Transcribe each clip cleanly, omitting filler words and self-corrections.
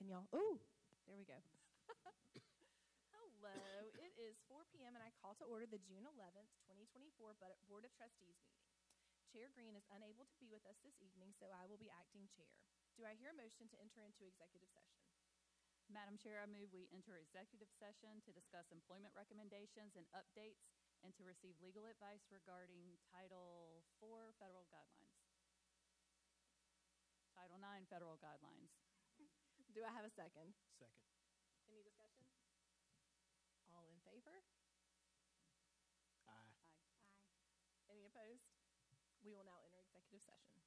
Can y'all? Ooh, there we go. Hello, it is 4 p.m. and I call to order the June 11th, 2024 Board of Trustees meeting. Chair Green is unable to be with us this evening, so I will be acting chair. Do I hear a motion to enter into executive session? Madam Chair, I move we enter executive session to discuss employment recommendations and updates and to receive legal advice regarding Title IV federal guidelines. Title IX federal guidelines. Do I have a second? Second. Any discussion? All in favor? Aye. Aye. Aye. Any opposed? We will now enter executive session.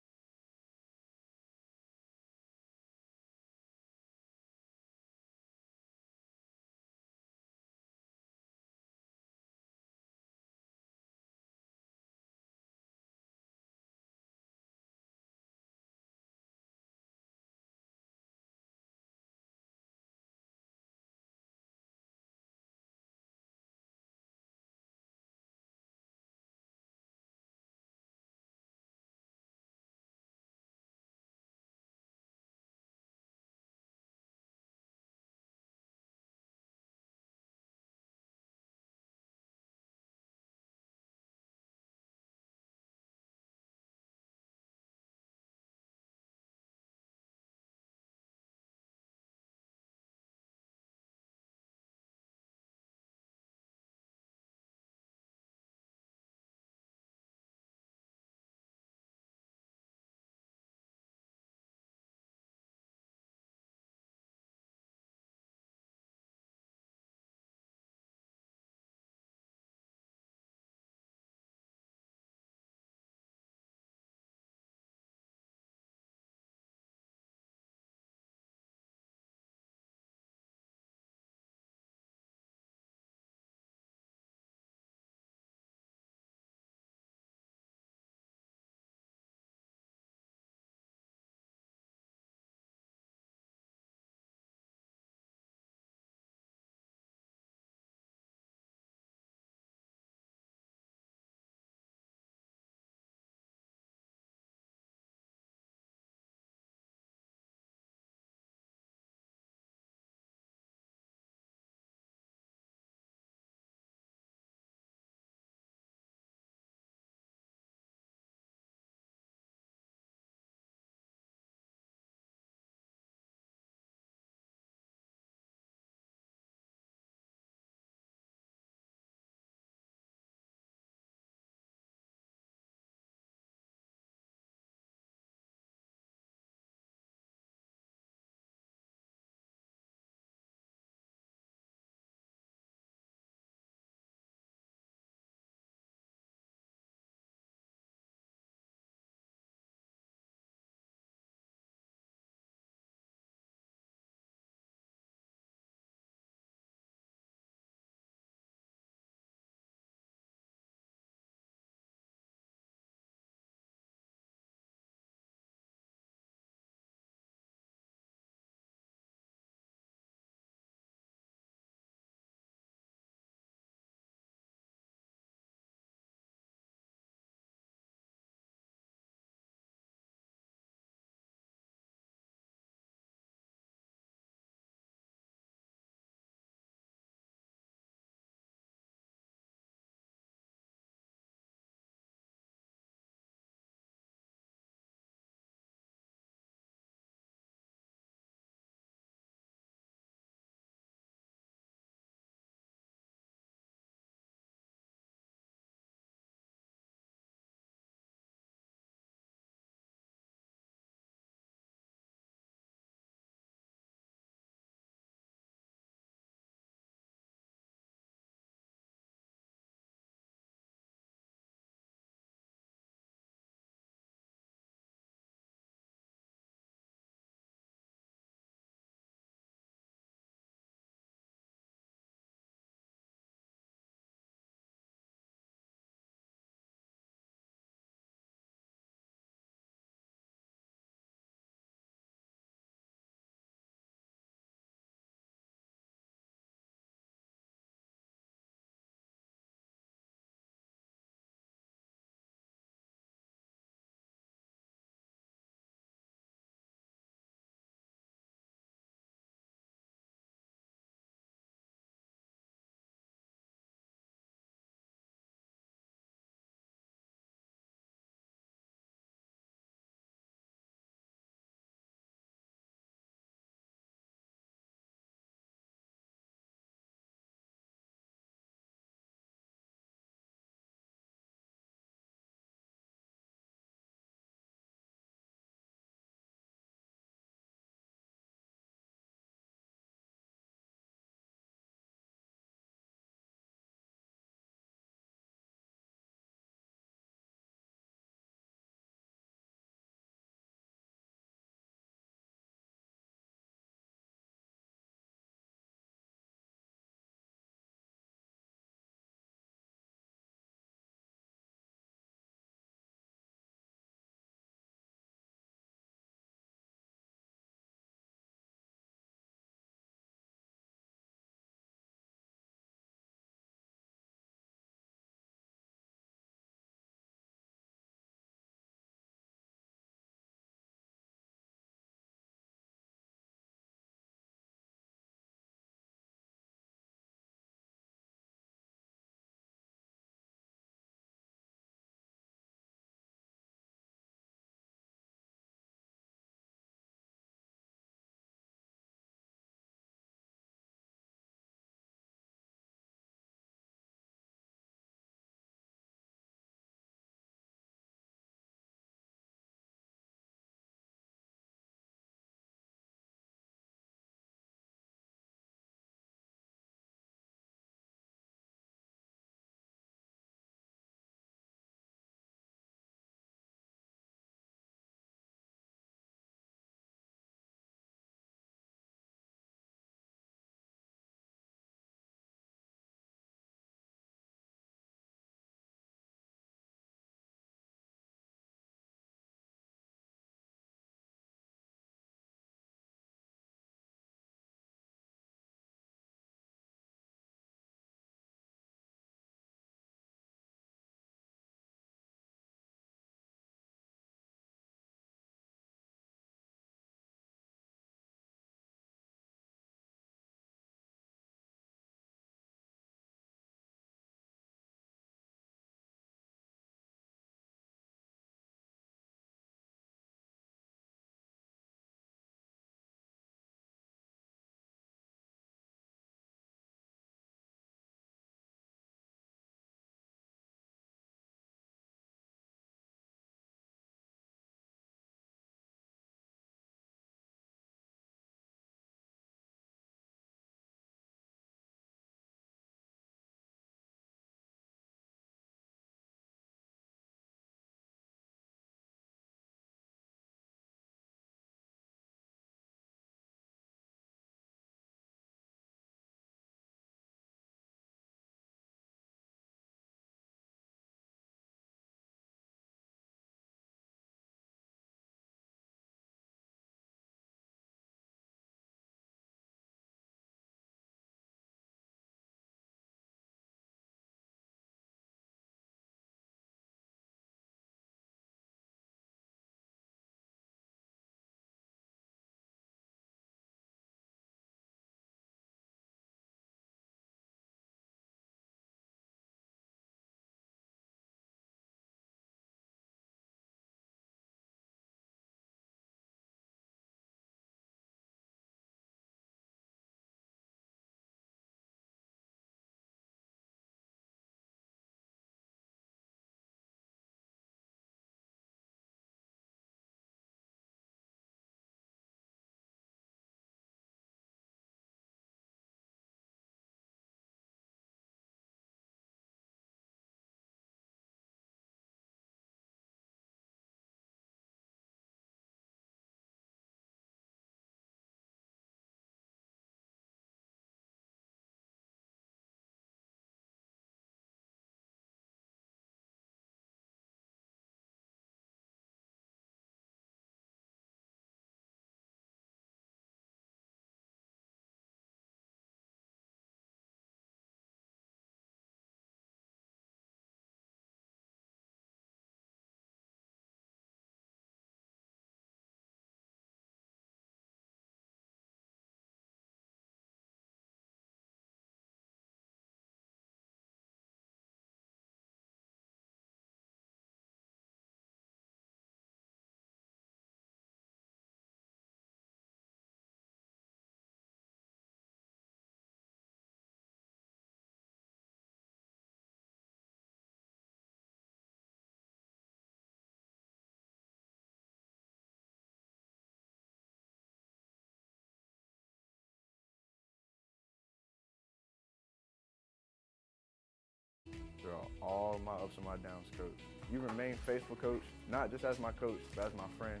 all of my ups and my downs, Coach. You remain faithful, Coach, not just as my coach, but as my friend.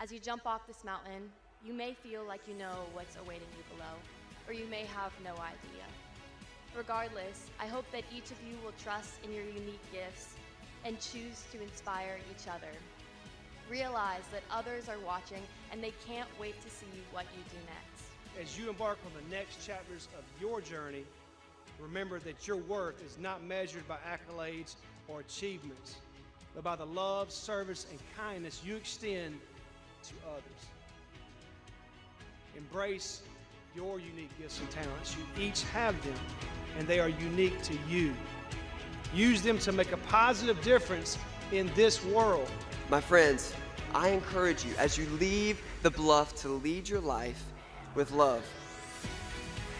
As you jump off this mountain, you may feel like you know what's awaiting you below, or you may have no idea. Regardless, I hope that each of you will trust in your unique gifts and choose to inspire each other. Realize that others are watching and they can't wait to see what you do next. As you embark on the next chapters of your journey, remember that your worth is not measured by accolades or achievements, but by the love, service, and kindness you extend to others. Embrace your unique gifts and talents. You each have them, and they are unique to you. Use them to make a positive difference in this world. My friends, I encourage you as you leave the bluff to lead your life with love.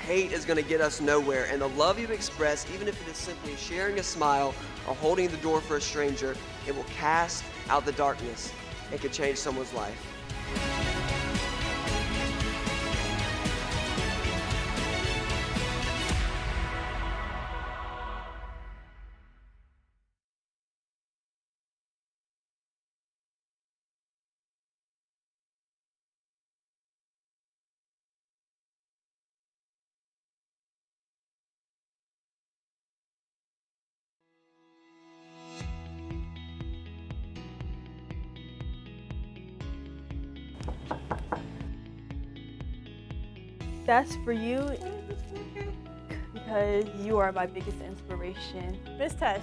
Hate is going to get us nowhere, and the love you express, even if it is simply sharing a smile or holding the door for a stranger, it will cast out the darkness and can change someone's life. That's for you because you are my biggest inspiration. Miss Tesh,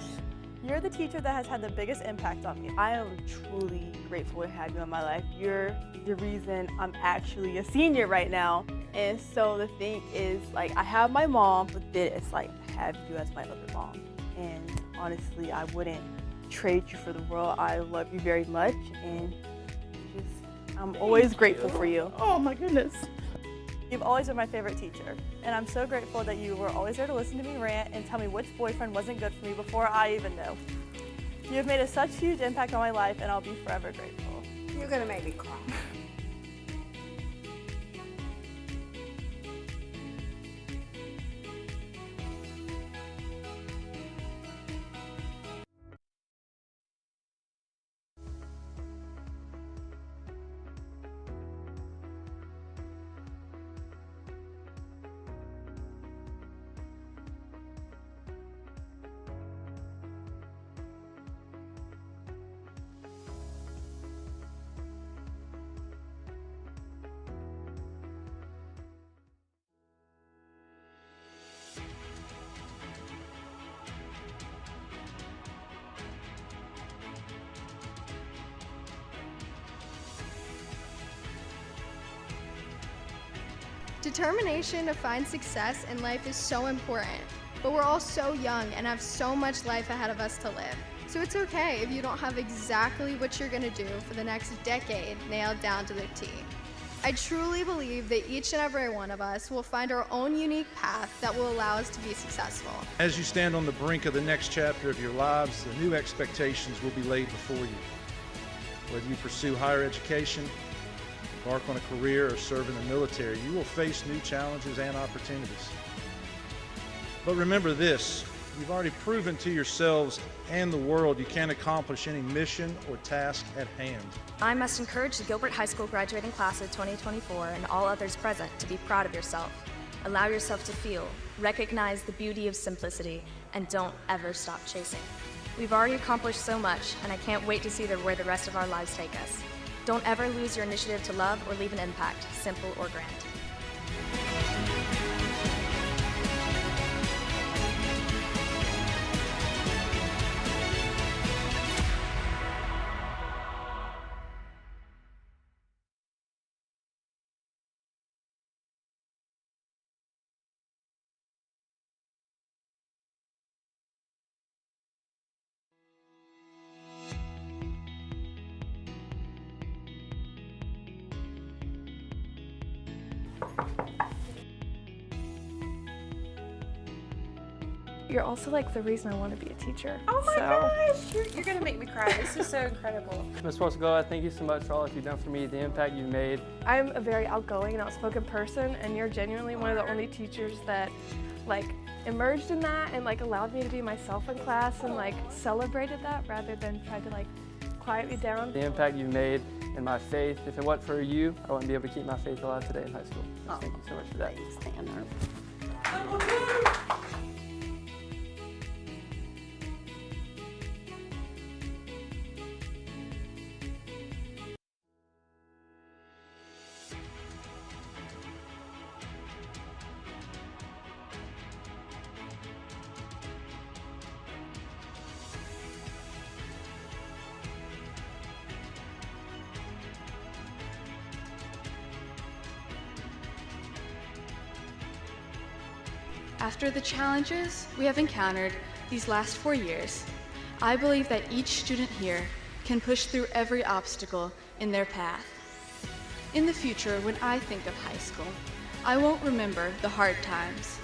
you're the teacher that has had the biggest impact on me. I am truly grateful to have you in my life. You're the reason I'm actually a senior right now. And so the thing is, like, I have my mom, but then it's like I have you as my other mom. And honestly, I wouldn't trade you for the world. I love you very much, and I'm always grateful for you. Oh my goodness. You've always been my favorite teacher, and I'm so grateful that you were always there to listen to me rant and tell me which boyfriend wasn't good for me before I even knew. You have made such huge impact on my life, and I'll be forever grateful. You're gonna make me cry. Determination to find success in life is so important, but we're all so young and have so much life ahead of us to live. So it's okay if you don't have exactly what you're gonna do for the next decade nailed down to the T. I truly believe that each and every one of us will find our own unique path that will allow us to be successful. As you stand on the brink of the next chapter of your lives, the new expectations will be laid before you. Whether you pursue higher education, embark on a career, or serve in the military, you will face new challenges and opportunities. But remember this, you've already proven to yourselves and the world you can accomplish any mission or task at hand. I must encourage the Gilbert High School graduating class of 2024 and all others present to be proud of yourself. Allow yourself to feel, recognize the beauty of simplicity, and don't ever stop chasing. We've already accomplished so much, and I can't wait to see where the rest of our lives take us. Don't ever lose your initiative to love or leave an impact, simple or grand. You're also like the reason I want to be a teacher. Oh my gosh, you're going to make me cry. This is so incredible. Ms. Wascola, thank you so much for all that you've done for me, the impact you've made. I'm a very outgoing and outspoken person, and you're genuinely one of the only teachers that like emerged in that and like allowed me to be myself in class and like celebrated that rather than tried to like quiet me down. The impact you've made in my faith. If it weren't for you, I wouldn't be able to keep my faith alive today in high school. So thank you so much for that. Thanks, Tanner. After the challenges we have encountered these last 4 years, I believe that each student here can push through every obstacle in their path. In the future, when I think of high school, I won't remember the hard times.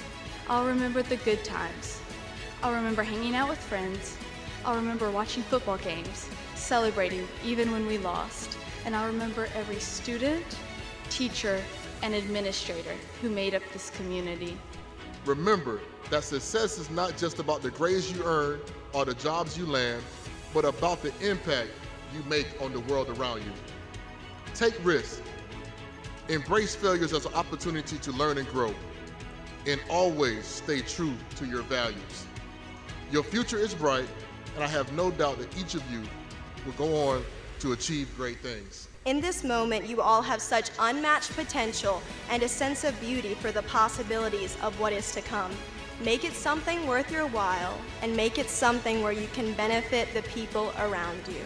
I'll remember the good times. I'll remember hanging out with friends. I'll remember watching football games, celebrating even when we lost. And I'll remember every student, teacher, and administrator who made up this community. Remember that success is not just about the grades you earn or the jobs you land, but about the impact you make on the world around you. Take risks. Embrace failures as an opportunity to learn and grow. And always stay true to your values. Your future is bright, and I have no doubt that each of you will go on to achieve great things. In this moment, you all have such unmatched potential and a sense of beauty for the possibilities of what is to come. Make it something worth your while, and make it something where you can benefit the people around you.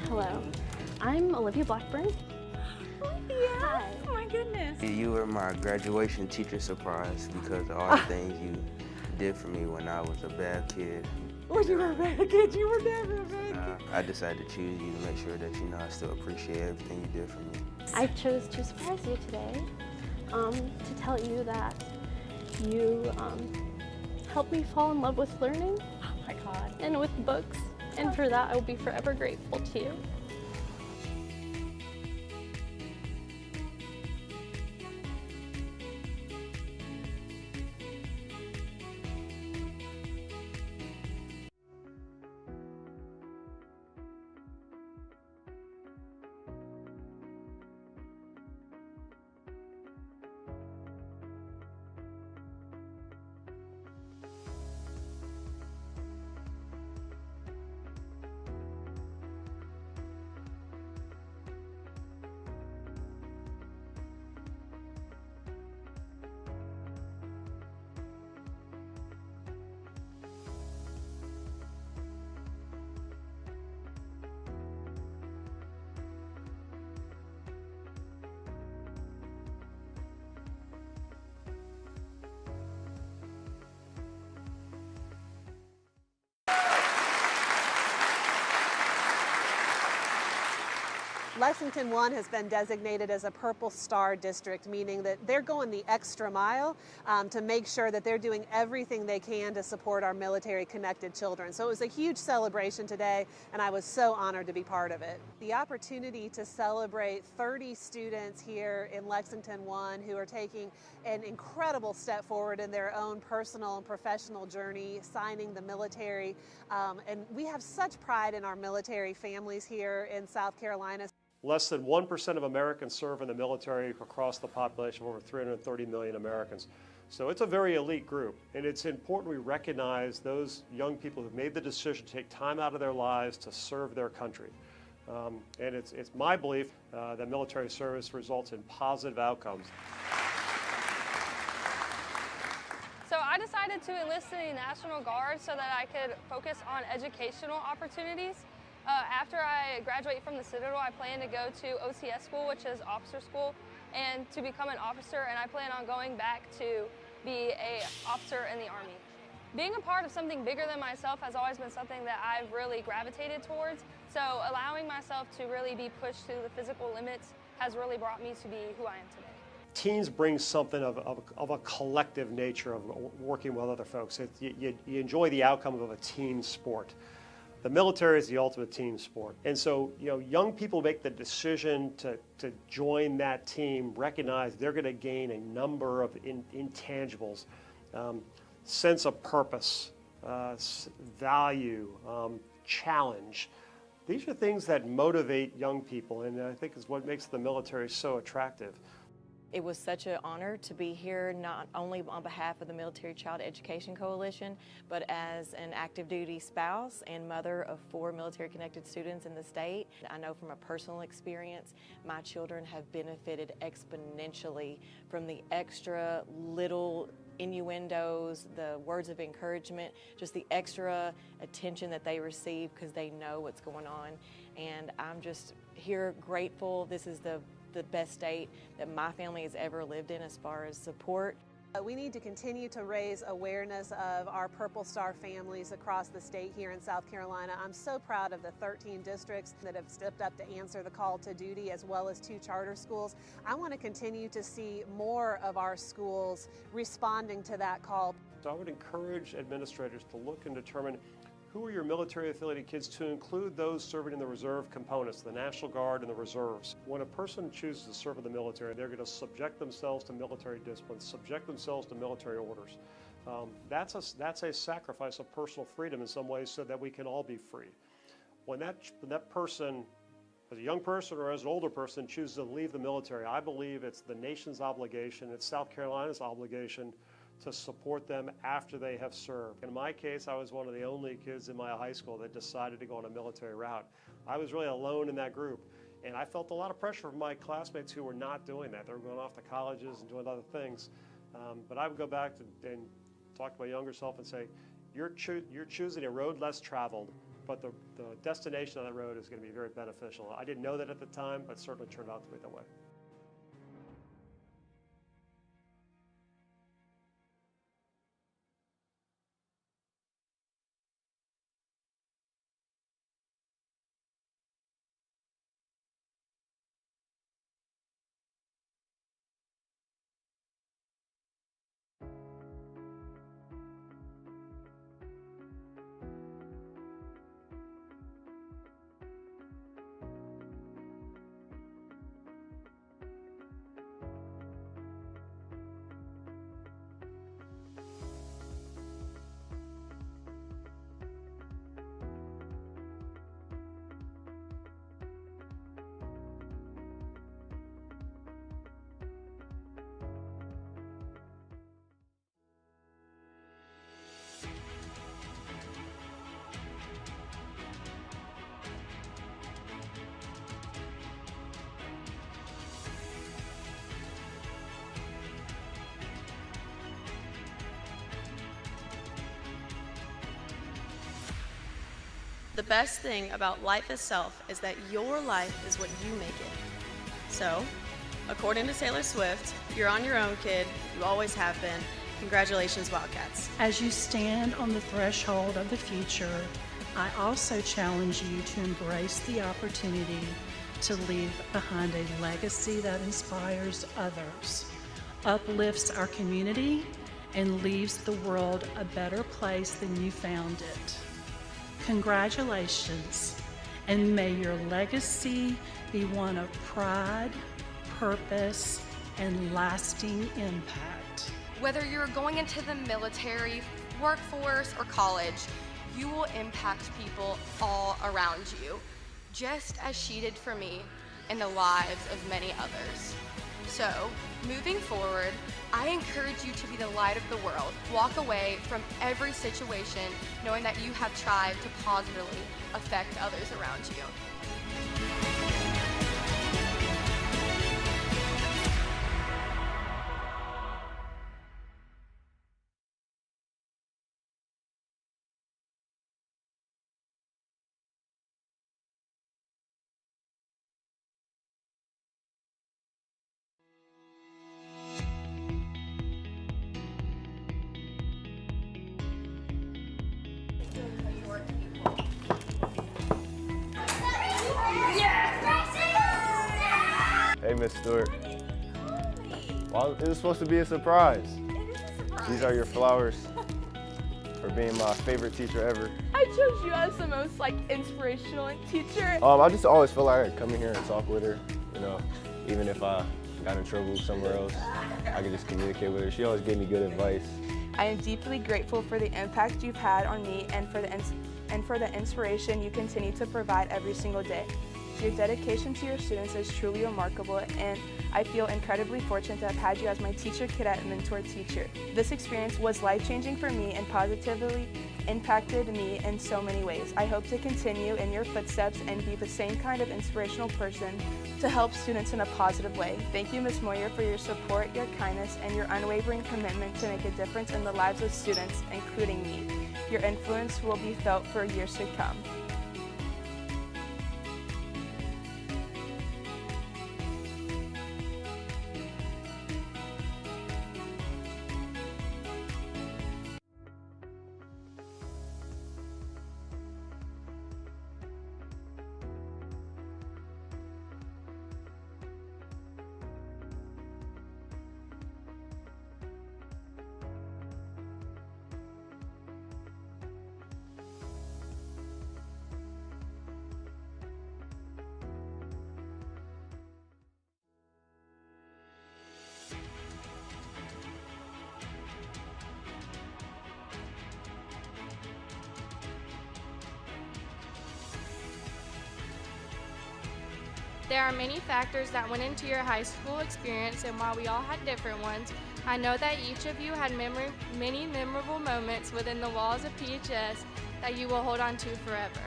Hello, I'm Olivia Blackburn. Olivia! Hi. Oh my goodness. You were my graduation teacher surprise because of all the things you did for me when I was a bad kid. When you were a bad kid, you were never a bad kid. I decided to choose you to make sure that you know I still appreciate everything you did for me. I chose to surprise you today to tell you that you helped me fall in love with learning. Oh my God. And with books. And for that, I will be forever grateful to you. Lexington 1 has been designated as a Purple Star District, meaning that they're going the extra mile to make sure that they're doing everything they can to support our military-connected children. So it was a huge celebration today, and I was so honored to be part of it. The opportunity to celebrate 30 students here in Lexington 1 who are taking an incredible step forward in their own personal and professional journey, signing the military. And we have such pride in our military families here in South Carolina. Less than 1% of Americans serve in the military across the population of over 330 million Americans. So it's a very elite group, and it's important we recognize those young people who've made the decision to take time out of their lives to serve their country. And it's my belief that military service results in positive outcomes. I decided to enlist in the National Guard so that I could focus on educational opportunities. After I graduate from the Citadel, I plan to go to OCS school, which is officer school, and to become an officer, and I plan on going back to be an officer in the Army. Being a part of something bigger than myself has always been something that I've really gravitated towards, so allowing myself to really be pushed to the physical limits has really brought me to be who I am today. Teams bring something of a collective nature of working with other folks. You enjoy the outcome of a team sport. The military is the ultimate team sport. And so, young people make the decision to join that team, recognize they're going to gain a number of intangibles, sense of purpose, value, challenge. These are things that motivate young people, and I think is what makes the military so attractive. It was such an honor to be here, not only on behalf of the Military Child Education Coalition, but as an active duty spouse and mother of 4 military-connected students in the state. I know from a personal experience, my children have benefited exponentially from the extra little innuendos, the words of encouragement, just the extra attention that they receive because they know what's going on. And I'm just here grateful. This is the best state that my family has ever lived in as far as support. We need to continue to raise awareness of our Purple Star families across the state here in South Carolina. I'm so proud of the 13 districts that have stepped up to answer the call to duty, as well as 2 charter schools. I want to continue to see more of our schools responding to that call. So I would encourage administrators to look and determine who are your military-affiliated kids, to include those serving in the reserve components, the National Guard and the reserves. When a person chooses to serve in the military, they're going to subject themselves to military discipline, subject themselves to military orders. That's a sacrifice of personal freedom in some ways so that we can all be free. When that person, as a young person or as an older person, chooses to leave the military, I believe it's the nation's obligation, it's South Carolina's obligation to support them after they have served. In my case, I was one of the only kids in my high school that decided to go on a military route. I was really alone in that group, and I felt a lot of pressure from my classmates who were not doing that. They were going off to colleges and doing other things. But I would go back and talk to my younger self and say, you're choosing a road less traveled, but the destination on that road is going to be very beneficial. I didn't know that at the time, but it certainly turned out to be that way. The best thing about life itself is that your life is what you make it. So, according to Taylor Swift, you're on your own, kid. You always have been. Congratulations, Wildcats. As you stand on the threshold of the future, I also challenge you to embrace the opportunity to leave behind a legacy that inspires others, uplifts our community, and leaves the world a better place than you found it. Congratulations, and may your legacy be one of pride, purpose, and lasting impact. Whether you're going into the military, workforce, or college, you will impact people all around you, just as she did for me and the lives of many others. So, moving forward, I encourage you to be the light of the world. Walk away from every situation knowing that you have tried to positively affect others around you. Hey, Miss Stewart. Well, it was supposed to be a surprise. These are your flowers for being my favorite teacher ever. I chose you as the most inspirational teacher. I just always felt like I could come in here and talk with her, you know, even if I got in trouble somewhere else, I could just communicate with her. She always gave me good advice. I am deeply grateful for the impact you've had on me and for the inspiration you continue to provide every single day. Your dedication to your students is truly remarkable, and I feel incredibly fortunate to have had you as my teacher, cadet, and mentor teacher. This experience was life-changing for me and positively impacted me in so many ways. I hope to continue in your footsteps and be the same kind of inspirational person to help students in a positive way. Thank you, Ms. Moyer, for your support, your kindness, and your unwavering commitment to make a difference in the lives of students, including me. Your influence will be felt for years to come. There are many factors that went into your high school experience, and while we all had different ones, I know that each of you had many memorable moments within the walls of PHS that you will hold on to forever.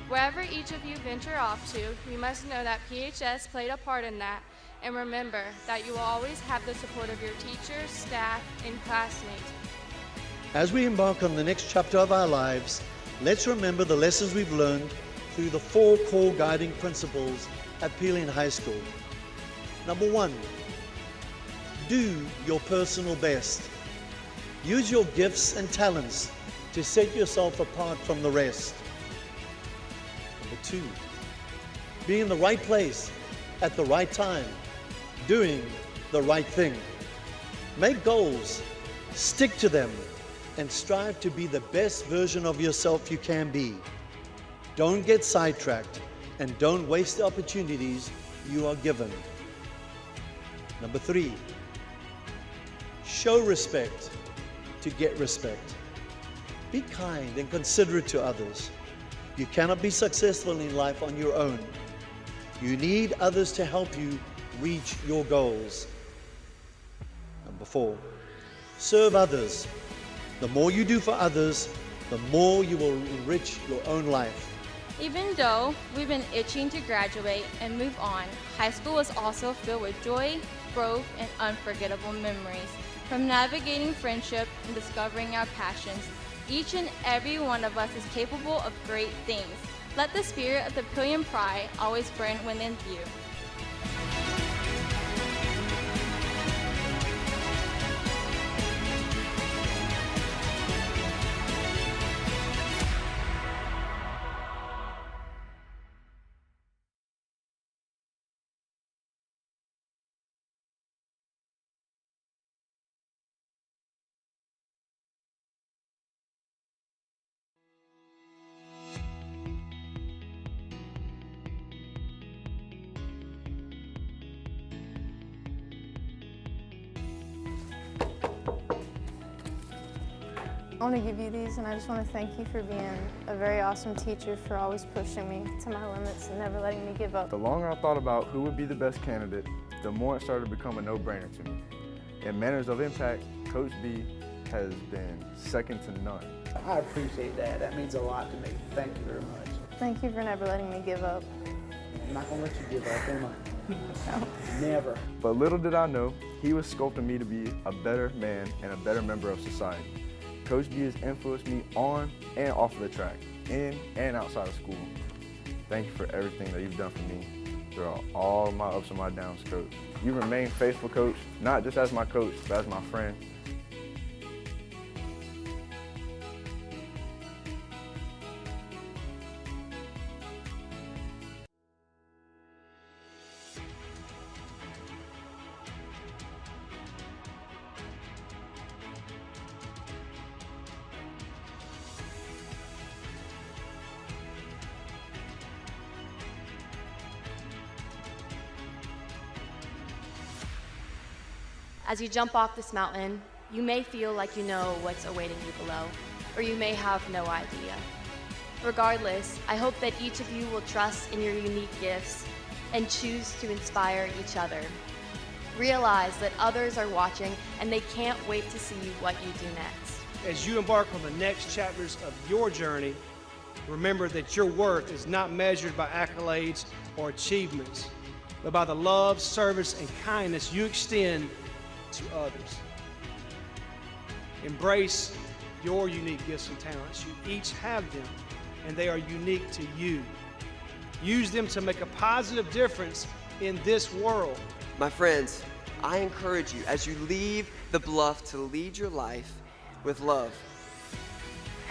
Wherever each of you venture off to, you must know that PHS played a part in that, and remember that you will always have the support of your teachers, staff, and classmates. As we embark on the next chapter of our lives, let's remember the lessons we've learned through the 4 core guiding principles at Peeling High School. Number 1, do your personal best. Use your gifts and talents to set yourself apart from the rest. Number 2, be in the right place at the right time, doing the right thing. Make goals, stick to them, and strive to be the best version of yourself you can be. Don't get sidetracked, and don't waste the opportunities you are given. Number 3, show respect to get respect. Be kind and considerate to others. You cannot be successful in life on your own. You need others to help you reach your goals. Number 4, serve others. The more you do for others, the more you will enrich your own life. Even though we've been itching to graduate and move on, high school is also filled with joy, growth, and unforgettable memories. From navigating friendship and discovering our passions, each and every one of us is capable of great things. Let the spirit of the Pillion Pride always burn within you. I want to give you these, and I just want to thank you for being a very awesome teacher, for always pushing me to my limits and never letting me give up. The longer I thought about who would be the best candidate, the more it started to become a no-brainer to me. In Manners of Impact, Coach B has been second to none. I appreciate that. That means a lot to me. Thank you very much. Thank you for never letting me give up. I'm not going to let you give up, am I? No. Never. But little did I know, he was sculpting me to be a better man and a better member of society. Coach B has influenced me on and off of the track, in and outside of school. Thank you for everything that you've done for me throughout all my ups and my downs, Coach. You remain faithful, Coach, not just as my coach, but as my friend. As you jump off this mountain, you may feel like you know what's awaiting you below, or you may have no idea. Regardless, I hope that each of you will trust in your unique gifts and choose to inspire each other. Realize that others are watching and they can't wait to see what you do next. As you embark on the next chapters of your journey, remember that your worth is not measured by accolades or achievements, but by the love, service, and kindness you extend to others. Embrace your unique gifts and talents. You each have them, and they are unique to you. Use them to make a positive difference in this world. My friends, I encourage you as you leave the bluff to lead your life with love.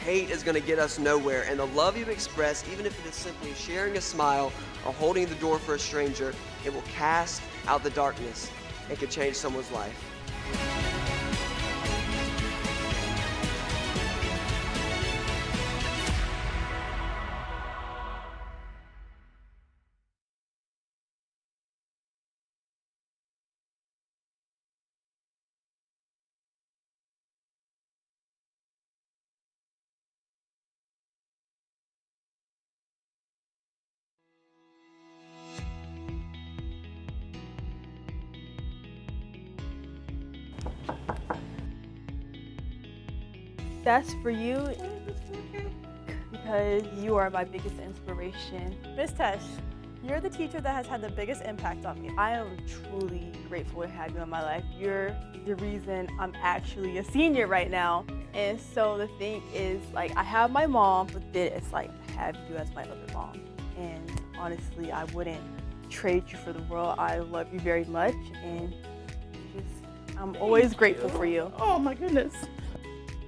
Hate is going to get us nowhere, and the love you express, even if it is simply sharing a smile or holding the door for a stranger, it will cast out the darkness and could change someone's life. That's for you because you are my biggest inspiration. Miss Tesh, you're the teacher that has had the biggest impact on me. I am truly grateful to have you in my life. You're the reason I'm actually a senior right now. And so the thing is, like, I have my mom, but then it's like I have you as my other mom. And honestly, I wouldn't trade you for the world. I love you very much, and I'm always grateful for you. Oh my goodness.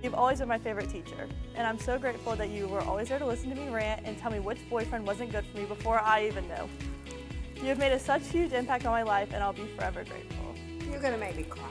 You've always been my favorite teacher, and I'm so grateful that you were always there to listen to me rant and tell me which boyfriend wasn't good for me before I even knew. You have made such huge impact on my life, and I'll be forever grateful. You're gonna make me cry.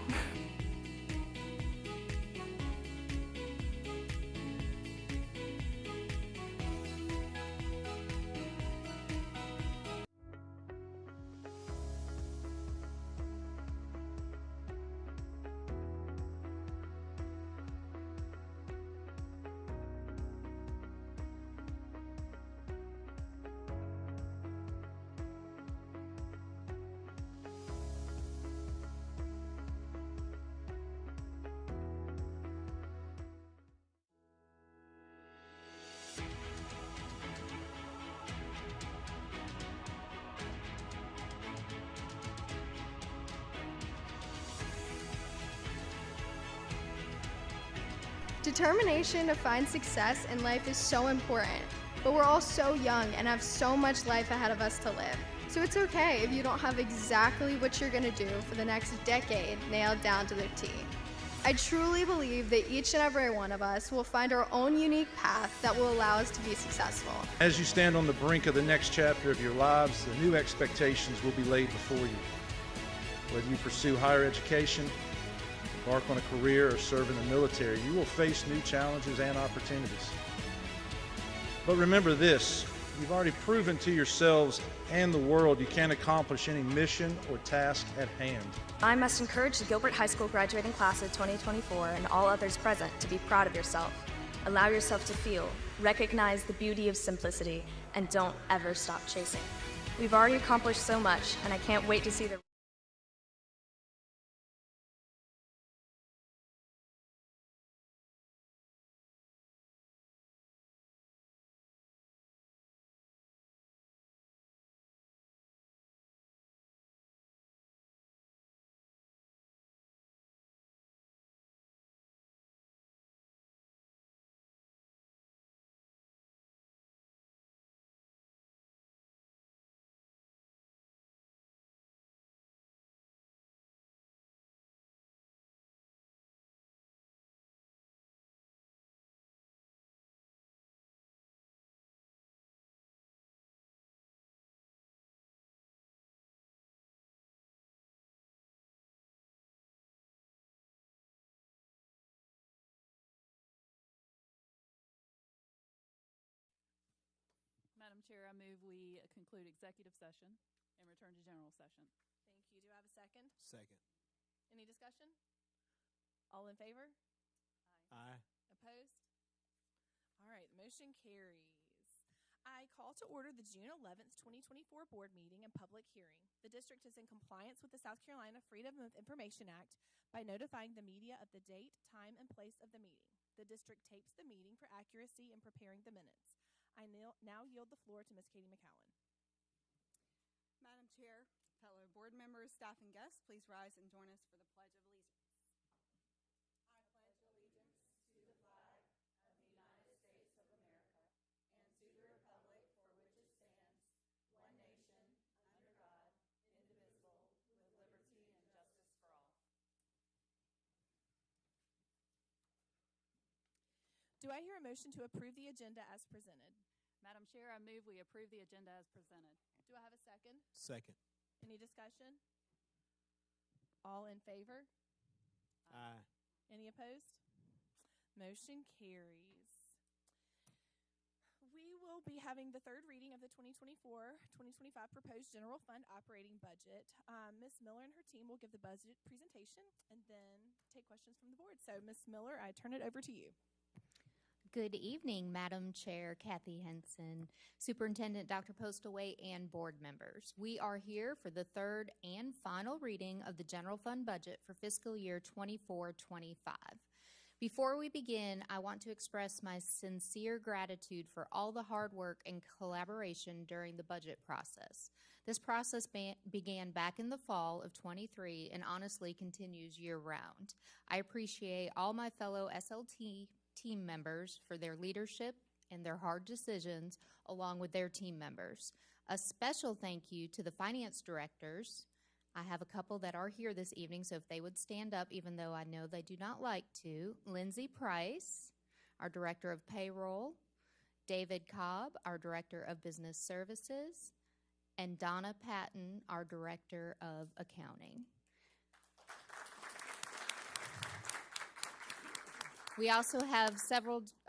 Determination to find success in life is so important, but we're all so young and have so much life ahead of us to live. So it's okay if you don't have exactly what you're gonna do for the next decade nailed down to the T. I truly believe that each and every one of us will find our own unique path that will allow us to be successful. As you stand on the brink of the next chapter of your lives, the new expectations will be laid before you. Whether you pursue higher education, embark on a career, or serve in the military, you will face new challenges and opportunities. But remember this, you've already proven to yourselves and the world you can accomplish any mission or task at hand. I must encourage the Gilbert High School graduating class of 2024 and all others present to be proud of yourself. Allow yourself to feel, recognize the beauty of simplicity, and don't ever stop chasing. We've already accomplished so much, and I can't wait to see the Madam Chair, I move we conclude executive session and return to general session. Thank you. Do I have a second? Second. Any discussion? All in favor? Aye. Opposed? All right, the motion carries. I call to order the June 11th, 2024 board meeting and public hearing. The district is in compliance with the South Carolina Freedom of Information Act by notifying the media of the date, time, and place of the meeting. The district tapes the meeting for accuracy in preparing the minutes. I now yield the floor to Ms. Katie McCowan. Madam Chair, fellow board members, staff, and guests, please rise and join us for the Pledge of Allegiance. I pledge allegiance to the flag of the United States of America and to the republic for which it stands, one nation, under God, indivisible, with liberty and justice for all. Do I hear a motion to approve the agenda as presented? Madam Chair, I move we approve the agenda as presented. Do I have a second? Second. Any discussion? All in favor? Aye. Any opposed? Motion carries. We will be having the third reading of the 2024-2025 proposed general fund operating budget. Ms. Miller and her team will give the budget presentation and then take questions from the board. So, Ms. Miller, I turn it over to you. Good evening, Madam Chair Kathy Henson, Superintendent Dr. Postaway, and board members. We are here for the third and final reading of the general fund budget for fiscal year 24-25. Before we begin, I want to express my sincere gratitude for all the hard work and collaboration during the budget process. This process began back in the fall of 23 and honestly continues year-round. I appreciate all my fellow SLT team members for their leadership and their hard decisions along with their team members. A special thank you to the finance directors. I have a couple that are here this evening, so if they would stand up, even though I know they do not like to. Lindsay Price, our Director of Payroll, David Cobb, our Director of Business Services, and Donna Patton, our Director of Accounting. We also have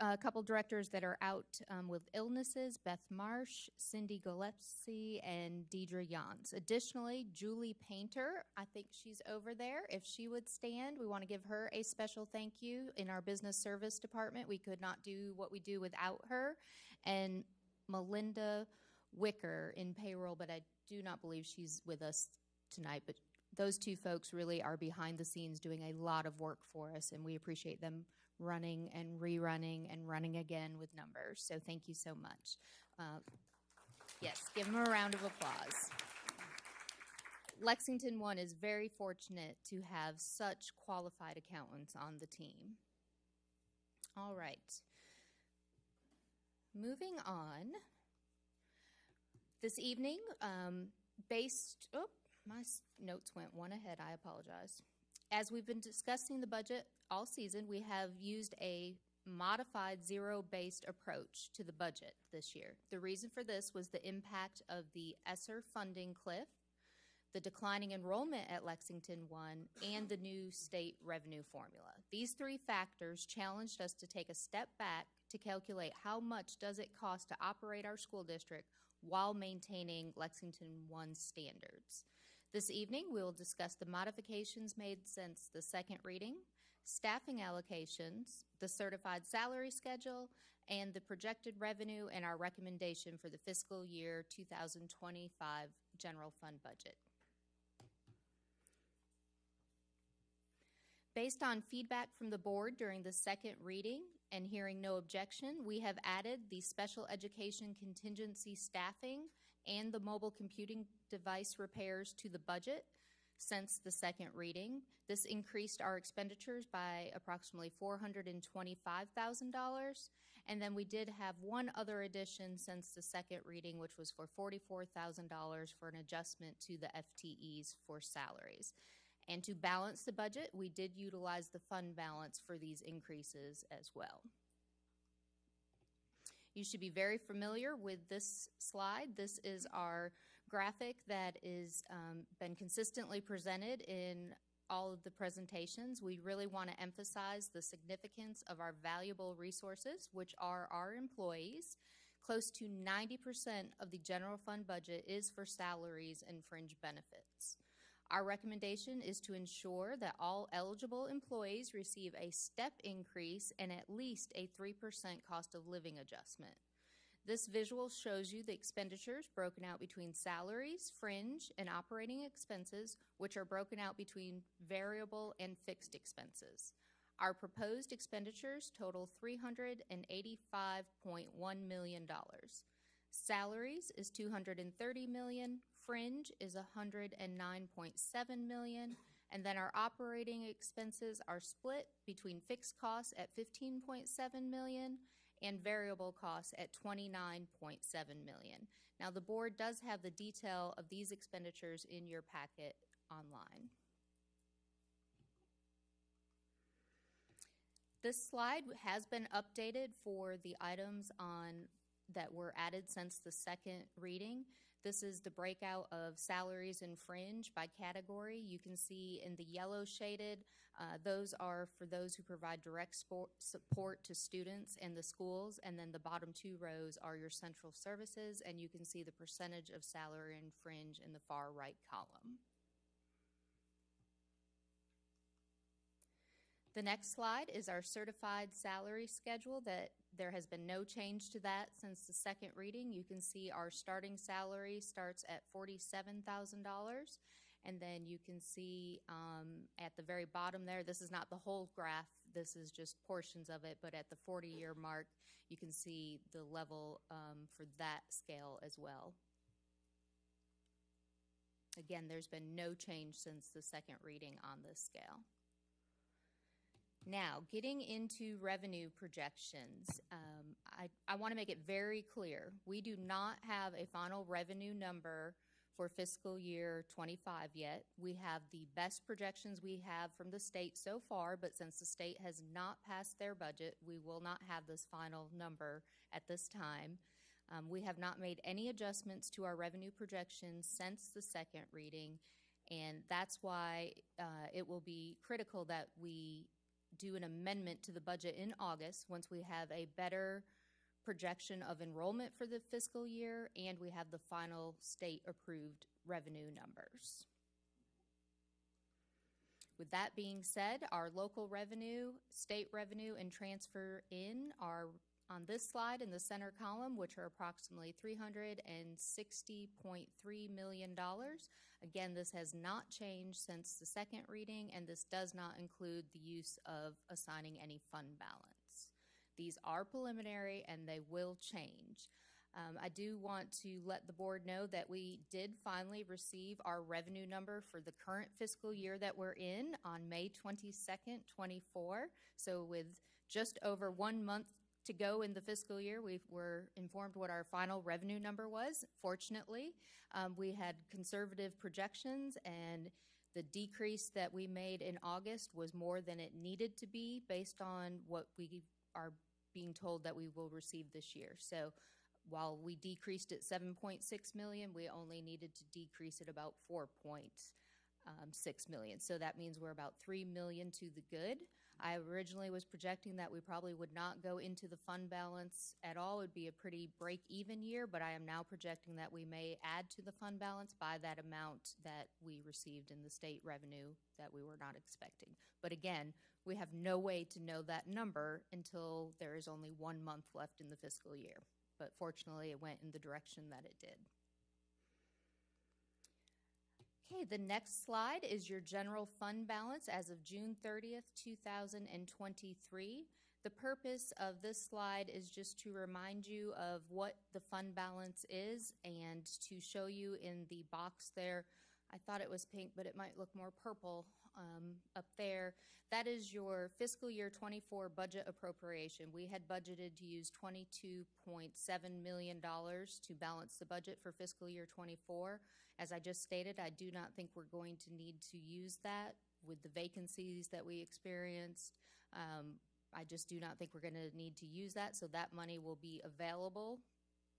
a couple directors that are out with illnesses, Beth Marsh, Cindy Gillespie, and Deidre Jans. Additionally, Julie Painter, I think she's over there. If she would stand, we want to give her a special thank you in our business service department. We could not do what we do without her. And Melinda Wicker in payroll, but I do not believe she's with us tonight, but those two folks really are behind the scenes doing a lot of work for us, and we appreciate them running and rerunning and running again with numbers. So thank you so much. Yes, give them a round of applause. Lexington One is very fortunate to have such qualified accountants on the team. All right. Moving on. This evening, my notes went one ahead. I apologize. As we've been discussing the budget all season, we have used a modified zero-based approach to the budget this year. The reason for this was the impact of the ESSER funding cliff, the declining enrollment at Lexington One, and the new state revenue formula. These three factors challenged us to take a step back to calculate how much does it cost to operate our school district while maintaining Lexington One standards. This evening, we will discuss the modifications made since the second reading, staffing allocations, the certified salary schedule, and the projected revenue and our recommendation for the fiscal year 2025 general fund budget. Based on feedback from the board during the second reading and hearing no objection, we have added the special education contingency staffing and the mobile computing device repairs to the budget since the second reading. This increased our expenditures by approximately $425,000. And then we did have one other addition since the second reading, which was for $44,000 for an adjustment to the FTEs for salaries. And to balance the budget, we did utilize the fund balance for these increases as well. You should be very familiar with this slide. This is our graphic that is been consistently presented in all of the presentations. We really want to emphasize the significance of our valuable resources, which are our employees. Close to 90% of the general fund budget is for salaries and fringe benefits. Our recommendation is to ensure that all eligible employees receive a step increase and at least a 3% cost of living adjustment. This visual shows you the expenditures broken out between salaries, fringe, and operating expenses, which are broken out between variable and fixed expenses. Our proposed expenditures total $385.1 million. Salaries is $230 million, fringe is $109.7 million, and then our operating expenses are split between fixed costs at $15.7 million and variable costs at $29.7 million. Now, the board does have the detail of these expenditures in your packet online. This slide has been updated for the items that were added since the second reading. This is the breakout of salaries and fringe by category. You can see in the yellow shaded, those are for those who provide direct support to students and the schools, and then the bottom two rows are your central services, and you can see the percentage of salary and fringe in the far right column. The next slide is our certified salary schedule. That there has been no change to that since the second reading. You can see our starting salary starts at $47,000, and then you can see at the very bottom there, this is not the whole graph, this is just portions of it, but at the 40-year mark, you can see the level for that scale as well. Again, there's been no change since the second reading on this scale. Now, getting into revenue projections, I want to make it very clear. We do not have a final revenue number for fiscal year 25 yet. We have the best projections we have from the state so far, but since the state has not passed their budget, we will not have this final number at this time. We have not made any adjustments to our revenue projections since the second reading, and that's why it will be critical that we do an amendment to the budget in August once we have a better projection of enrollment for the fiscal year and we have the final state approved revenue numbers. With that being said, our local revenue, state revenue, and transfer in are on this slide in the center column, which are approximately $360.3 million. Again, this has not changed since the second reading, and this does not include the use of assigning any fund balance. These are preliminary, and they will change. I do want to let the board know that we did finally receive our revenue number for the current fiscal year that we're in on May 22nd, 24. So with just over 1 month to go in the fiscal year, we were informed what our final revenue number was. Fortunately, we had conservative projections, and the decrease that we made in August was more than it needed to be based on what we are being told that we will receive this year. So while we decreased it $7.6 million, we only needed to decrease it about $4.6 million. So that means we're about $3 million to the good. I originally was projecting that we probably would not go into the fund balance at all. It would be a pretty break-even year, but I am now projecting that we may add to the fund balance by that amount that we received in the state revenue that we were not expecting. But again, we have no way to know that number until there is only 1 month left in the fiscal year. But fortunately, it went in the direction that it did. Okay, the next slide is your general fund balance as of June 30th, 2023. The purpose of this slide is just to remind you of what the fund balance is and to show you in the box there. I thought it was pink, but it might look more purple up there. That is your fiscal year 24 budget appropriation. We had budgeted to use $22.7 million to balance the budget for fiscal year 24. As I just stated, I do not think we're going to need to use that with the vacancies that we experienced. I just do not think we're going to need to use that, so that money will be available.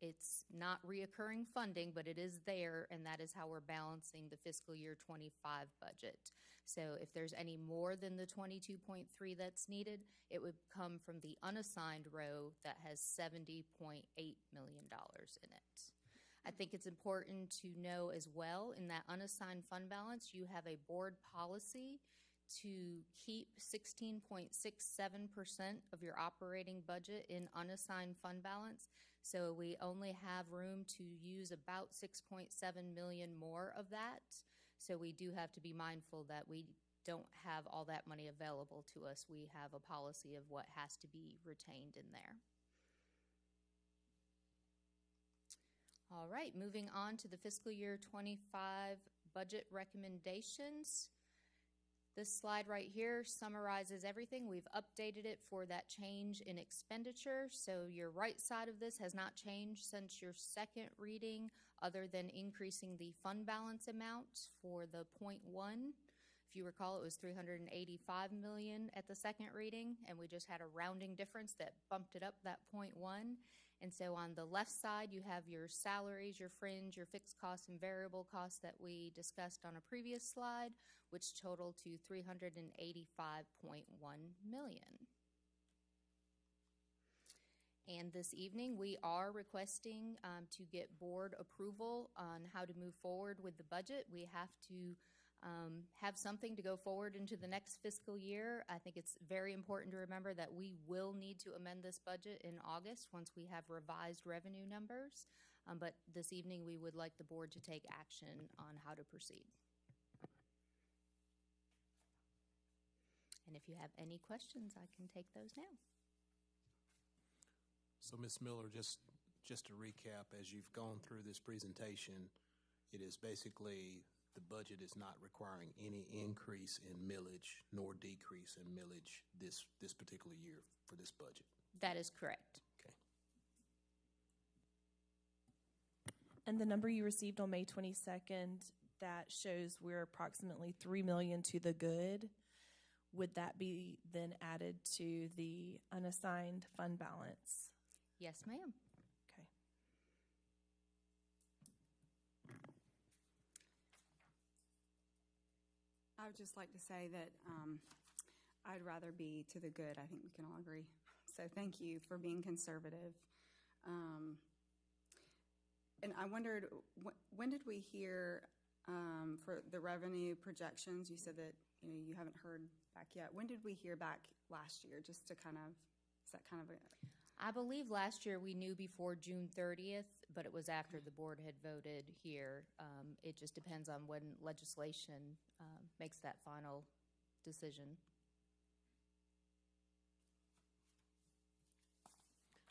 It's not reoccurring funding, but it is there, and that is how we're balancing the fiscal year 25 budget. So if there's any more than the 22.3 that's needed, it would come from the unassigned row that has $70.8 million in it. I think it's important to know as well, in that unassigned fund balance, you have a board policy to keep 16.67% of your operating budget in unassigned fund balance. So we only have room to use about 6.7 million more of that. So we do have to be mindful that we don't have all that money available to us. We have a policy of what has to be retained in there. All right, moving on to the fiscal year 25 budget recommendations. This slide right here summarizes everything. We've updated it for that change in expenditure. So your right side of this has not changed since your second reading, other than increasing the fund balance amount for the 0.1. If you recall, it was $385 million at the second reading, and we just had a rounding difference that bumped it up that 0.1. And so on the left side, you have your salaries, your fringe, your fixed costs, and variable costs that we discussed on a previous slide, which total to $385.1 million. And this evening, we are requesting to get board approval on how to move forward with the budget. We have to have something to go forward into the next fiscal year. I think it's very important to remember that we will need to amend this budget in August once we have revised revenue numbers. But this evening, we would like the board to take action on how to proceed. And if you have any questions, I can take those now. So, Ms. Miller, just to recap, as you've gone through this presentation, it is basically the budget is not requiring any increase in millage nor decrease in millage this particular year for this budget. That is correct. Okay. And the number you received on May 22nd, that shows we're approximately $3 million to the good. Would that be then added to the unassigned fund balance? Yes, ma'am. Okay. I would just like to say that I'd rather be to the good. I think we can all agree. So thank you for being conservative. And I wondered, when did we hear for the revenue projections? You said that you haven't heard back yet. When did we hear back last year? Just to kind of, is that kind of a... I believe last year we knew before June 30th, but it was after the board had voted here. It just depends on when legislation makes that final decision.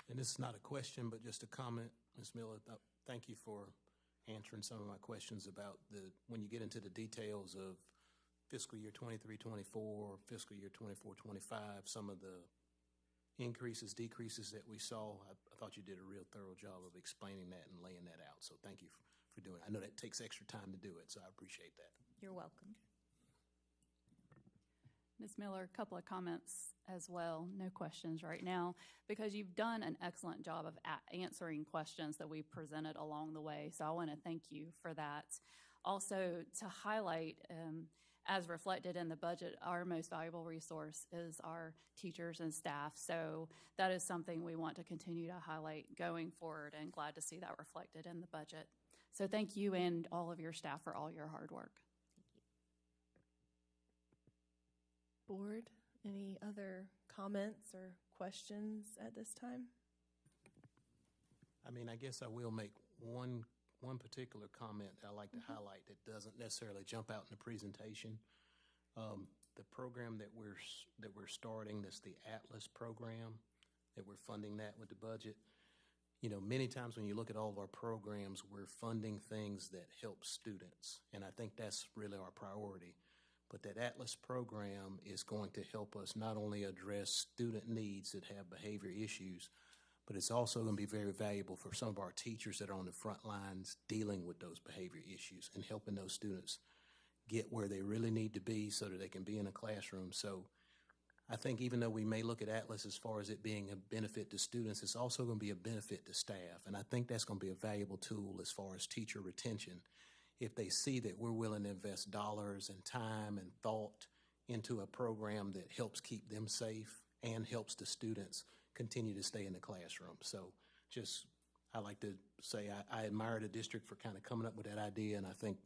And this is not a question, but just a comment, Ms. Miller. Thank you for answering some of my questions about when you get into the details of fiscal year 23-24, fiscal year 24-25, some of the increases, decreases that we saw. I thought you did a real thorough job of explaining that and laying that out. So thank you for doing it. I know that takes extra time to do it, so I appreciate that. You're welcome. Ms. Miller, a couple of comments as well. No questions right now, because you've done an excellent job of answering questions that we presented along the way. So I want to thank you for that. Also, to highlight, as reflected in the budget, our most valuable resource is our teachers and staff. So that is something we want to continue to highlight going forward, and glad to see that reflected in the budget. So thank you and all of your staff for all your hard work. Board, any other comments or questions at this time? I mean, I guess I will make one particular comment that I like to highlight that doesn't necessarily jump out in the presentation. The program that we're starting, that's the Atlas program, that we're funding that with the budget. Many times when you look at all of our programs, we're funding things that help students, and I think that's really our priority. But that Atlas program is going to help us not only address student needs that have behavior issues, but it's also going to be very valuable for some of our teachers that are on the front lines dealing with those behavior issues and helping those students get where they really need to be so that they can be in a classroom. So I think even though we may look at Atlas as far as it being a benefit to students, it's also going to be a benefit to staff. And I think that's going to be a valuable tool as far as teacher retention. If they see that we're willing to invest dollars and time and thought into a program that helps keep them safe and helps the students continue to stay in the classroom. So I like to say I admire the district for kind of coming up with that idea, and I think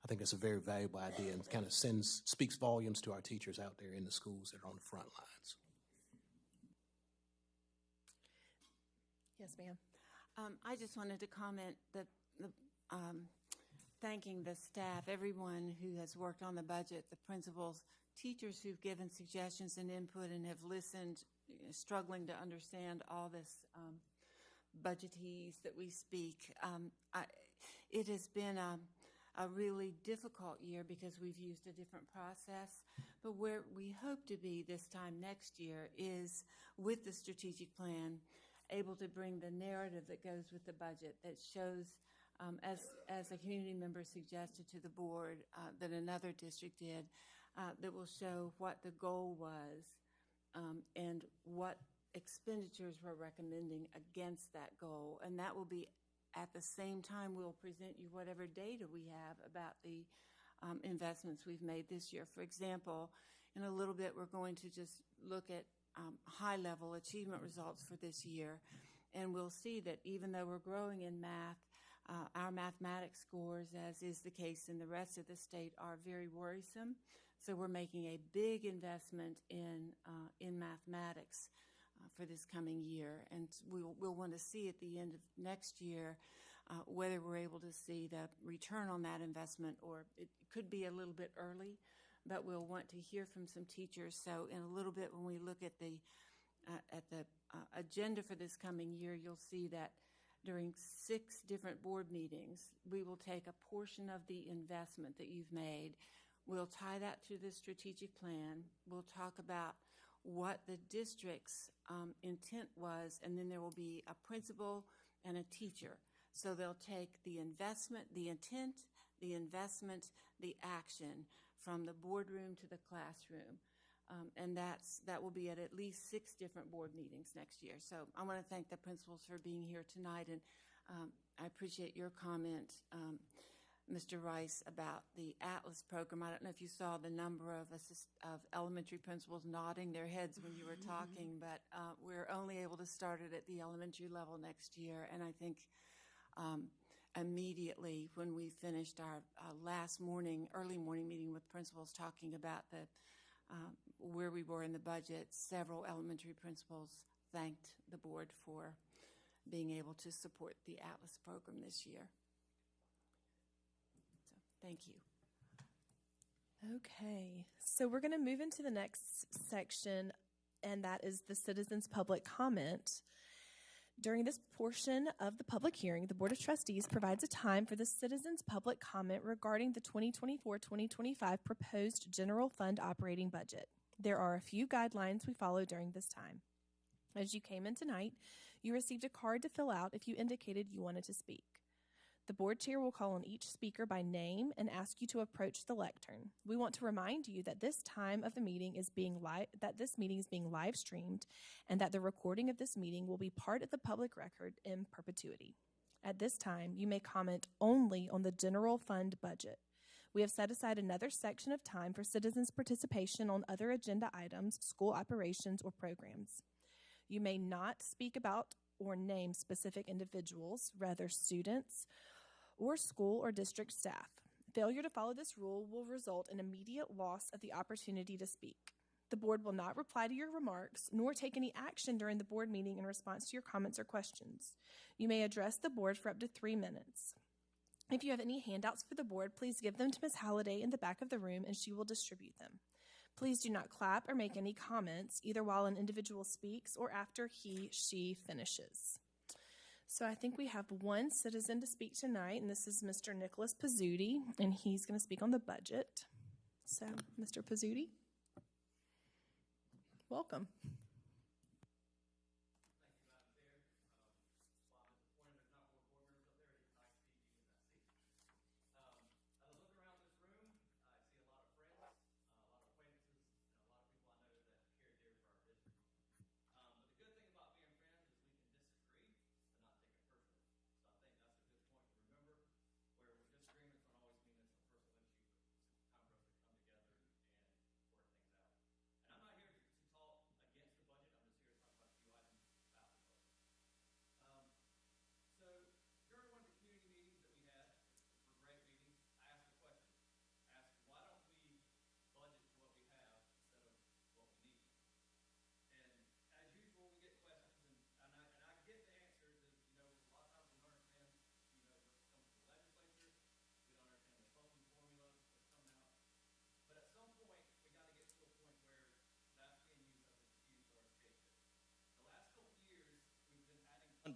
it's a very valuable idea and kind of speaks volumes to our teachers out there in the schools that are on the front lines. Yes, ma'am. I just wanted to comment that thanking the staff, everyone who has worked on the budget, the principals, teachers who've given suggestions and input and have listened, struggling to understand all this budgetese that we speak. It has been a really difficult year because we've used a different process. But where we hope to be this time next year is with the strategic plan, able to bring the narrative that goes with the budget that shows, as a community member suggested to the board that another district did, that will show what the goal was and what expenditures we're recommending against that goal. And that will be at the same time we'll present you whatever data we have about the investments we've made this year. For example, in a little bit, we're going to just look at high-level achievement results for this year. And we'll see that even though we're growing in math, our mathematics scores, as is the case in the rest of the state, are very worrisome. So we're making a big investment in mathematics for this coming year. And we'll want to see at the end of next year whether we're able to see the return on that investment, or it could be a little bit early, but we'll want to hear from some teachers. So in a little bit, when we look at the agenda for this coming year, you'll see that during 6 different board meetings, we will take a portion of the investment that you've made. We'll tie that to the strategic plan. We'll talk about what the district's intent was, and then there will be a principal and a teacher. So they'll take the investment, the intent, the investment, the action from the boardroom to the classroom. And that will be at least 6 different board meetings next year. So I want to thank the principals for being here tonight, and I appreciate your comment, Mr. Rice, about the Atlas program. I don't know if you saw the number of elementary principals nodding their heads when you were talking, but we're only able to start it at the elementary level next year. And I think immediately when we finished our early morning meeting with principals talking about where we were in the budget, several elementary principals thanked the board for being able to support the Atlas program this year. So, thank you. Okay, so we're going to move into the next section, and that is the citizens' public comment. During this portion of the public hearing, the Board of Trustees provides a time for the citizens' public comment regarding the 2024-2025 proposed general fund operating budget. There are a few guidelines we follow during this time. As you came in tonight, you received a card to fill out if you indicated you wanted to speak. The board chair will call on each speaker by name and ask you to approach the lectern. We want to remind you that this time of the meeting is being live streamed, and that the recording of this meeting will be part of the public record in perpetuity. At this time, you may comment only on the general fund budget. We have set aside another section of time for citizens' participation on other agenda items, school operations, or programs. You may not speak about or name specific individuals, rather students, or school or district staff. Failure to follow this rule will result in immediate loss of the opportunity to speak. The board will not reply to your remarks, nor take any action during the board meeting in response to your comments or questions. You may address the board for up to 3 minutes. If you have any handouts for the board, please give them to Ms. Halliday in the back of the room, and she will distribute them. Please do not clap or make any comments, either while an individual speaks or after she finishes. So I think we have one citizen to speak tonight, and this is Mr. Nicholas Pizzuti, and he's going to speak on the budget. So, Mr. Pizzuti, welcome.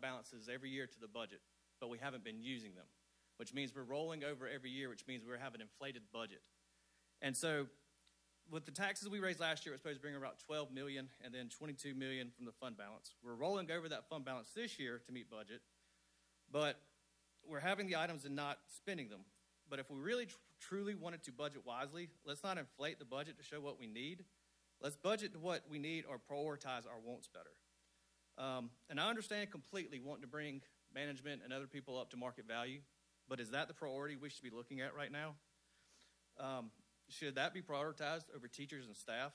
balances every year to the budget, but we haven't been using them, which means we're rolling over every year, which means we have an inflated budget. And so with the taxes we raised last year, it was supposed to bring about $12 million and then $22 million from the fund balance. We're rolling over that fund balance this year to meet budget, but we're having the items and not spending them. But if we really truly wanted to budget wisely, let's not inflate the budget to show what we need. Let's budget to what we need or prioritize our wants better. And I understand completely wanting to bring management and other people up to market value, but is that the priority we should be looking at right now? Should that be prioritized over teachers and staff?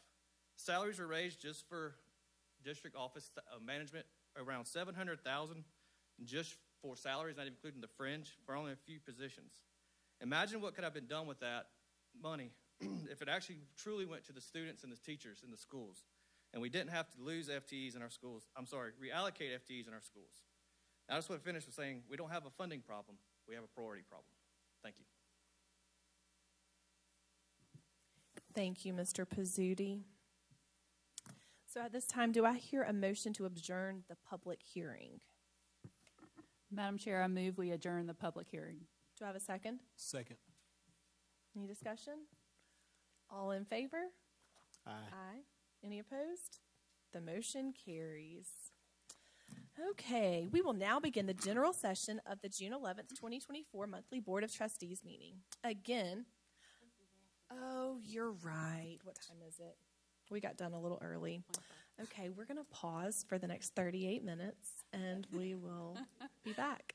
Salaries were raised just for district office management around $700,000 just for salaries, not including the fringe, for only a few positions. Imagine what could have been done with that money if it actually truly went to the students and the teachers in the schools, and we didn't have to lose FTEs in our schools. Reallocate FTEs in our schools. I just want to finish with saying we don't have a funding problem. We have a priority problem. Thank you. Thank you, Mr. Pizzuti. So at this time, do I hear a motion to adjourn the public hearing? Madam Chair, I move we adjourn the public hearing. Do I have a second? Second. Any discussion? All in favor? Aye. Aye. Any opposed? The motion carries. Okay, we will now begin the general session of the June 11th, 2024 monthly Board of Trustees meeting. Again, oh, you're right. What time is it? We got done a little early. Okay, we're going to pause for the next 38 minutes, and we will be back.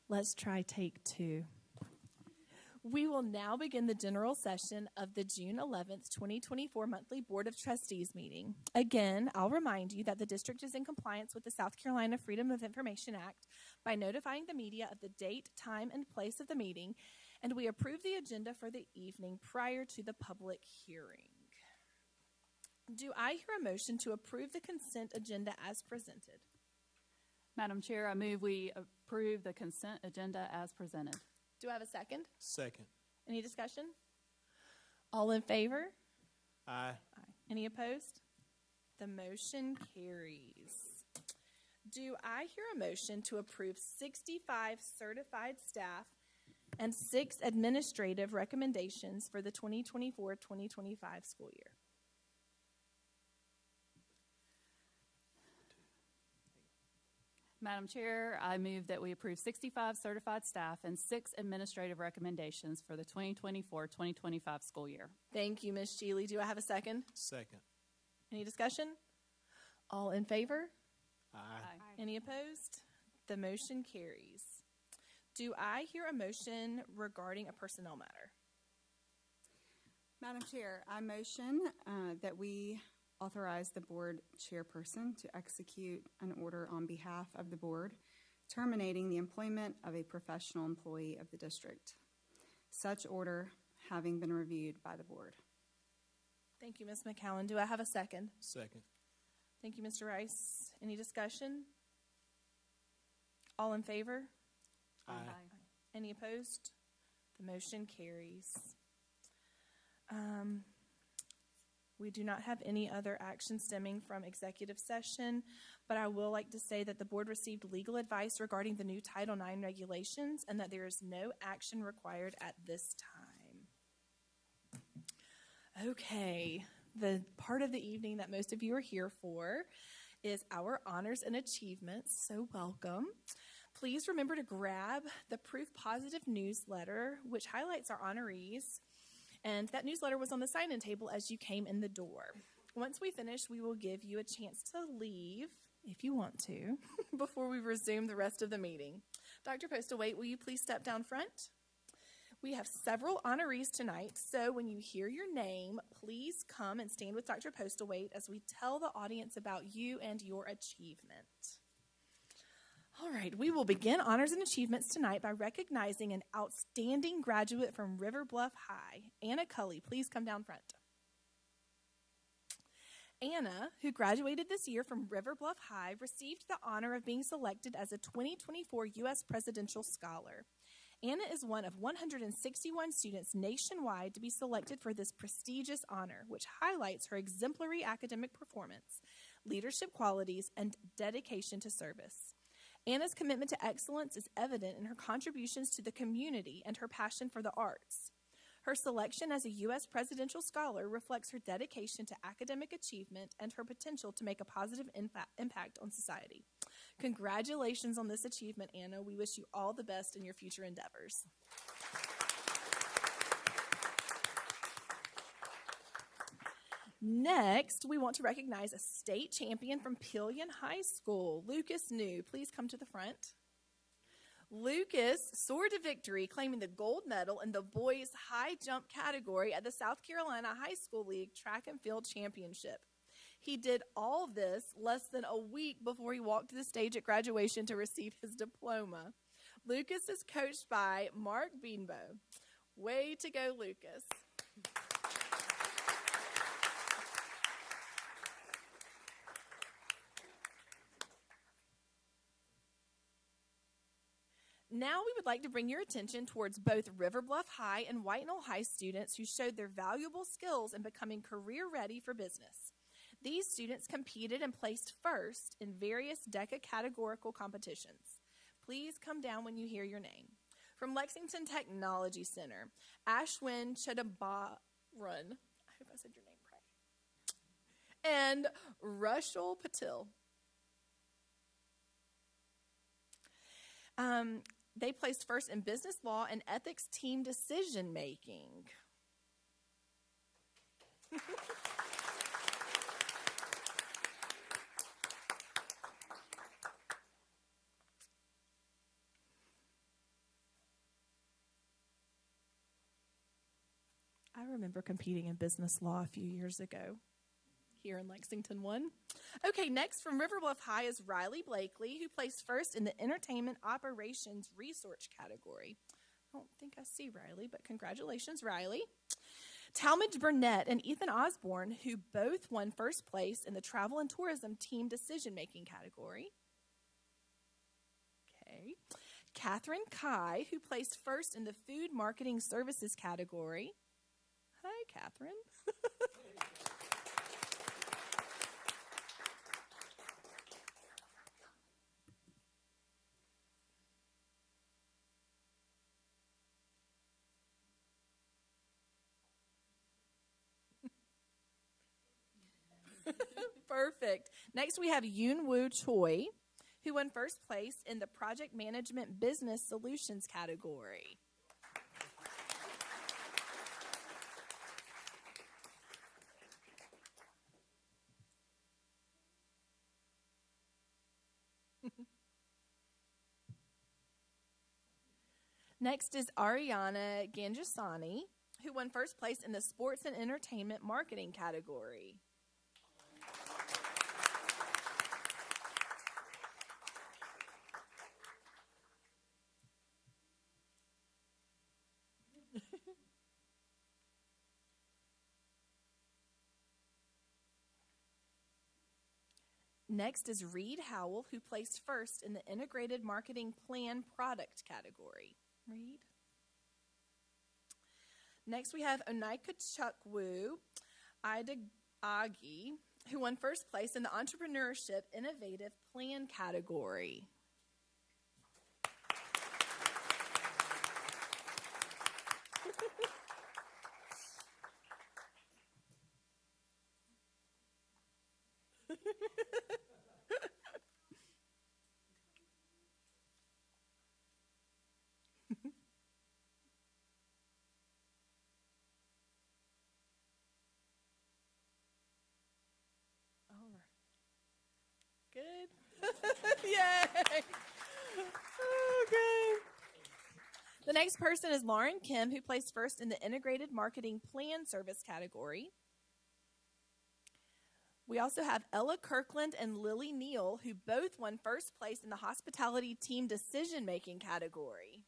Let's try take 2. We will now begin the general session of the June 11th, 2024 monthly Board of Trustees meeting. Again, I'll remind you that the district is in compliance with the South Carolina Freedom of Information Act by notifying the media of the date, time, and place of the meeting, and we approve the agenda for the evening prior to the public hearing. Do I hear a motion to approve the consent agenda as presented? Madam Chair, I move we approve the consent agenda as presented. Do I have a second? Second. Any discussion? All in favor? Aye. Aye. Any opposed? The motion carries. Do I hear a motion to approve 65 certified staff and 6 administrative recommendations for the 2024-2025 school year? Madam Chair, I move that we approve 65 certified staff and 6 administrative recommendations for the 2024-2025 school year. Thank you, Ms. Shealy. Do I have a second? Second. Any discussion? All in favor? Aye. Any opposed? The motion carries. Do I hear a motion regarding a personnel matter? Madam Chair, I motion that we authorize the board chairperson to execute an order on behalf of the board terminating the employment of a professional employee of the district. Such order having been reviewed by the board. Thank you, Ms. McCowan. Do I have a second? Second. Thank you, Mr. Rice. Any discussion? All in favor? Aye. Any opposed? The motion carries. We do not have any other action stemming from executive session, but I will like to say that the board received legal advice regarding the new Title IX regulations and that there is no action required at this time. Okay, the part of the evening that most of you are here for is our honors and achievements, so welcome. Please remember to grab the Proof Positive newsletter, which highlights our honorees. And that newsletter was on the sign-in table as you came in the door. Once we finish, we will give you a chance to leave, if you want to, before we resume the rest of the meeting. Dr. Postlewaite, will you please step down front? We have several honorees tonight, so when you hear your name, please come and stand with Dr. Postlewaite as we tell the audience about you and your achievement. All right, we will begin honors and achievements tonight by recognizing an outstanding graduate from River Bluff High. Anna Cully, please come down front. Anna, who graduated this year from River Bluff High, received the honor of being selected as a 2024 U.S. Presidential Scholar. Anna is one of 161 students nationwide to be selected for this prestigious honor, which highlights her exemplary academic performance, leadership qualities, and dedication to service. Anna's commitment to excellence is evident in her contributions to the community and her passion for the arts. Her selection as a U.S. Presidential Scholar reflects her dedication to academic achievement and her potential to make a positive impact on society. Congratulations on this achievement, Anna. We wish you all the best in your future endeavors. Next, we want to recognize a state champion from Pillion High School, Lucas New. Please come to the front. Lucas soared to victory, claiming the gold medal in the boys high jump category at the South Carolina High School League Track and Field Championship. He did all this less than a week before he walked to the stage at graduation to receive his diploma. Lucas is coached by Mark Beanbo. Way to go, Lucas. Now we would like to bring your attention towards both River Bluff High and White Knoll High students who showed their valuable skills in becoming career-ready for business. These students competed and placed first in various DECA categorical competitions. Please come down when you hear your name. From Lexington Technology Center, Ashwin Chedabaran, I hope I said your name right, and Rushal Patil. They placed first in business law and ethics team decision making. remember competing in business law a few years ago here in Lexington 1. Okay, next from River Bluff High is Riley Blakely, who placed first in the Entertainment Operations Research category. I don't think I see Riley, but congratulations, Riley. Talmadge Burnett and Ethan Osborne, who both won first place in the Travel and Tourism Team Decision-Making category. Okay. Catherine Kai, who placed first in the Food Marketing Services category. Hi, Catherine. Perfect. Next, we have Yoon Woo Choi, who won first place in the Project Management Business Solutions category. Next is Ariana Ganjasani, who won first place in the Sports and Entertainment Marketing category. Next is Reed Howell, who placed first in the Integrated Marketing Plan Product category. Reed. Next, we have Onika Chukwu Idagagi, who won first place in the Entrepreneurship Innovative Plan category. Good. Yay. Okay. The next person is Lauren Kim, who placed first in the Integrated Marketing Plan Service category. We also have Ella Kirkland and Lily Neal, who both won first place in the Hospitality Team Decision-Making category.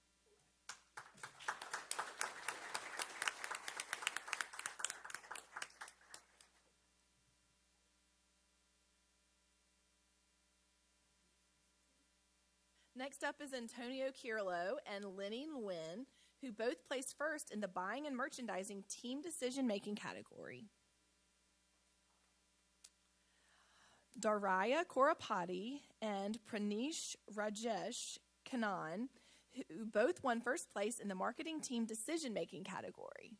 Next up is Antonio Kirillo and Lenny Nguyen, who both placed first in the Buying and Merchandising Team Decision-Making category. Daraya Korapati and Pranish Rajesh Kanan, who both won first place in the Marketing Team Decision-Making category.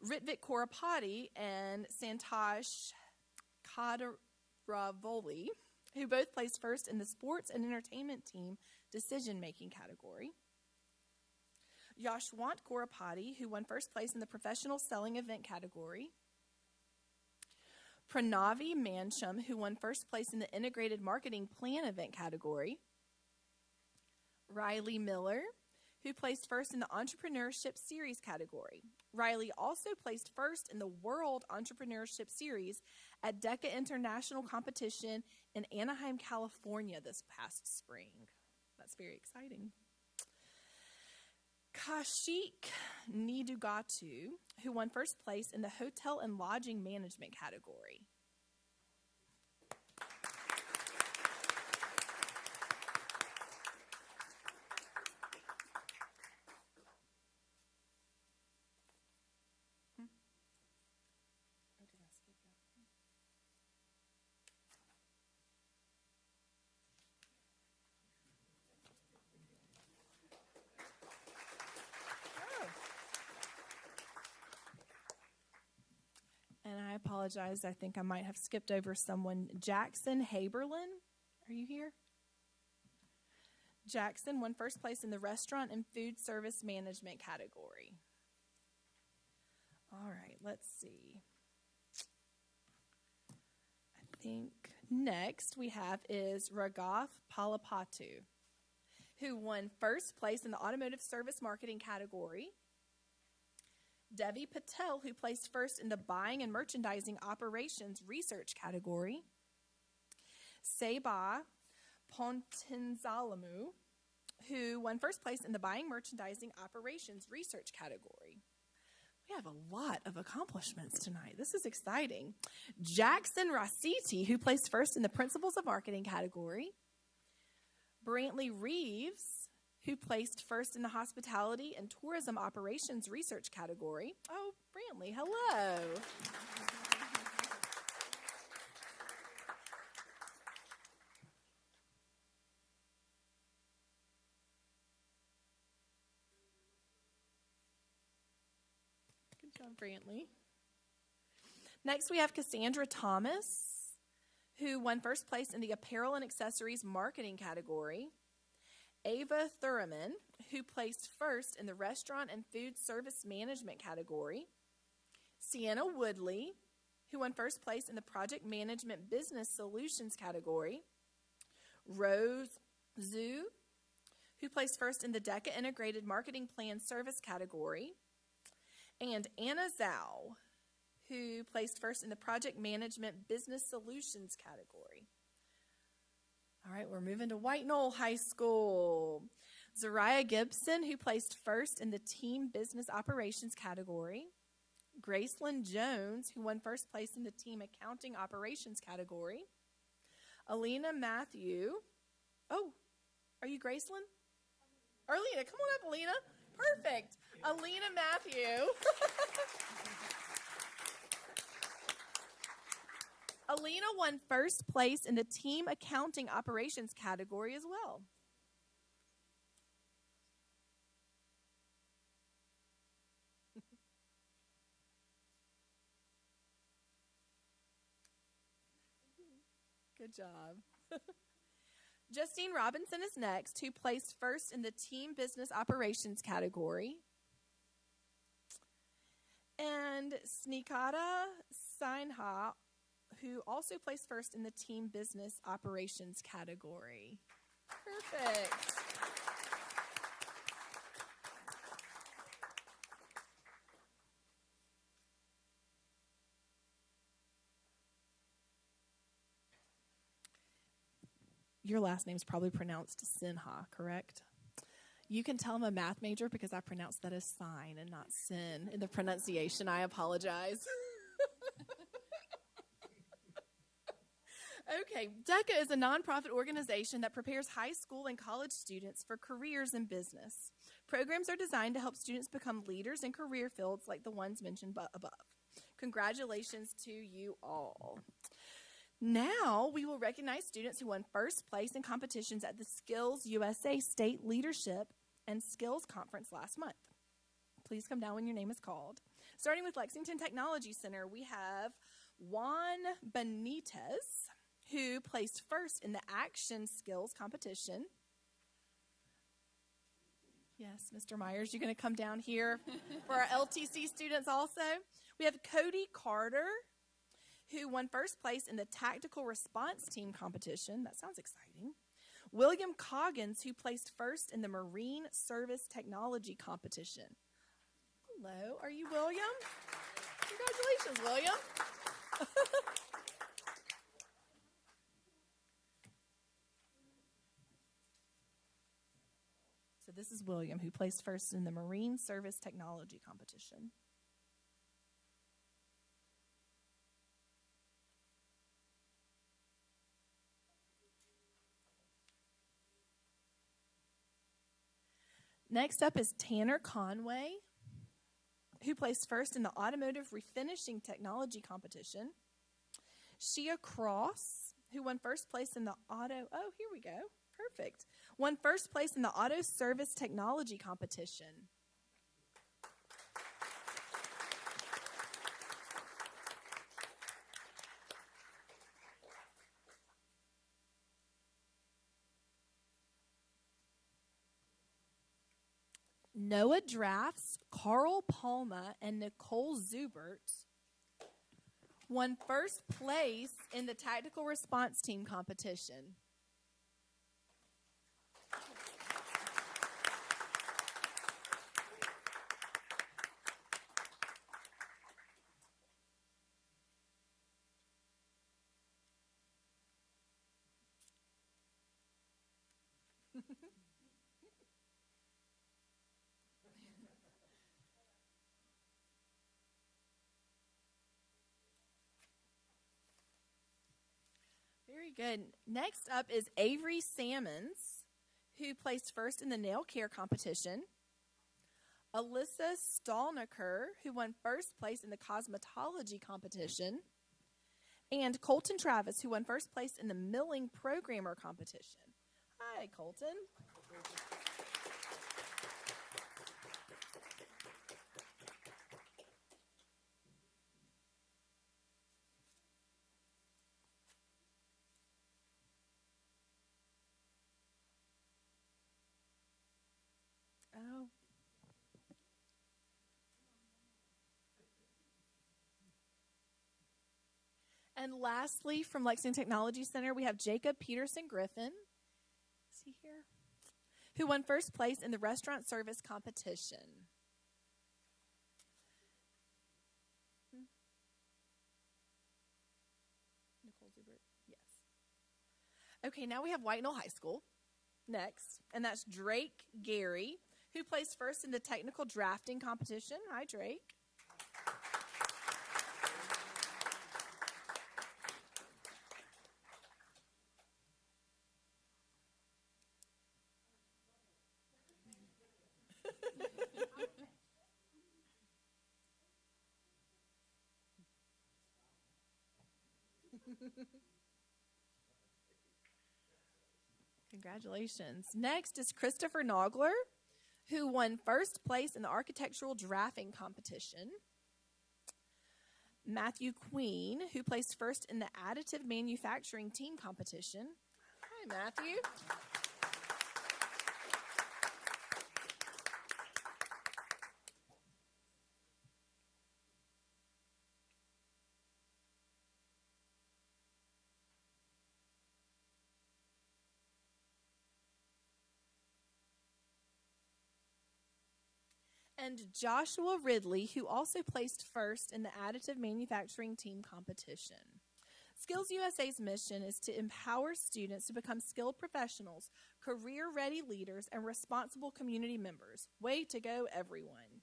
Ritvik Korapati and Santosh Kadaravoli, who both placed first in the Sports and Entertainment Team Decision-Making category. Yashwant Korapati, who won first place in the Professional Selling Event category. Pranavi Mancham, who won first place in the Integrated Marketing Plan Event category. Riley Miller, who placed first in the Entrepreneurship Series category. Riley also placed first in the World Entrepreneurship Series at DECA International Competition in Anaheim, California this past spring. That's very exciting. Kashik Nidugatu, who won first place in the Hotel and Lodging Management category. And I apologize. I think I might have skipped over someone. Jackson Haberlin, are you here? Jackson won first place in the Restaurant and Food Service Management category. All right, let's see. I think next we have is Raghav Palapatu, who won first place in the Automotive Service Marketing category. Devi Patel, who placed first in the Buying and Merchandising Operations Research category. Seba Pontinzalamu, who won first place in the Buying Merchandising Operations Research category. We have a lot of accomplishments tonight. This is exciting. Jackson Rossiti, who placed first in the Principles of Marketing category. Brantley Reeves, who placed first in the Hospitality and Tourism Operations Research category. Oh, Brantley, hello. Good job, Brantley. Next, we have Cassandra Thomas, who won first place in the Apparel and Accessories Marketing category. Ava Thurman, who placed first in the Restaurant and Food Service Management category. Sienna Woodley, who won first place in the Project Management Business Solutions category. Rose Zhu, who placed first in the DECA Integrated Marketing Plan Service category. And Anna Zhao, who placed first in the Project Management Business Solutions category. All right, we're moving to White Knoll High School. Zariah Gibson, who placed first in the Team Business Operations category. Gracelyn Jones, who won first place in the Team Accounting Operations category. Alina Matthew. Oh, are you Gracelyn? Alina, come on up, Alina. Perfect. Alina Matthew. Alina won first place in the Team Accounting Operations category as well. Good job. Justine Robinson is next, who placed first in the Team Business Operations category. And Snikata Sinha, who also placed first in the Team Business Operations category. Perfect. Your last name's probably pronounced Sinha, correct? You can tell I'm a math major because I pronounced that as sign and not sin in the pronunciation. I apologize. Okay, DECA is a nonprofit organization that prepares high school and college students for careers in business. Programs are designed to help students become leaders in career fields like the ones mentioned above. Congratulations to you all. Now we will recognize students who won first place in competitions at the Skills USA State Leadership and Skills Conference last month. Please come down when your name is called. Starting with Lexington Technology Center, we have Juan Benitez, who placed first in the Action Skills competition. Yes, Mr. Myers, you're going to come down here for our LTC students also. We have Cody Carter, who won first place in the Tactical Response Team competition. That sounds exciting. William Coggins, who placed first in the Marine Service Technology competition. Hello, are you William? Congratulations, William. So this is William, who placed first in the Marine Service Technology competition. Next up is Tanner Conway, who placed first in the Automotive Refinishing Technology competition. Shia Cross, who won first place in the here we go, perfect. Won first place in the Auto Service Technology competition. Noah Drafts, Carl Palma, and Nicole Zubert won first place in the Tactical Response Team competition. Very good. Next up is Avery Sammons, who placed first in the nail care competition. Alyssa Stallnaker, who won first place in the cosmetology competition. And Colton Travis, who won first place in the milling programmer competition. Hi, Colton. Oh. And lastly, from Lexington Technology Center, we have Jacob Peterson Griffin. Is he here? Who won first place in the restaurant service competition. Nicole Zubert? Yes. Okay, now we have White Knoll High School next, and that's Drake Gary, who placed first in the technical drafting competition. Hi, Drake. Congratulations. Next is Christopher Nogler, who won first place in the architectural drafting competition. Matthew Queen, who placed first in the additive manufacturing team competition. Hi, Matthew. And Joshua Ridley, who also placed first in the additive manufacturing team competition. Skills USA's mission is to empower students to become skilled professionals, career-ready leaders, and responsible community members. Way to go, everyone.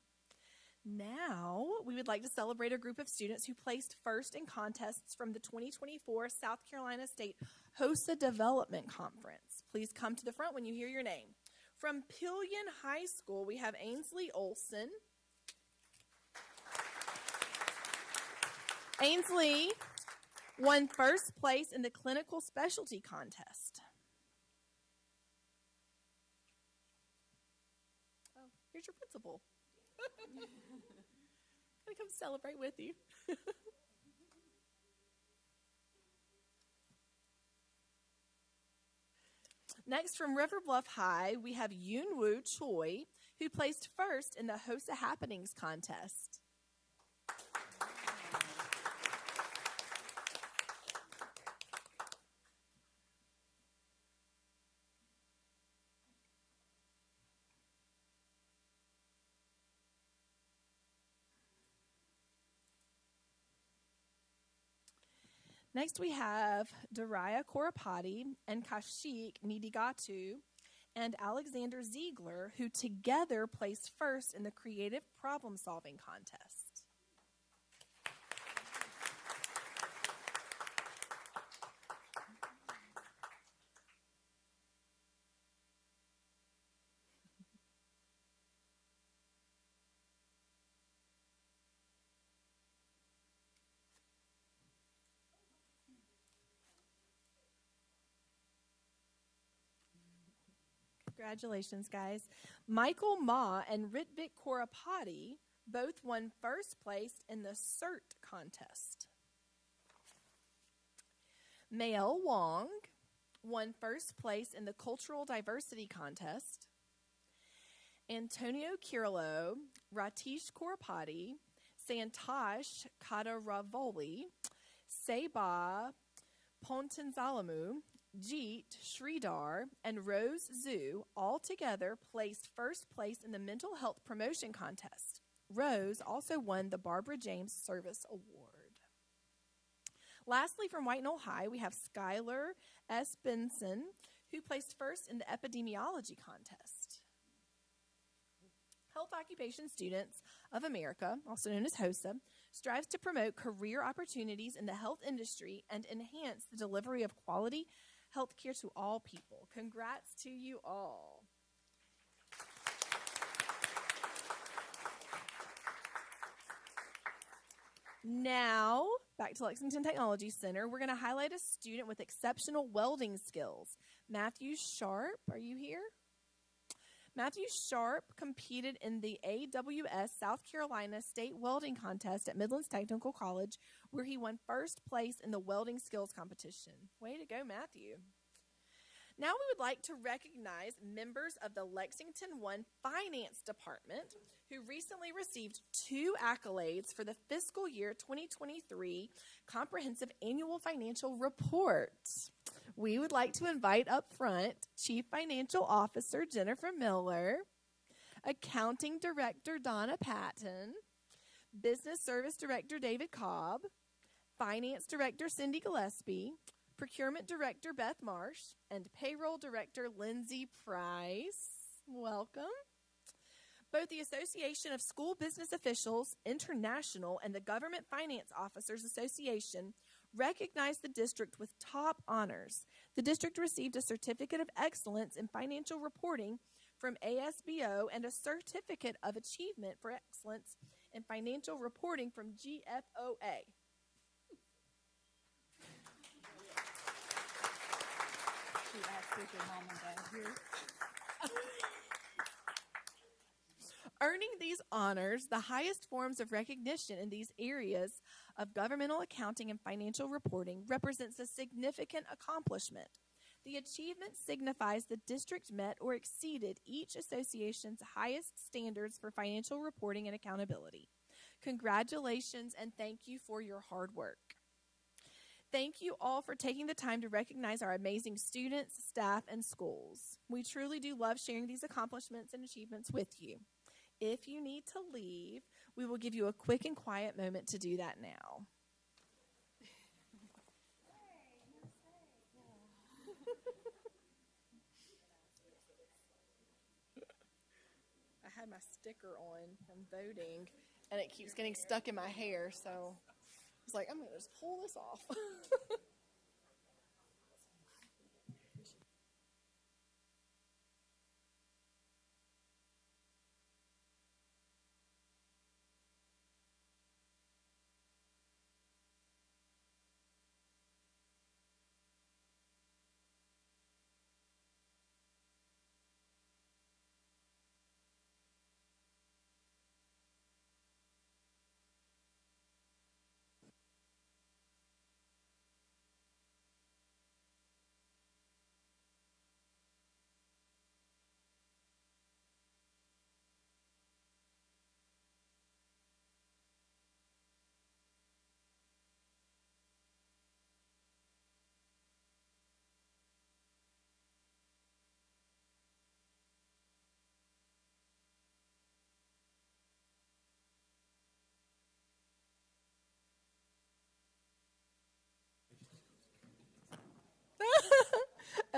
Now, we would like to celebrate a group of students who placed first in contests from the 2024 South Carolina State HOSA Development Conference. Please come to the front when you hear your name. From Pillion High School, we have Ainsley Olson. Ainsley won first place in the clinical specialty contest. Oh, here's your principal. Gonna come celebrate with you. Next, from River Bluff High, we have Yoonwoo Choi, who placed first in the HOSA Happenings contest. Next, we have Daraya Korapati and Kashik Nidigatu and Alexander Ziegler, who together placed first in the Creative Problem Solving contest. Congratulations, guys. Michael Ma and Ritvik Korapati both won first place in the CERT contest. Mael Wong won first place in the Cultural Diversity contest. Antonio Kirillo, Ratish Korapati, Santosh Kadaravoli, Seba Pontanzalamu, Jeet Sridhar, and Rose Zhu all together placed first place in the Mental Health Promotion Contest. Rose also won the Barbara James Service Award. Lastly, from White Knoll High, we have Skylar S. Benson, who placed first in the Epidemiology Contest. Health Occupation Students of America, also known as HOSA, strives to promote career opportunities in the health industry and enhance the delivery of quality health care to all people. Congrats to you all. Now, back to Lexington Technology Center, we're going to highlight a student with exceptional welding skills. Matthew Sharp, are you here? Matthew Sharp competed in the AWS South Carolina State Welding Contest at Midlands Technical College, where he won first place in the welding skills competition. Way to go, Matthew. Now we would like to recognize members of the Lexington One Finance Department who recently received 2 accolades for the fiscal year 2023 Comprehensive Annual Financial Report. We would like to invite up front Chief Financial Officer Jennifer Miller, Accounting Director Donna Patton, Business Service Director David Cobb, Finance Director Cindy Gillespie, Procurement Director Beth Marsh, and Payroll Director Lindsay Price. Welcome. Both the Association of School Business Officials International and the Government Finance Officers Association recognized the district with top honors. The district received a Certificate of Excellence in Financial Reporting from ASBO and a Certificate of Achievement for Excellence in Financial Reporting from GFOA. Earning these honors, the highest forms of recognition in these areas of governmental accounting and financial reporting, represents a significant accomplishment. The achievement signifies the district met or exceeded each association's highest standards for financial reporting and accountability. Congratulations and thank you for your hard work. Thank you all for taking the time to recognize our amazing students, staff, and schools. We truly do love sharing these accomplishments and achievements with you. If you need to leave, we will give you a quick and quiet moment to do that now. I had my sticker on from voting, and it keeps getting stuck in my hair, so I was like, I'm going to just pull this off.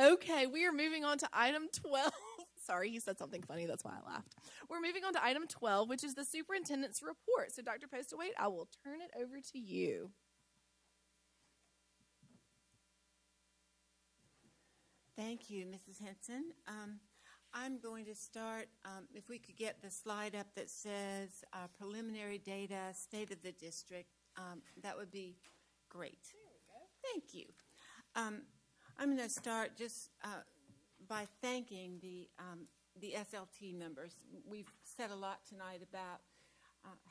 Okay, we are moving on to item 12. Sorry, he said something funny. That's why I laughed. We're moving on to item 12, which is the superintendent's report. So, Dr. Postlewaite, I will turn it over to you. Thank you, Mrs. Henson. I'm going to start, if we could get the slide up that says preliminary data, state of the district, that would be great. There we go. Thank you. I'm going to start just by thanking the SLT members. We've said a lot tonight about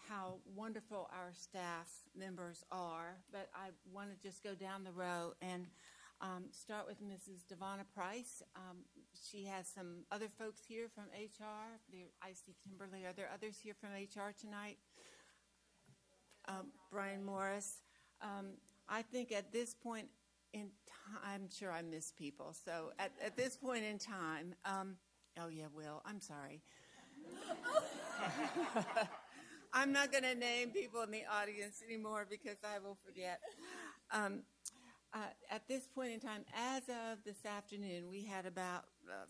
how wonderful our staff members are, but I want to just go down the row and start with Mrs. Devonna Price. She has some other folks here from HR. I see Kimberly. Are there others here from HR tonight? Brian Morris. I think at this point in time, I'm sure I miss people. So at this point in time, oh yeah, Will, I'm sorry. I'm not going to name people in the audience anymore because I will forget. At this point in time, as of this afternoon, we had about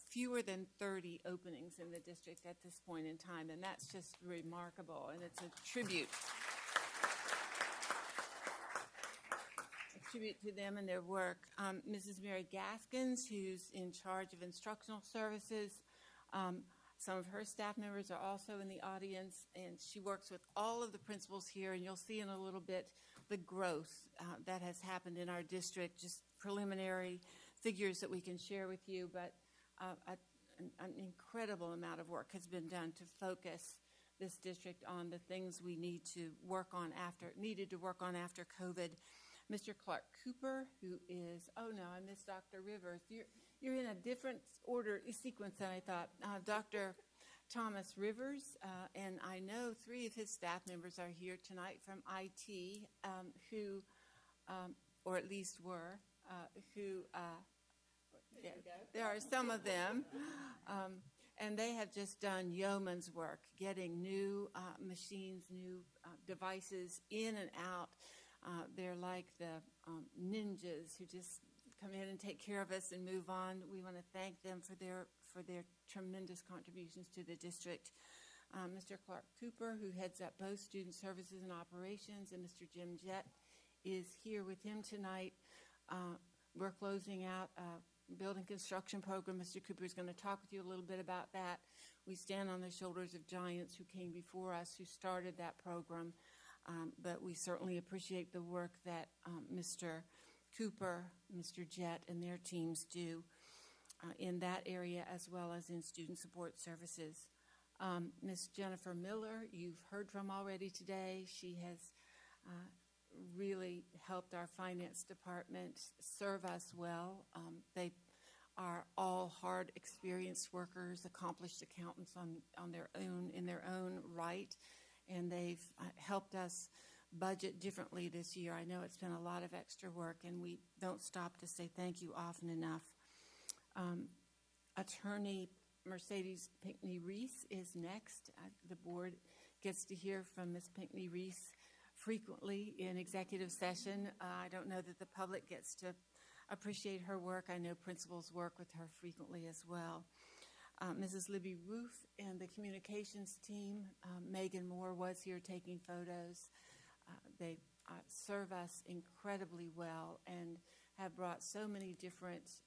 fewer than 30 openings in the district at this point in time, and that's just remarkable, and it's a tribute. tribute to them and their work. Mrs. Mary Gaskins, who's in charge of instructional services. Some of her staff members are also in the audience, and she works with all of the principals here, and you'll see in a little bit the growth that has happened in our district, just preliminary figures that we can share with you, but an incredible amount of work has been done to focus this district on the things we needed to work on after COVID. Mr. Clark Cooper, who is, oh no, I missed Dr. Rivers. You're in a different order sequence than I thought. Dr. Thomas Rivers, and I know 3 of his staff members are here tonight from IT, who, or at least were, there are some of them, and they have just done yeoman's work, getting new machines, new devices in and out. They're like the ninjas who just come in and take care of us and move on. We want to thank them for their tremendous contributions to the district. Mr. Clark Cooper, who heads up both student services and operations, and Mr. Jim Jett is here with him tonight. We're closing out a building construction program. Mr. Cooper is going to talk with you a little bit about that. We stand on the shoulders of giants who came before us, who started that program. But we certainly appreciate the work that Mr. Cooper, Mr. Jett, and their teams do in that area, as well as in student support services. Ms. Jennifer Miller, you've heard from already today. She has really helped our finance department serve us well. They are all hard, experienced workers, accomplished accountants in their own right. And they've helped us budget differently this year. I know it's been a lot of extra work, and we don't stop to say thank you often enough. Attorney Mercedes Pinckney-Reese is next. The board gets to hear from Ms. Pinckney-Reese frequently in executive session. I don't know that the public gets to appreciate her work. I know principals work with her frequently as well. Mrs. Libby Roof and the communications team. Megan Moore was here taking photos. They serve us incredibly well and have brought so many different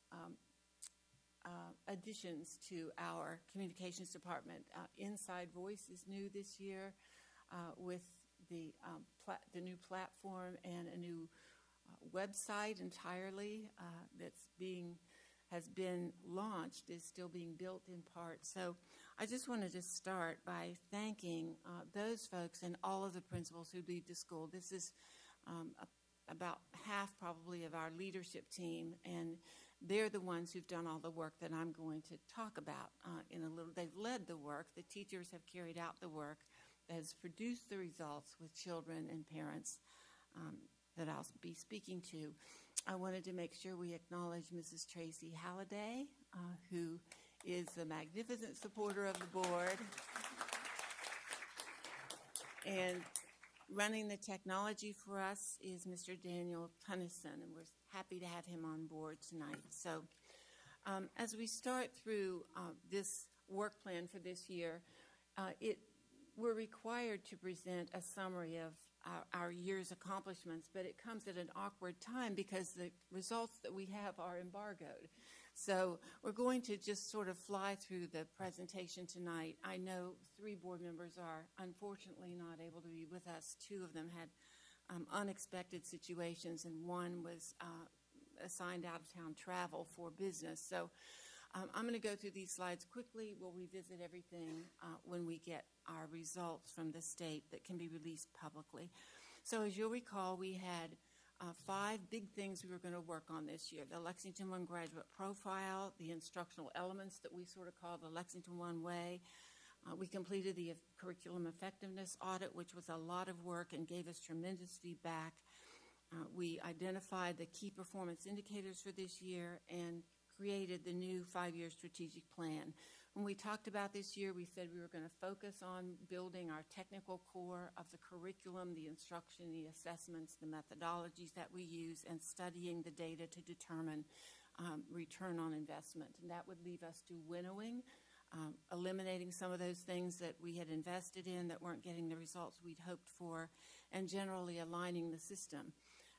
additions to our communications department. Inside Voice is new this year with the new platform and a new website entirely has been launched, is still being built in part. So I just wanted to start by thanking those folks and all of the principals who lead the school. This is about half probably of our leadership team, and they're the ones who've done all the work that I'm going to talk about in a little. They've led the work. The teachers have carried out the work that has produced the results with children and parents that I'll be speaking to. I wanted to make sure we acknowledge Mrs. Tracy Halliday, who is a magnificent supporter of the board. And running the technology for us is Mr. Daniel Tunnison, and we're happy to have him on board tonight. So as we start through this work plan for this year, we're required to present a summary of our year's accomplishments, but it comes at an awkward time because the results that we have are embargoed. So we're going to just sort of fly through the presentation tonight. I know 3 board members are unfortunately not able to be with us. 2 of them had unexpected situations, and 1 was assigned out-of-town travel for business. So I'm going to go through these slides quickly. We'll revisit everything when we get our results from the state that can be released publicly. So as you'll recall, we had 5 big things we were going to work on this year. The Lexington One Graduate Profile, the instructional elements that we sort of call the Lexington One Way. We completed the curriculum effectiveness audit, which was a lot of work and gave us tremendous feedback. We identified the key performance indicators for this year and created the new 5-year strategic plan. When we talked about this year, we said we were going to focus on building our technical core of the curriculum, the instruction, the assessments, the methodologies that we use, and studying the data to determine return on investment. And that would leave us to winnowing, eliminating some of those things that we had invested in that weren't getting the results we'd hoped for, and generally aligning the system.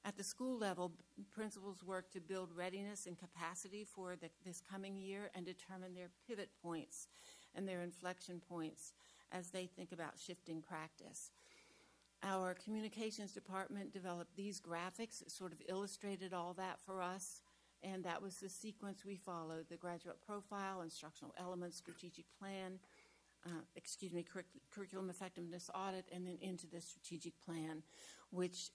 At the school level, principals work to build readiness and capacity for this coming year and determine their pivot points and their inflection points as they think about shifting practice. Our communications department developed these graphics that sort of illustrated all that for us, and that was the sequence we followed: the graduate profile, instructional elements, strategic plan, curriculum effectiveness audit, and then into the strategic plan, which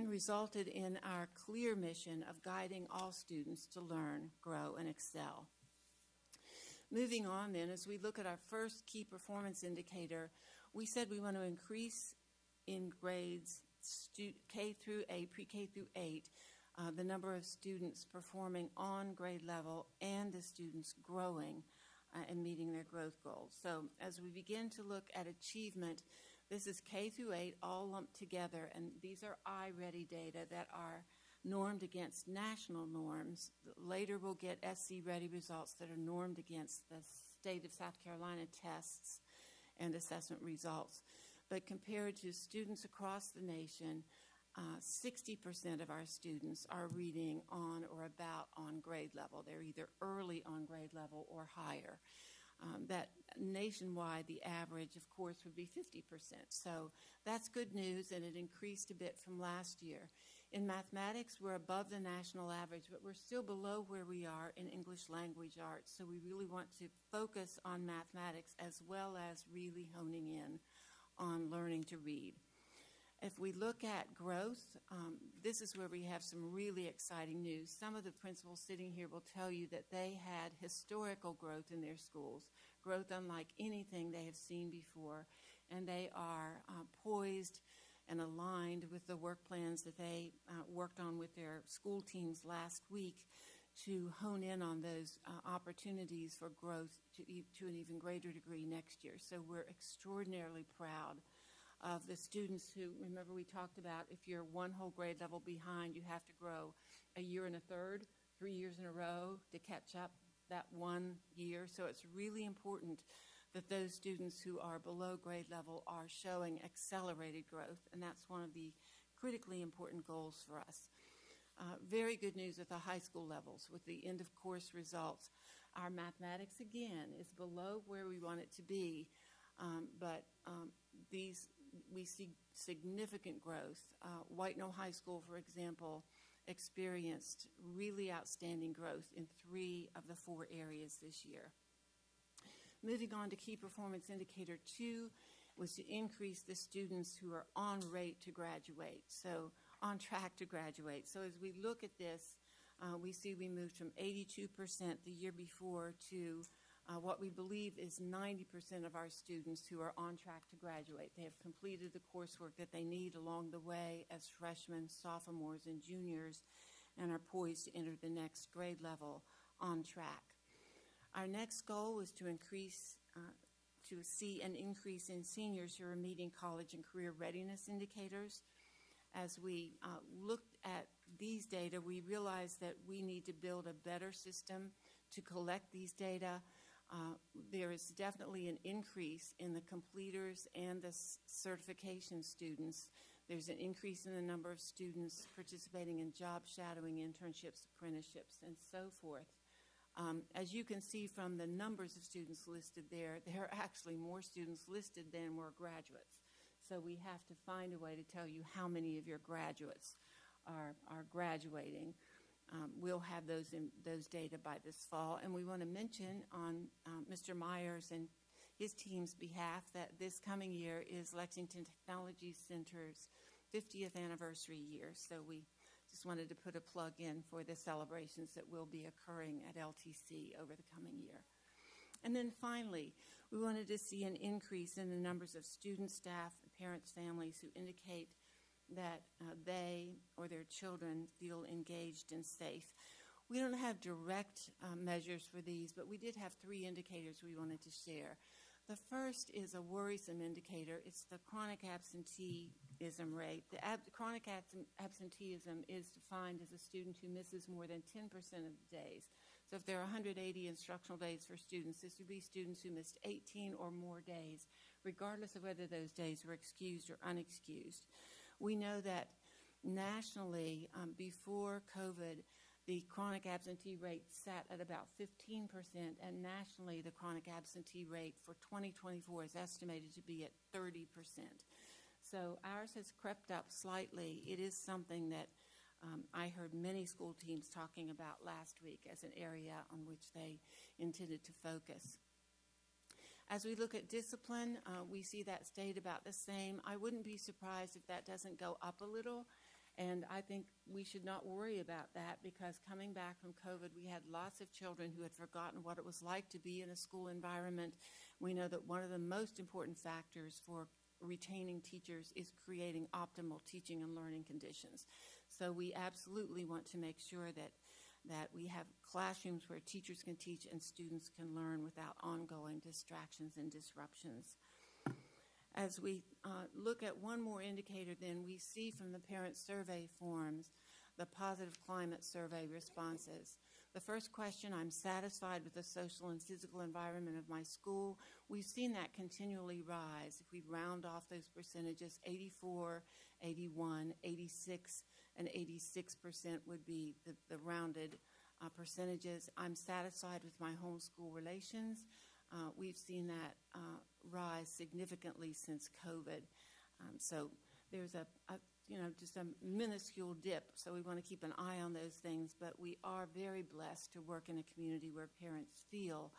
resulted in our clear mission of guiding all students to learn, grow, and excel. Moving on then, as we look at our first key performance indicator, we said we want to increase in grades K through 8, pre-K through 8, the number of students performing on grade level and the students growing and meeting their growth goals. So as we begin to look at achievement, this is K through 8 all lumped together, and these are I-ready data that are normed against national norms. Later we'll get SC-ready results that are normed against the state of South Carolina tests and assessment results. But compared to students across the nation, 60% of our students are reading on or about on grade level. They're either early on grade level or higher. That nationwide, the average, of course, would be 50%. So that's good news, and it increased a bit from last year. In mathematics, we're above the national average, but we're still below where we are in English language arts. So we really want to focus on mathematics as well as really honing in on learning to read. If we look at growth, this is where we have some really exciting news. Some of the principals sitting here will tell you that they had historical growth in their schools, growth unlike anything they have seen before, and they are poised and aligned with the work plans that they worked on with their school teams last week to hone in on those opportunities for growth to an even greater degree next year. So we're extraordinarily proud of the students who, remember we talked about if you're one whole grade level behind, you have to grow a year and a third, 3 years in a row to catch up that 1 year. So it's really important that those students who are below grade level are showing accelerated growth, and that's one of the critically important goals for us. Very good news at the high school levels with the end of course results. Our mathematics, again, is below where we want it to be, but we see significant growth. White Knoll High School, for example, experienced really outstanding growth in 3 of the 4 areas this year. Moving on to key performance indicator 2 was to increase the students who are on rate to graduate, so on track to graduate. So as we look at this, we see we moved from 82% the year before to what we believe is 90% of our students who are on track to graduate. They have completed the coursework that they need along the way as freshmen, sophomores, and juniors, and are poised to enter the next grade level on track. Our next goal was to see an increase in seniors who are meeting college and career readiness indicators. As we looked at these data, we realized that we need to build a better system to collect these data. There is definitely an increase in the completers and the certification students. There's an increase in the number of students participating in job shadowing, internships, apprenticeships, and so forth. As you can see from the numbers of students listed there are actually more students listed than were graduates. So we have to find a way to tell you how many of your graduates are graduating. We'll have those data by this fall. And we want to mention on Mr. Myers and his team's behalf that this coming year is Lexington Technology Center's 50th anniversary year. So we just wanted to put a plug in for the celebrations that will be occurring at LTC over the coming year. And then finally, we wanted to see an increase in the numbers of students, staff, parents, families who indicate that they or their children feel engaged and safe. We don't have direct measures for these, but we did have 3 indicators we wanted to share. The first is a worrisome indicator. It's the chronic absenteeism rate. The chronic absenteeism is defined as a student who misses more than 10% of the days. So if there are 180 instructional days for students, this would be students who missed 18 or more days, regardless of whether those days were excused or unexcused. We know that nationally, before COVID, the chronic absentee rate sat at about 15%, and nationally, the chronic absentee rate for 2024 is estimated to be at 30%. So ours has crept up slightly. It is something that I heard many school teams talking about last week as an area on which they intended to focus. As we look at discipline, we see that stayed about the same. I wouldn't be surprised if that doesn't go up a little, and I think we should not worry about that, because coming back from COVID, we had lots of children who had forgotten what it was like to be in a school environment. We know that one of the most important factors for retaining teachers is creating optimal teaching and learning conditions. So we absolutely want to make sure that we have classrooms where teachers can teach and students can learn without ongoing distractions and disruptions. As we look at one more indicator, then, we see from the parent survey forms the positive climate survey responses. The first question, I'm satisfied with the social and physical environment of my school. We've seen that continually rise. If we round off those percentages, 84, 81, 86, and 86% would be the rounded percentages. I'm satisfied with my homeschool relations. We've seen that rise significantly since COVID. So there's just a minuscule dip, so we want to keep an eye on those things, but we are very blessed to work in a community where parents feel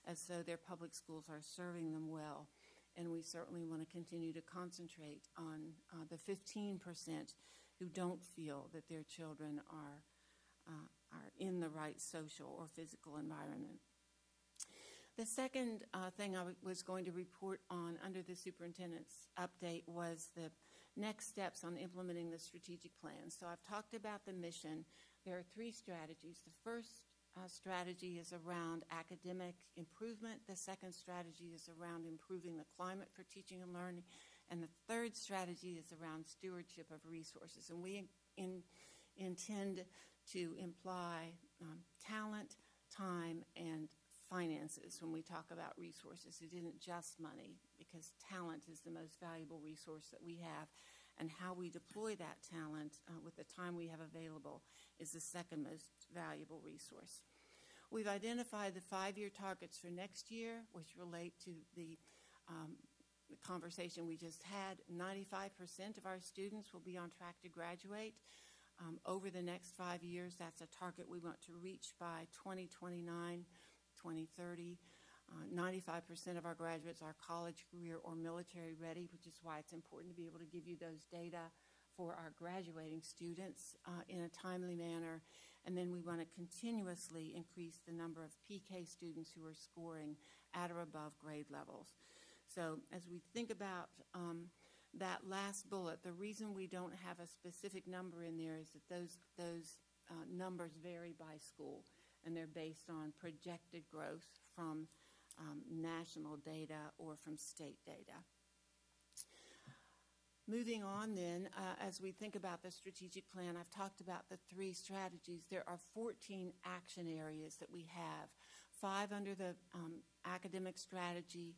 as though their public schools are serving them well, and we certainly want to continue to concentrate on the 15% who don't feel that their children are in the right social or physical environment. The second thing I was going to report on under the superintendent's update was the next steps on implementing the strategic plan. So I've talked about the mission. There are 3 strategies. The first strategy is around academic improvement. The second strategy is around improving the climate for teaching and learning. And the third strategy is around stewardship of resources. And we intend to imply talent, time, and finances when we talk about resources. It isn't just money, because talent is the most valuable resource that we have, and how we deploy that talent with the time we have available is the second most valuable resource. We've identified the 5-year targets for next year, which relate to the conversation we just had. 95% of our students will be on track to graduate over the next 5 years. That's a target we want to reach by 2029. 2030. 95% of our graduates are college, career, or military ready, which is why it's important to be able to give you those data for our graduating students in a timely manner. And then we want to continuously increase the number of PK students who are scoring at or above grade levels. So as we think about that last bullet, the reason we don't have a specific number in there is that those numbers vary by school, and they're based on projected growth from national data or from state data. Moving on then, as we think about the strategic plan, I've talked about the 3 strategies. There are 14 action areas that we have, 5 under the academic strategy,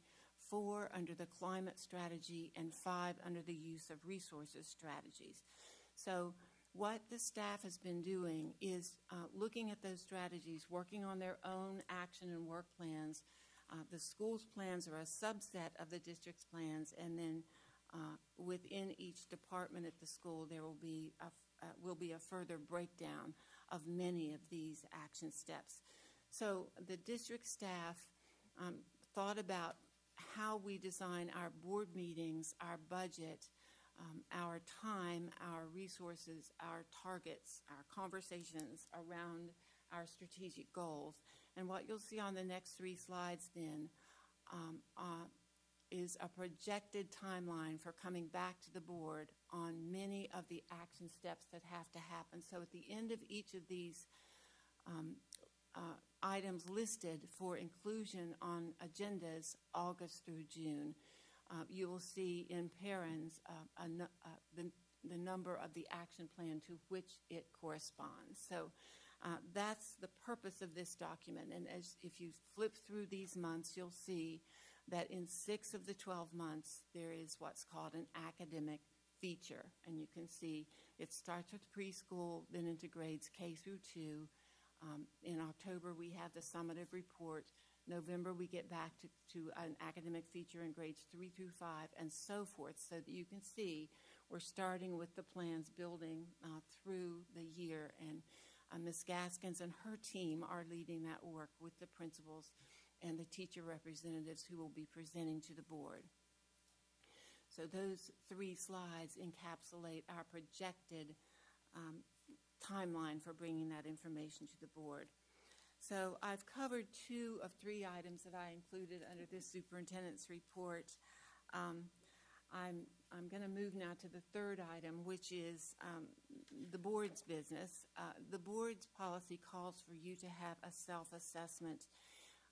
4 under the climate strategy, and 5 under the use of resources strategies. So what the staff has been doing is looking at those strategies, working on their own action and work plans. The school's plans are a subset of the district's plans, and then within each department at the school, there will be a further breakdown of many of these action steps. So the district staff thought about how we design our board meetings, our budget, our time, our resources, our targets, our conversations around our strategic goals. And what you'll see on the next 3 slides then is a projected timeline for coming back to the board on many of the action steps that have to happen. So at the end of each of these items listed for inclusion on agendas August through June, you will see in parens the number of the action plan to which it corresponds. So that's the purpose of this document. And if you flip through these months, you'll see that in 6 of the 12 months, there is what's called an academic feature. And you can see it starts with preschool, then into grades K through 2. In October, we have the summative report. November, we get back to an academic feature in grades 3 through 5, and so forth, so that you can see we're starting with the plans building through the year. And Ms. Gaskins and her team are leading that work with the principals and the teacher representatives who will be presenting to the board. So those 3 slides encapsulate our projected timeline for bringing that information to the board. So I've covered 2 of 3 items that I included under this superintendent's report. I'm going to move now to the 3rd item, which is the board's business. The board's policy calls for you to have a self-assessment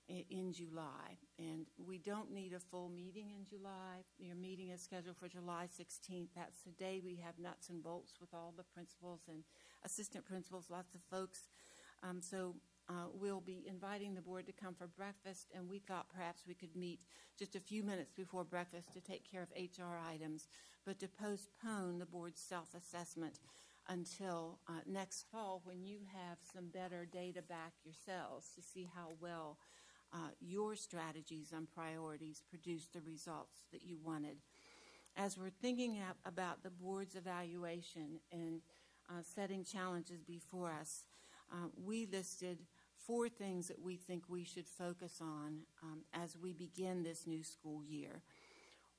in July, and we don't need a full meeting in July. Your meeting is scheduled for July 16th. That's the day we have nuts and bolts with all the principals and assistant principals, lots of folks. We'll be inviting the board to come for breakfast, and we thought perhaps we could meet just a few minutes before breakfast to take care of HR items, but to postpone the board's self-assessment until next fall, when you have some better data back yourselves to see how well your strategies and priorities produce the results that you wanted. As we're thinking about the board's evaluation and setting challenges before us, we listed 4 things that we think we should focus on as we begin this new school year.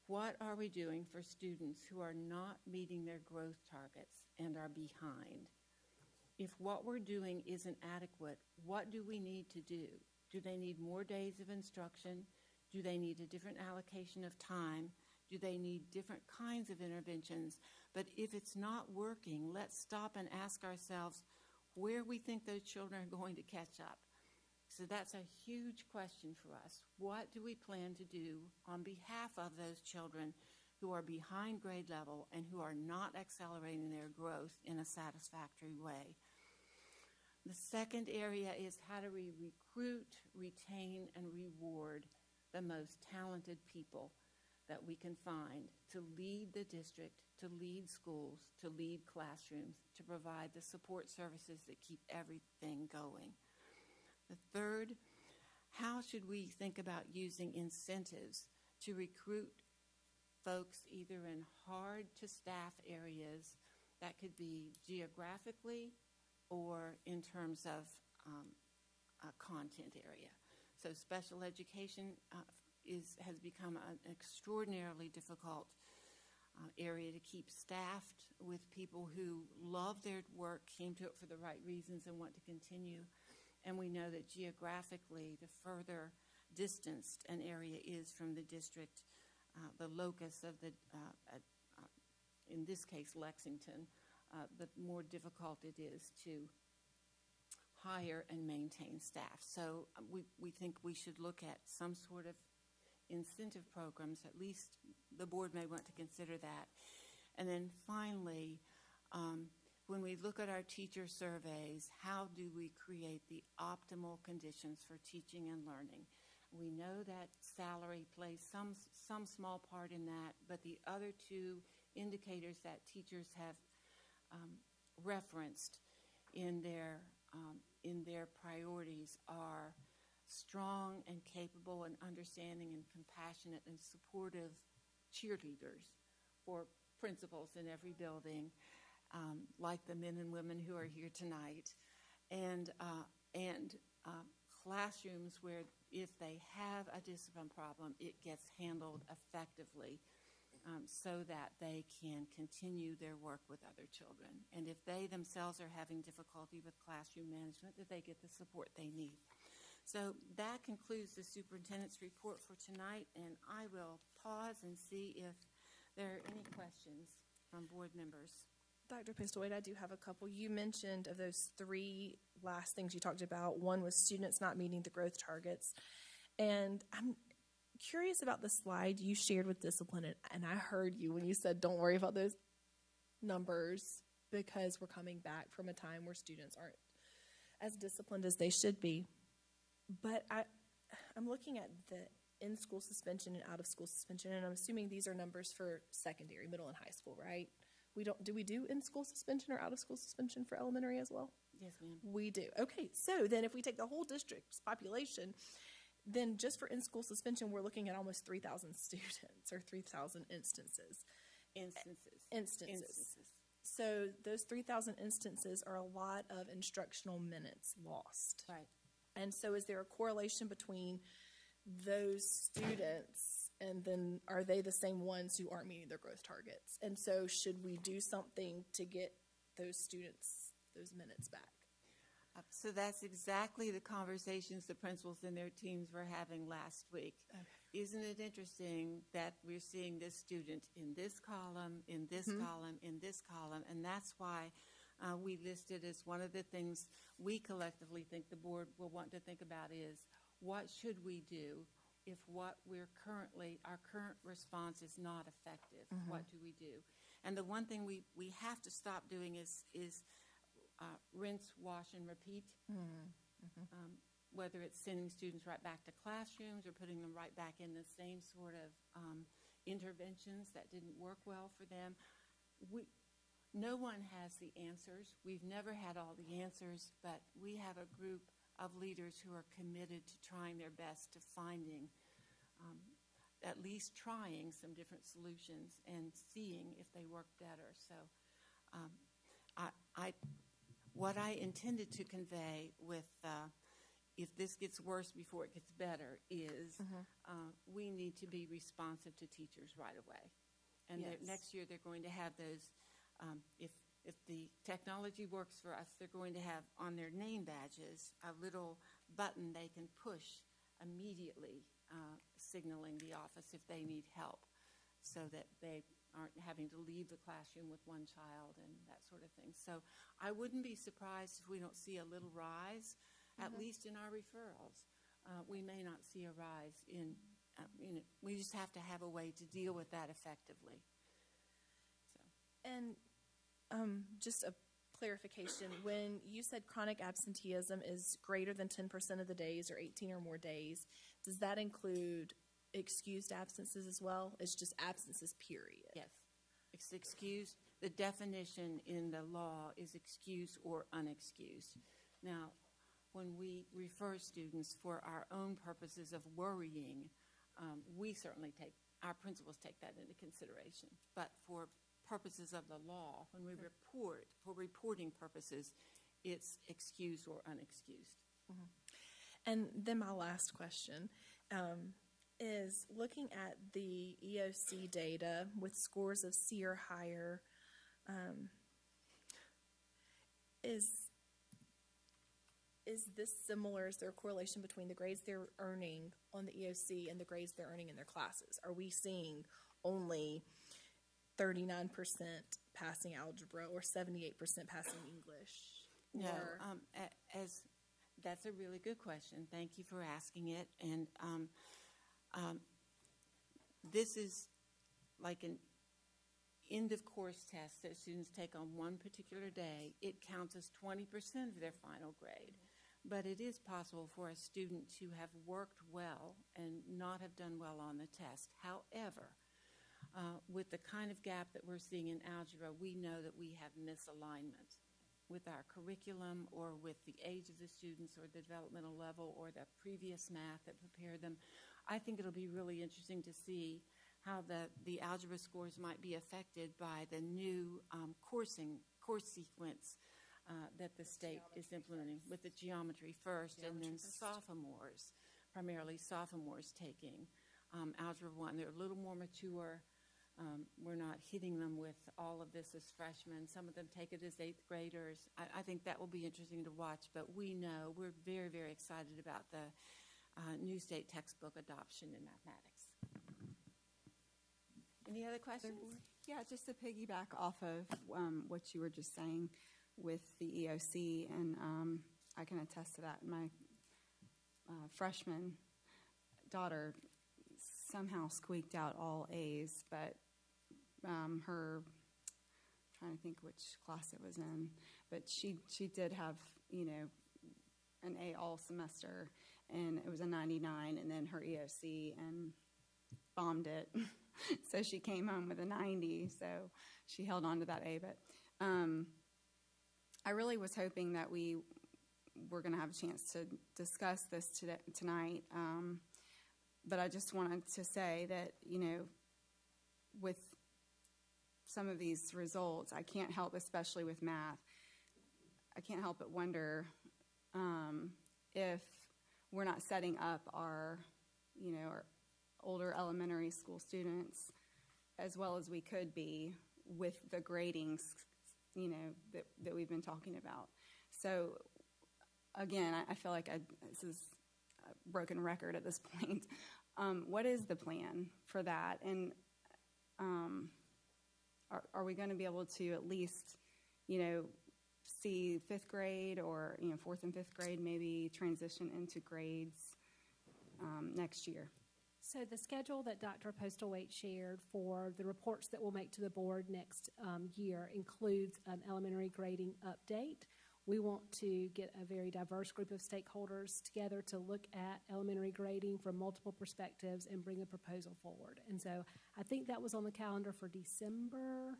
What are we doing for students who are not meeting their growth targets and are behind? If what we're doing isn't adequate, what do we need to do? Do they need more days of instruction? Do they need a different allocation of time? Do they need different kinds of interventions? But if it's not working, let's stop and ask ourselves where we think those children are going to catch up. So that's a huge question for us. What do we plan to do on behalf of those children who are behind grade level and who are not accelerating their growth in a satisfactory way? The second area is how do we recruit, retain, and reward the most talented people that we can find to lead the district, to lead schools, to lead classrooms, to provide the support services that keep everything going. The third, how should we think about using incentives to recruit folks either in hard-to-staff areas that could be geographically or in terms of a content area. So special education has become an extraordinarily difficult area to keep staffed with people who love their work, came to it for the right reasons, and want to continue. And we know that geographically, the further distanced an area is from the district, the locus of the, in this case, Lexington, the more difficult it is to hire and maintain staff. So we think we should look at some sort of incentive programs. At least the board may want to consider that. And then finally, when we look at our teacher surveys, how do we create the optimal conditions for teaching and learning? We know that salary plays some small part in that, but the other 2 indicators that teachers have referenced in their priorities are strong and capable and understanding and compassionate and supportive cheerleaders for principals in every building, like the men and women who are here tonight, and classrooms where if they have a discipline problem, it gets handled effectively so that they can continue their work with other children. And if they themselves are having difficulty with classroom management, that they get the support they need. So that concludes the superintendent's report for tonight, and I will pause and see if there are any questions from board members. Dr. Pistol-Wade, I do have a couple. You mentioned of those 3 last things you talked about, one was students not meeting the growth targets. And I'm curious about the slide you shared with discipline, and I heard you when you said don't worry about those numbers because we're coming back from a time where students aren't as disciplined as they should be. But I'm looking at the in-school suspension and out-of-school suspension, and I'm assuming these are numbers for secondary, middle, and high school, right? Do we do in-school suspension or out-of-school suspension for elementary as well? Yes, ma'am. We do. Okay, so then if we take the whole district's population, then just for in-school suspension, we're looking at almost 3,000 students or 3,000 instances. Instances. So those 3,000 instances are a lot of instructional minutes lost. Right. And so is there a correlation between those students and then are they the same ones who aren't meeting their growth targets? And so should we do something to get those students those minutes back? So that's exactly the conversations the principals and their teams were having last week. Okay. Isn't it interesting that we're seeing this student in this column, in this column, in this column, and that's why we listed as one of the things we collectively think the board will want to think about is what should we do if our current response is not effective? What do we do? And the one thing we have to stop doing is rinse, wash, and repeat. Whether it's sending students right back to classrooms or putting them right back in the same sort of interventions that didn't work well for them. No one has the answers. We've never had all the answers, but we have a group of leaders who are committed to trying their best to finding, at least trying some different solutions and seeing if they work better. So what I intended to convey with if this gets worse before it gets better is we need to be responsive to teachers right away. And next year they're going to have those, if the technology works for us, they're going to have on their name badges a little button they can push immediately signaling the office if they need help so that they aren't having to leave the classroom with one child and that sort of thing. So I wouldn't be surprised if we don't see a little rise, at least in our referrals. We may not see a rise in, we just have to have a way to deal with that effectively. So. And just a clarification, when you said chronic absenteeism is greater than 10% of the days or 18 or more days, does that include excused absences as well? It's just absences, period. Yes. It's excused. The definition in the law is excused or unexcused. Now, when we refer students for our own purposes of worrying, we certainly our principals take that into consideration. But for purposes of the law, when we report, for reporting purposes, it's excused or unexcused. And then my last question is looking at the EOC data with scores of C or higher, is this similar? Is there a correlation between the grades they're earning on the EOC and the grades they're earning in their classes? Are we seeing only 39% passing algebra or 78% passing English? No, that's a really good question. Thank you for asking it. And this is like an end-of-course test that students take on one particular day. It counts as 20% of their final grade. But it is possible for a student to have worked well and not have done well on the test. However, with the kind of gap that we're seeing in algebra, we know that we have misalignment with our curriculum or with the age of the students or the developmental level or the previous math that prepared them. I think it'll be really interesting to see how the algebra scores might be affected by the new course sequence that the state is implementing with the geometry first and then sophomores, primarily sophomores taking Algebra 1. They're a little more mature. We're not hitting them with all of this as freshmen. Some of them take it as 8th graders. I think that will be interesting to watch, but we're very, very excited about the new state textbook adoption in mathematics. Any other questions? Yeah, just to piggyback off of what you were just saying with the EOC, and I can attest to that. My freshman daughter somehow squeaked out all A's, but her, trying to think which class it was in, but she did have, an A all semester, and it was a 99, and then her EOC and bombed it. So she came home with a 90, so she held on to that A. But I really was hoping that we were going to have a chance to discuss this tonight. But I just wanted to say that, you know, with some of these results, I can't help, especially with math, I can't help but wonder if we're not setting up our, you know, our older elementary school students as well as we could be with the gradings, you know, that we've been talking about. So again, I feel like this is a broken record at this point. What is the plan for that? And are we going to be able to at least, you know, see fifth grade or, you know, fourth and fifth grade maybe transition into grades next year? So the schedule that Dr. Postlewaite shared for the reports that we'll make to the board next year includes an elementary grading update. We want to get a very diverse group of stakeholders together to look at elementary grading from multiple perspectives and bring a proposal forward. And so I think that was on the calendar for December.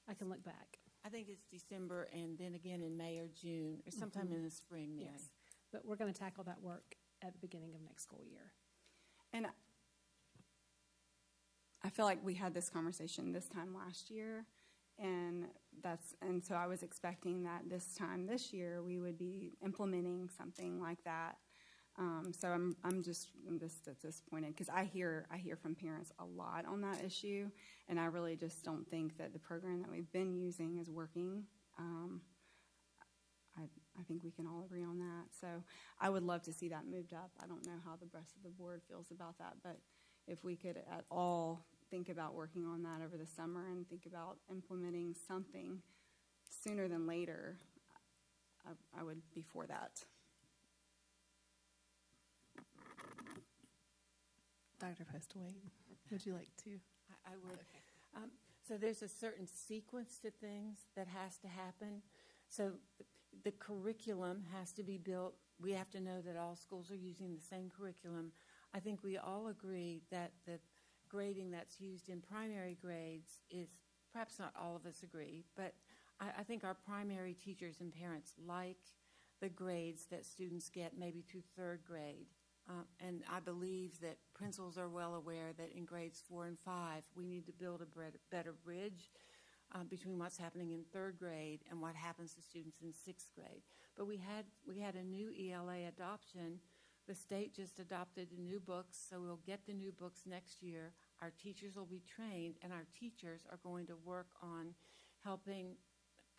I can look back. I think it's December and then again in May or June or sometime in the spring, Mary. Yes, but we're going to tackle that work at the beginning of next school year. And I feel like we had this conversation this time last year, and so I was expecting that this time this year we would be implementing something like that. So I'm just disappointed because I hear from parents a lot on that issue, and I really just don't think that the program that we've been using is working. I think we can all agree on that. So I would love to see that moved up. I don't know how the rest of the board feels about that, but if we could at all think about working on that over the summer and think about implementing something sooner than later, I would be for that. Dr. Postlewaite, would you like to? I would. Okay. So there's a certain sequence to things that has to happen. So the curriculum has to be built. We have to know that all schools are using the same curriculum. I think we all agree that the grading that's used in primary grades is, perhaps not all of us agree, but I think our primary teachers and parents like the grades that students get maybe through third grade. And I believe that principals are well aware that in grades 4 and 5, we need to build a better bridge between what's happening in third grade and what happens to students in sixth grade. But we had a new ELA adoption. The state just adopted the new books, so we'll get the new books next year. Our teachers will be trained, and our teachers are going to work on helping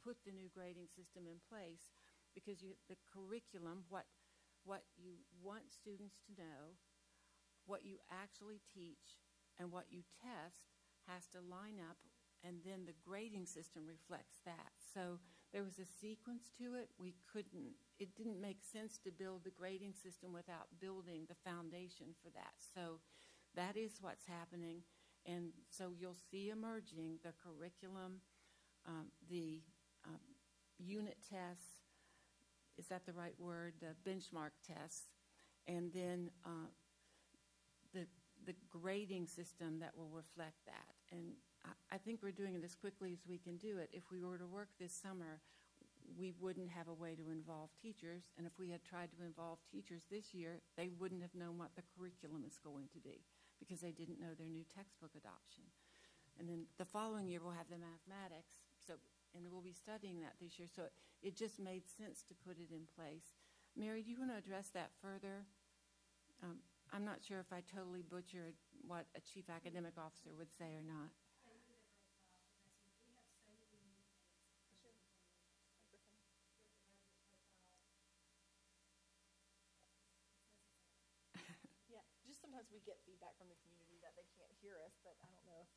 put the new grading system in place, because the curriculum, what you want students to know, what you actually teach, and what you test has to line up, and then the grading system reflects that. So there was a sequence to it. It didn't make sense to build the grading system without building the foundation for that. So that is what's happening. And so you'll see emerging the curriculum, the unit tests, is that the right word? The benchmark tests, and then the grading system that will reflect that. And I think we're doing it as quickly as we can do it. If we were to work this summer, we wouldn't have a way to involve teachers, and if we had tried to involve teachers this year, they wouldn't have known what the curriculum is going to be because they didn't know their new textbook adoption. And then the following year, we'll have the mathematics, and we'll be studying that this year. So it just made sense to put it in place. Mary, do you want to address that further? I'm not sure if I totally butchered what a chief academic officer would say or not. Yeah, just sometimes we get feedback from the community that they can't hear us, but I don't know if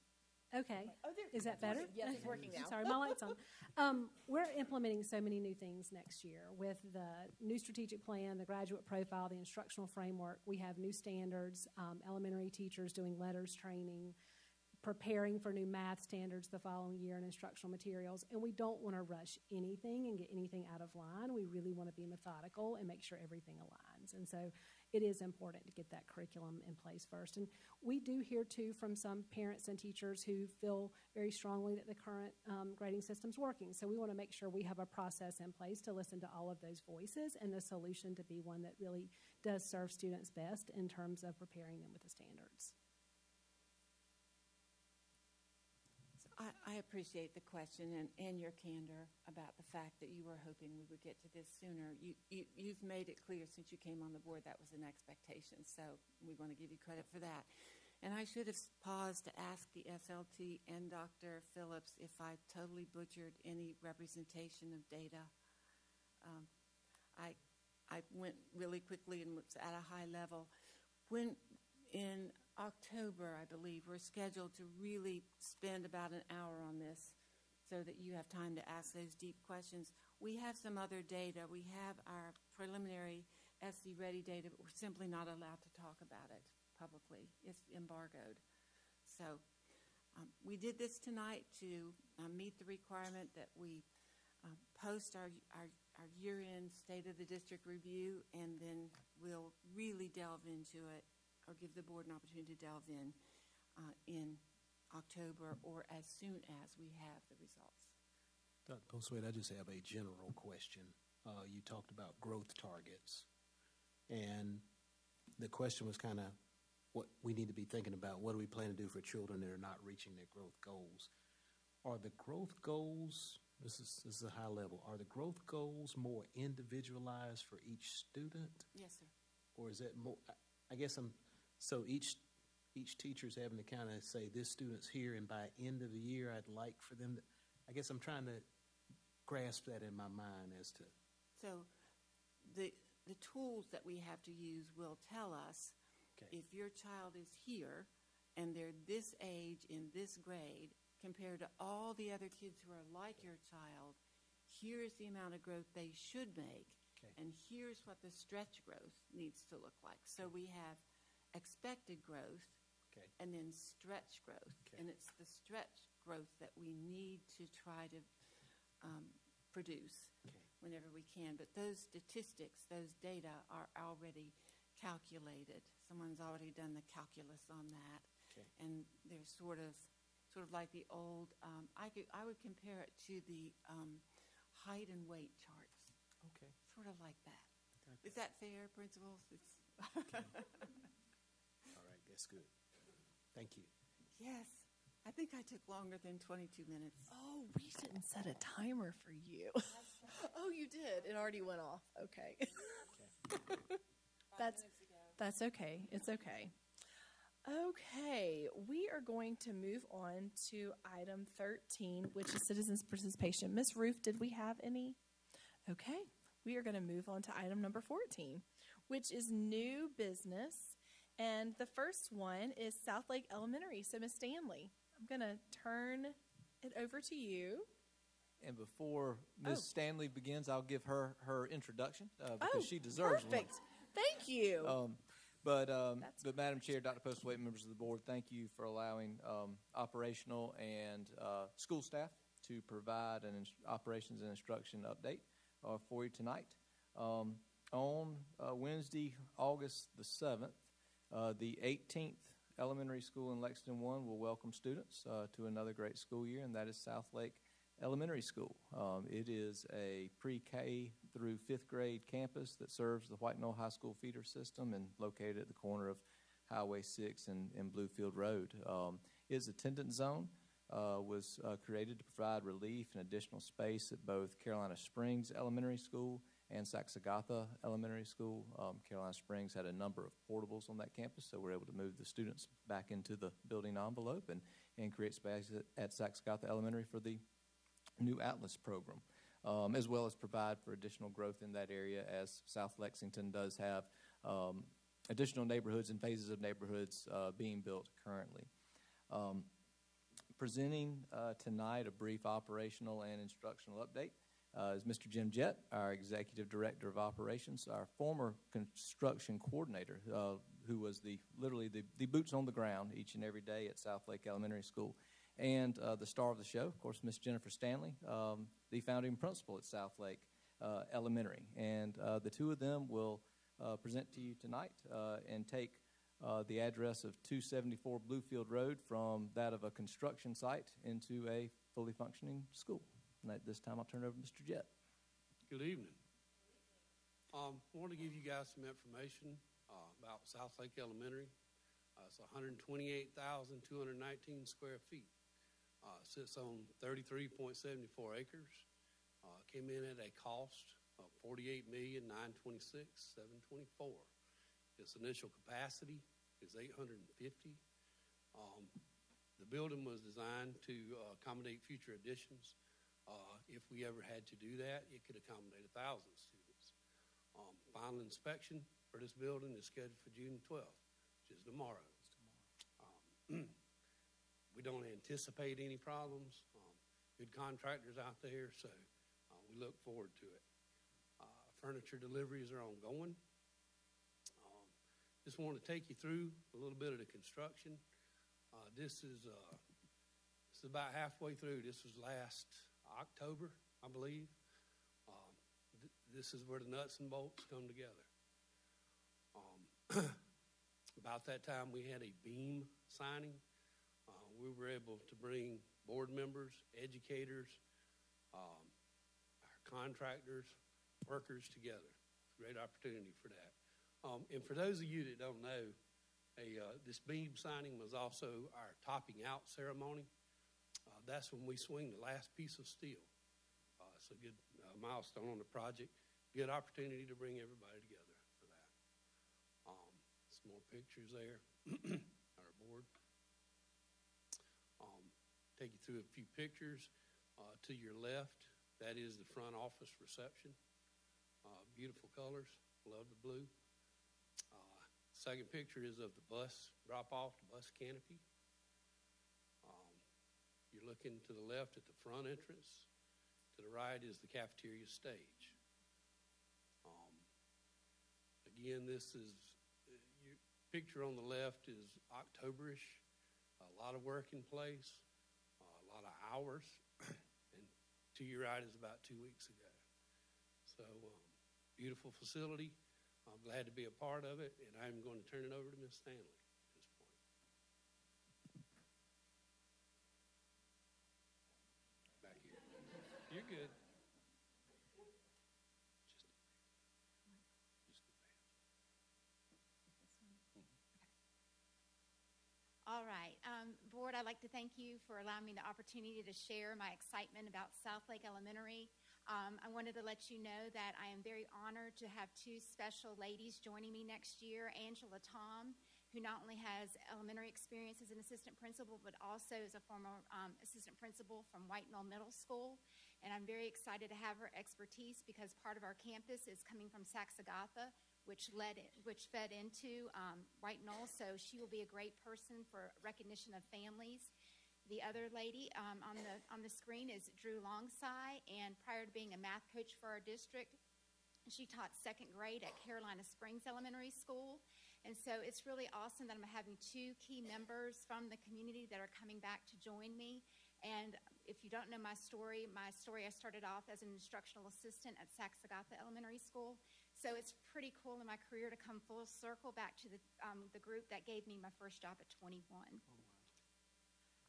Okay. Is that better? Yes, it's working now. Sorry, my light's on. We're implementing so many new things next year with the new strategic plan, the graduate profile, the instructional framework. We have new standards, elementary teachers doing letters training, preparing for new math standards the following year and instructional materials, and we don't want to rush anything and get anything out of line. We really want to be methodical and make sure everything aligns. And so it is important to get that curriculum in place first. And we do hear, too, from some parents and teachers who feel very strongly that the current grading system's working. So we want to make sure we have a process in place to listen to all of those voices and the solution to be one that really does serve students best in terms of preparing them with the standards. I appreciate the question and your candor about the fact that you were hoping we would get to this sooner. You've made it clear since you came on the board that was an expectation, so we want to give you credit for that. And I should have paused to ask the SLT and Dr. Phillips if I totally butchered any representation of data. I went really quickly and was at a high level. When in October, I believe, we're scheduled to really spend about an hour on this so that you have time to ask those deep questions. We have some other data. We have our preliminary SC Ready data, but we're simply not allowed to talk about it publicly. It's embargoed. So we did this tonight to meet the requirement that we post our year-end State of the District review, and then we'll really delve into it, or give the board an opportunity to delve in October or as soon as we have the results. Dr. Postwaite, I just have a general question. You talked about growth targets, and the question was kind of what we need to be thinking about. What do we plan to do for children that are not reaching their growth goals? Are the growth goals, this is a high level, are the growth goals more individualized for each student? Yes, sir. Or is it more, I guess so each teacher's having to kind of say, this student's here, and by end of the year, I'd like for them to, I guess I'm trying to grasp that in my mind as to. So the tools that we have to use will tell us if your child is here and they're this age in this grade compared to all the other kids who are like your child, here's the amount of growth they should make, and here's what the stretch growth needs to look like. So we have expected growth, and then stretch growth. And it's the stretch growth that we need to try to produce whenever we can. But those statistics, those data are already calculated. Someone's already done the calculus on that. And they're sort of like the old, I would compare it to the height and weight charts. Sort of like that. Is that fair, principals? All right, that's good. Thank you. Yes. I think I took longer than 22 minutes. Oh, we didn't set a timer for you. Oh, you did. It already went off. Okay. That's okay. It's okay. Okay, we are going to move on to item 13, which is citizens' participation. Ms. Roof, did we have any? Okay, we are going to move on to item number 14, which is new business. And the first one is South Lake Elementary. So, Ms. Stanley, I'm going to turn it over to you. And before Ms. Stanley begins, I'll give her introduction because she deserves one. Perfect. Thank you. But Madam Chair, Dr. Postwaite, members of the board, thank you for allowing operational and school staff to provide an operations and instruction update for you tonight. On Wednesday, August the 7th, the 18th elementary school in Lexington 1 will welcome students to another great school year, and that is South Lake Elementary School. It is a pre-K through 5th grade campus that serves the White Knoll High School feeder system and located at the corner of Highway 6 and Bluefield Road. Its attendance zone was created to provide relief and additional space at both Carolina Springs Elementary School and Saxagatha Elementary School. Carolina Springs had a number of portables on that campus, so we're able to move the students back into the building envelope and create space at Saxagatha Elementary for the new Atlas program, as well as provide for additional growth in that area, as South Lexington does have additional neighborhoods and phases of neighborhoods being built currently. Presenting tonight a brief operational and instructional update is Mr. Jim Jett, our Executive Director of Operations, our former construction coordinator, who was literally the boots on the ground each and every day at Southlake Elementary School. And the star of the show, of course, Miss Jennifer Stanley, the founding principal at Southlake Elementary. And the two of them will present to you tonight and take the address of 274 Bluefield Road from that of a construction site into a fully functioning school. And at this time, I'll turn it over to Mr. Jett. Good evening. I want to give you guys some information about Southlake Elementary. It's 128,219 square feet. Sits on 33.74 acres. Came in at a cost of $48,926,724. Its initial capacity is 850. The building was designed to accommodate future additions. If we ever had to do that, it could accommodate 1,000 students. Final inspection for this building is scheduled for June 12th, which is tomorrow. We don't anticipate any problems. Good contractors out there, so we look forward to it. Furniture deliveries are ongoing. Just want to take you through a little bit of the construction. This is about halfway through. This was last October, I believe. This is where the nuts and bolts come together. About that time, we had a beam signing. We were able to bring board members, educators, our contractors, workers together. Great opportunity for that. And for those of you that don't know, this beam signing was also our topping out ceremony. That's when we swing the last piece of steel. It's a good milestone on the project. Good opportunity to bring everybody together for that. Some more pictures there. Our board. Take you through a few pictures. To your left, that is the front office reception. Beautiful colors. Love the blue. Second picture is of the bus drop-off, the bus canopy. You're looking to the left at the front entrance. To the right is the cafeteria stage. Again, this is, your picture on the left is October-ish. A lot of work in place, a lot of hours. And to your right is about 2 weeks ago. So, beautiful facility. I'm glad to be a part of it, and I'm going to turn it over to Ms. Stanley at this point. Back here. You're good. All right. Board, I'd like to thank you for allowing me the opportunity to share my excitement about Southlake Elementary. I wanted to let you know that I am very honored to have two special ladies joining me next year. Angela Tom, who not only has elementary experience as an assistant principal, but also is a former assistant principal from White Knoll Middle School. And I'm very excited to have her expertise because part of our campus is coming from Saxagatha, which fed into White Knoll. So she will be a great person for recognition of families. The other lady on the screen is Drew Longside, and prior to being a math coach for our district, she taught second grade at Carolina Springs Elementary School. And so it's really awesome that I'm having two key members from the community that are coming back to join me. And if you don't know my story, I started off as an instructional assistant at Saxagatha Elementary School. So it's pretty cool in my career to come full circle back to the group that gave me my first job at 21.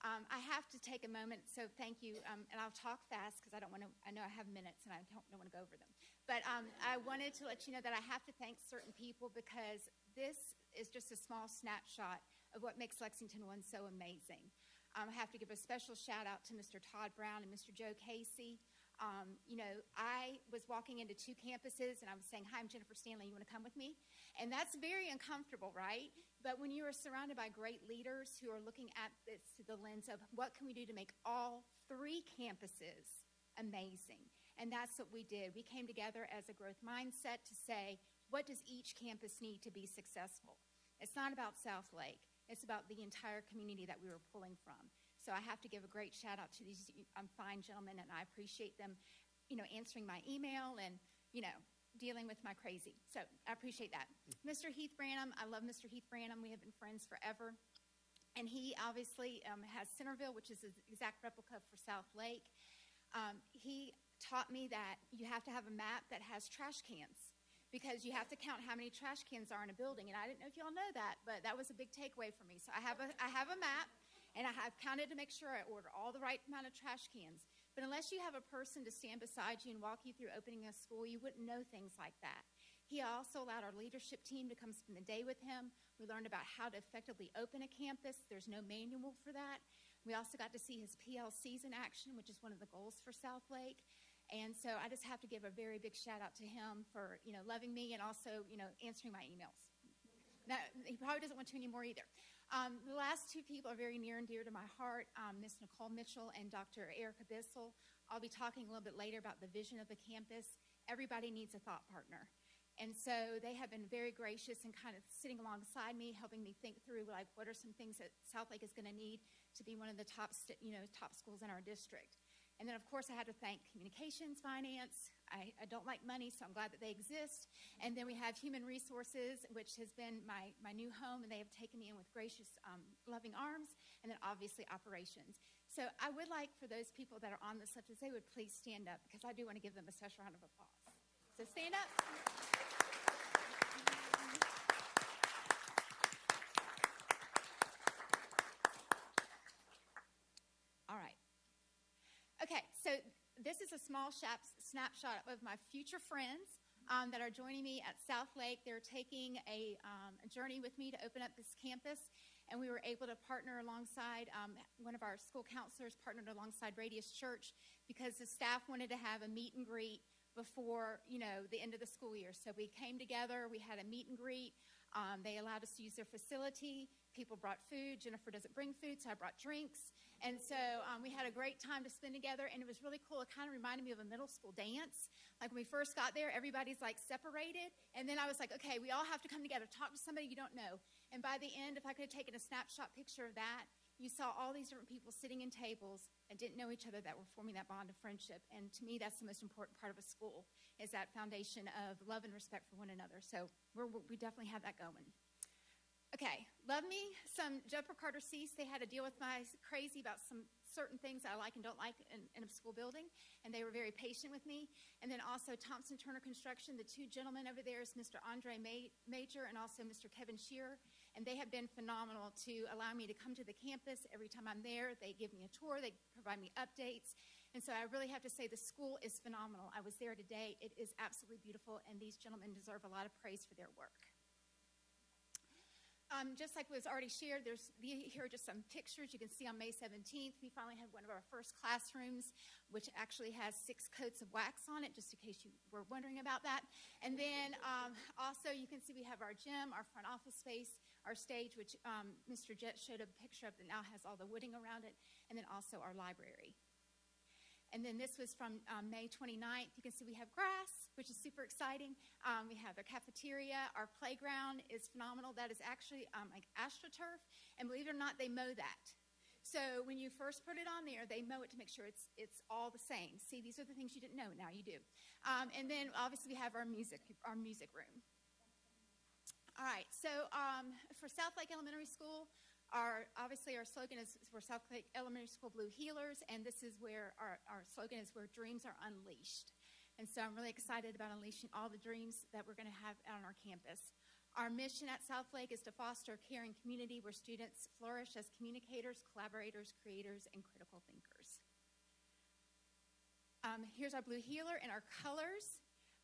I have to take a moment, so thank you, and I'll talk fast because I know I have minutes and I don't want to go over them. But I wanted to let you know that I have to thank certain people because this is just a small snapshot of what makes Lexington One so amazing. I have to give a special shout out to Mr. Todd Brown and Mr. Joe Casey. I was walking into two campuses and I was saying, "Hi, I'm Jennifer Stanley. You want to come with me?" And that's very uncomfortable, right? But when you are surrounded by great leaders who are looking at this through the lens of what can we do to make all three campuses amazing? And that's what we did. We came together as a growth mindset to say, what does each campus need to be successful? It's not about Southlake. It's about the entire community that we were pulling from. So I have to give a great shout out to these fine gentlemen, and I appreciate them, answering my email and, dealing with my crazy. So I appreciate that. Mr. Heath Branham, I love Mr. Heath Branham. We have been friends forever. And he obviously has Centerville, which is the exact replica for South Lake. He taught me that you have to have a map that has trash cans, because you have to count how many trash cans are in a building. And I didn't know if y'all know that, but that was a big takeaway for me. So I have a map, and I have counted to make sure I order all the right amount of trash cans. But unless you have a person to stand beside you and walk you through opening a school, you wouldn't know things like that. He also allowed our leadership team to come spend the day with him. We learned about how to effectively open a campus. There's no manual for that. We also got to see his PLCs in action, which is one of the goals for South Lake. And so I just have to give a very big shout out to him for, loving me and also, answering my emails. Now, he probably doesn't want to anymore either. The last two people are very near and dear to my heart, Ms. Nicole Mitchell and Dr. Erica Bissell. I'll be talking a little bit later about the vision of the campus. Everybody needs a thought partner. And so they have been very gracious and kind of sitting alongside me, helping me think through, like, what are some things that South Lake is going to need to be one of the top schools in our district. And then, of course, I had to thank communications, finance. I don't like money, so I'm glad that they exist. And then we have human resources, which has been my new home, and they have taken me in with gracious, loving arms. And then, obviously, operations. So I would like for those people that are on this list, if they would please stand up, because I do want to give them a special round of applause. So stand up. All right. Okay, so this is a small snapshot of my future friends that are joining me at South Lake. They're taking a journey with me to open up this campus, and we were able to partner alongside one of our school counselors, partnered alongside Radius Church, because the staff wanted to have a meet and greet before, the end of the school year. So we came together, we had a meet and greet. They allowed us to use their facility. People brought food. Jennifer doesn't bring food, so I brought drinks. And so we had a great time to spend together, and it was really cool. It kind of reminded me of a middle school dance. Like when we first got there, everybody's like separated, and then I was like, okay, we all have to come together, talk to somebody you don't know. And by the end, if I could have taken a snapshot picture of that, you saw all these different people sitting in tables and didn't know each other that were forming that bond of friendship. And to me, that's the most important part of a school, is that foundation of love and respect for one another. So we definitely have that going. Okay, love me some Jumper Carter Cease. They had to deal with my crazy about some certain things I like and don't like in a school building, and they were very patient with me. And then also Thompson Turner Construction, the two gentlemen over there is Mr. Andre Major and also Mr. Kevin Shearer, and they have been phenomenal to allow me to come to the campus. Every time I'm there, they give me a tour, they provide me updates, and so I really have to say the school is phenomenal. I was there today. It is absolutely beautiful, and these gentlemen deserve a lot of praise for their work. Just like was already shared, here are just some pictures. You can see on May 17th, we finally had one of our first classrooms, which actually has 6 coats of wax on it, just in case you were wondering about that. And then also you can see we have our gym, our front office space, our stage, which Mr. Jett showed a picture of that now has all the wooding around it, and then also our library. And then this was from May 29th. You can see we have grass, which is super exciting. We have a cafeteria. Our playground is phenomenal. That is actually like AstroTurf. And believe it or not, they mow that. So when you first put it on there, they mow it to make sure it's all the same. See, these are the things you didn't know. Now you do. And then obviously we have our music room. All right. So for South Lake Elementary School, obviously our slogan is for South Lake Elementary School Blue Healers, and this is where our slogan is where dreams are unleashed. And so I'm really excited about unleashing all the dreams that we're going to have on our campus. Our mission at South Lake is to foster a caring community where students flourish as communicators, collaborators, creators, and critical thinkers. Here's our Blue Healer and our colors.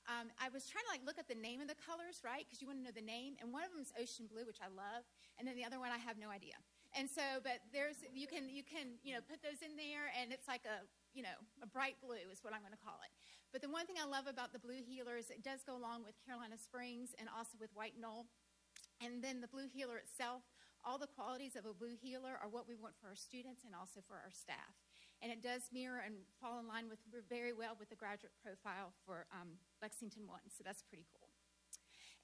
I was trying to look at the name of the colors, right? Because you want to know the name. And one of them is ocean blue, which I love. And then the other one, I have no idea. And so, but you can put those in there, and it's like a bright blue is what I'm going to call it. But the one thing I love about the Blue Healer is it does go along with Carolina Springs and also with White Knoll. And then the Blue Healer itself, all the qualities of a Blue Healer are what we want for our students and also for our staff. And it does mirror and fall in line with very well with the graduate profile for Lexington 1, so that's pretty cool.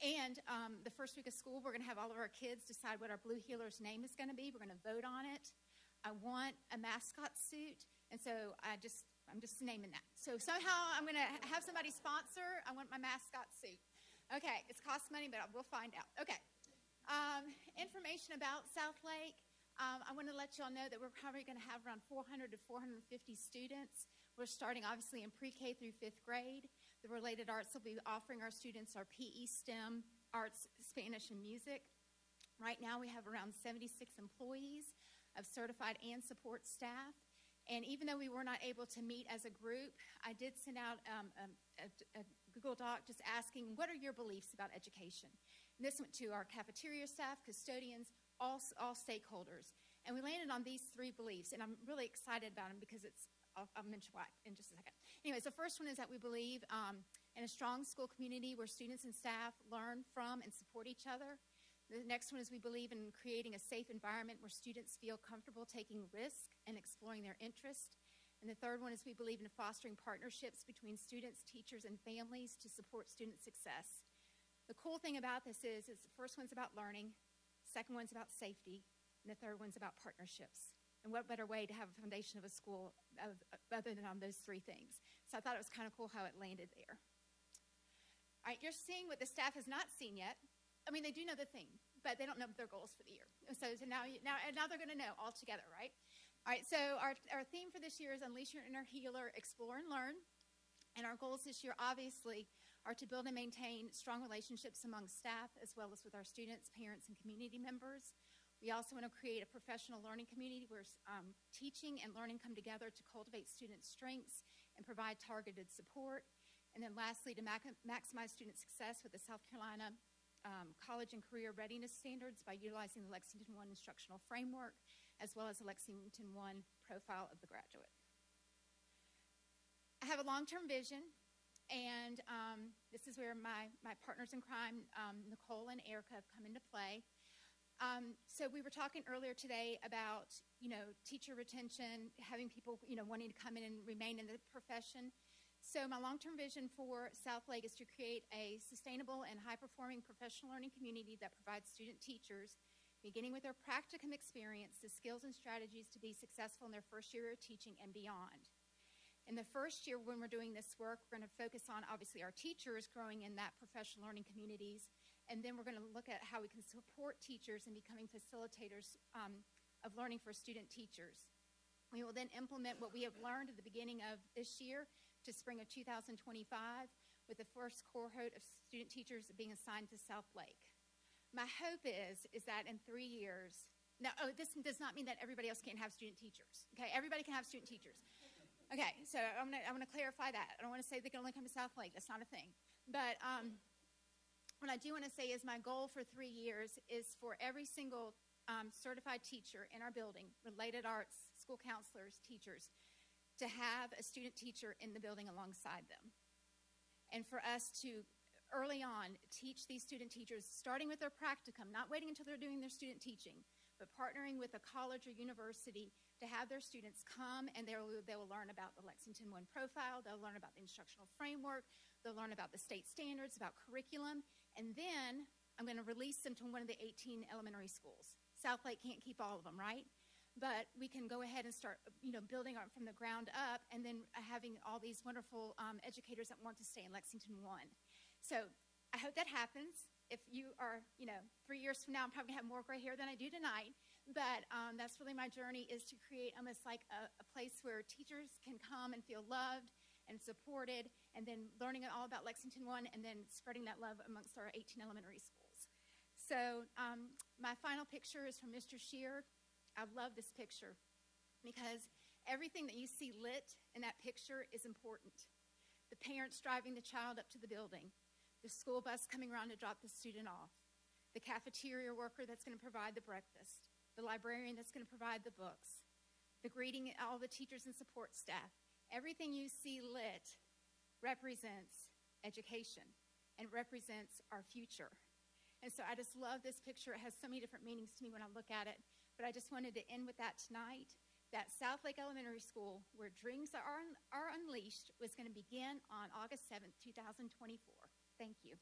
And the first week of school, we're going to have all of our kids decide what our Blue Healer's name is going to be. We're going to vote on it. I want a mascot suit, and so I just I'm just naming that. So somehow I'm going to have somebody sponsor. I want my mascot suit. Okay, it's cost money, but we'll find out. Okay. Information about South Lake. I want to let y'all know that we're probably going to have around 400 to 450 students. We're starting, obviously, in pre-K through 5th grade. The related arts will be offering our students our PE, STEM, arts, Spanish, and music. Right now, we have around 76 employees of certified and support staff. And even though we were not able to meet as a group, I did send out a Google Doc just asking, what are your beliefs about education? And this went to our cafeteria staff, custodians, all stakeholders. And we landed on these 3 beliefs, and I'm really excited about them because I'll mention why in just a second. Anyways, the first one is that we believe in a strong school community where students and staff learn from and support each other. The next one is we believe in creating a safe environment where students feel comfortable taking risk and exploring their interest. And the third one is we believe in fostering partnerships between students, teachers, and families to support student success. The cool thing about this is the first one's about learning, second one's about safety, and the third one's about partnerships. And what better way to have a foundation of a school other than on those 3 things? So I thought it was kind of cool how it landed there. All right, you're seeing what the staff has not seen yet. I mean, they do know the thing, but they don't know their goals for the year. So now they're going to know all together, right? All right, so our theme for this year is Unleash Your Inner Healer, Explore and Learn. And our goals this year, obviously, are to build and maintain strong relationships among staff as well as with our students, parents, and community members. We also want to create a professional learning community where teaching and learning come together to cultivate student strengths and provide targeted support. And then lastly, to maximize student success with the South Carolina College and Career Readiness Standards by utilizing the Lexington I instructional framework as well as the Lexington I profile of the graduate. I have a long-term vision, and this is where my partners in crime, Nicole and Erica, have come into play. So we were talking earlier today about, teacher retention, having people, wanting to come in and remain in the profession. So my long-term vision for South Lake is to create a sustainable and high-performing professional learning community that provides student teachers, beginning with their practicum experience, the skills and strategies to be successful in their first year of teaching and beyond. In the first year when we're doing this work, we're going to focus on, obviously, our teachers growing in that professional learning communities, and then we're going to look at how we can support teachers in becoming facilitators of learning for student teachers. We will then implement what we have learned at the beginning of this year to spring of 2025, with the first cohort of student teachers being assigned to South Lake. My hope is that in 3 years, now, this does not mean that everybody else can't have student teachers, okay? Everybody can have student teachers. Okay, so I'm gonna clarify that. I don't want to say they can only come to South Lake. That's not a thing. But what I do want to say is my goal for 3 years is for every single certified teacher in our building, related arts, school counselors, teachers, to have a student teacher in the building alongside them. And for us to, early on, teach these student teachers, starting with their practicum, not waiting until they're doing their student teaching, but partnering with a college or university to have their students come and they will learn about the Lexington I profile, they'll learn about the instructional framework, they'll learn about the state standards, about curriculum, and then I'm going to release them to one of the 18 elementary schools. South Lake can't keep all of them, right? But we can go ahead and start, building from the ground up and then having all these wonderful educators that want to stay in Lexington I. So I hope that happens. If you are, 3 years from now, I'm probably going to have more gray hair than I do tonight. But that's really my journey, is to create almost like a place where teachers can come and feel loved and supported, and then learning all about Lexington I, and then spreading that love amongst our 18 elementary schools. So my final picture is from Mr. Shear. I love this picture because everything that you see lit in that picture is important. The parents driving the child up to the building, the school bus coming around to drop the student off, the cafeteria worker that's going to provide the breakfast, the librarian that's going to provide the books, the greeting all the teachers and support staff. Everything you see lit represents education and represents our future. And so I just love this picture. It has so many different meanings to me when I look at it. But I just wanted to end with that tonight, that South Lake Elementary School, where dreams are unleashed, was going to begin on August 7th, 2024. Thank you.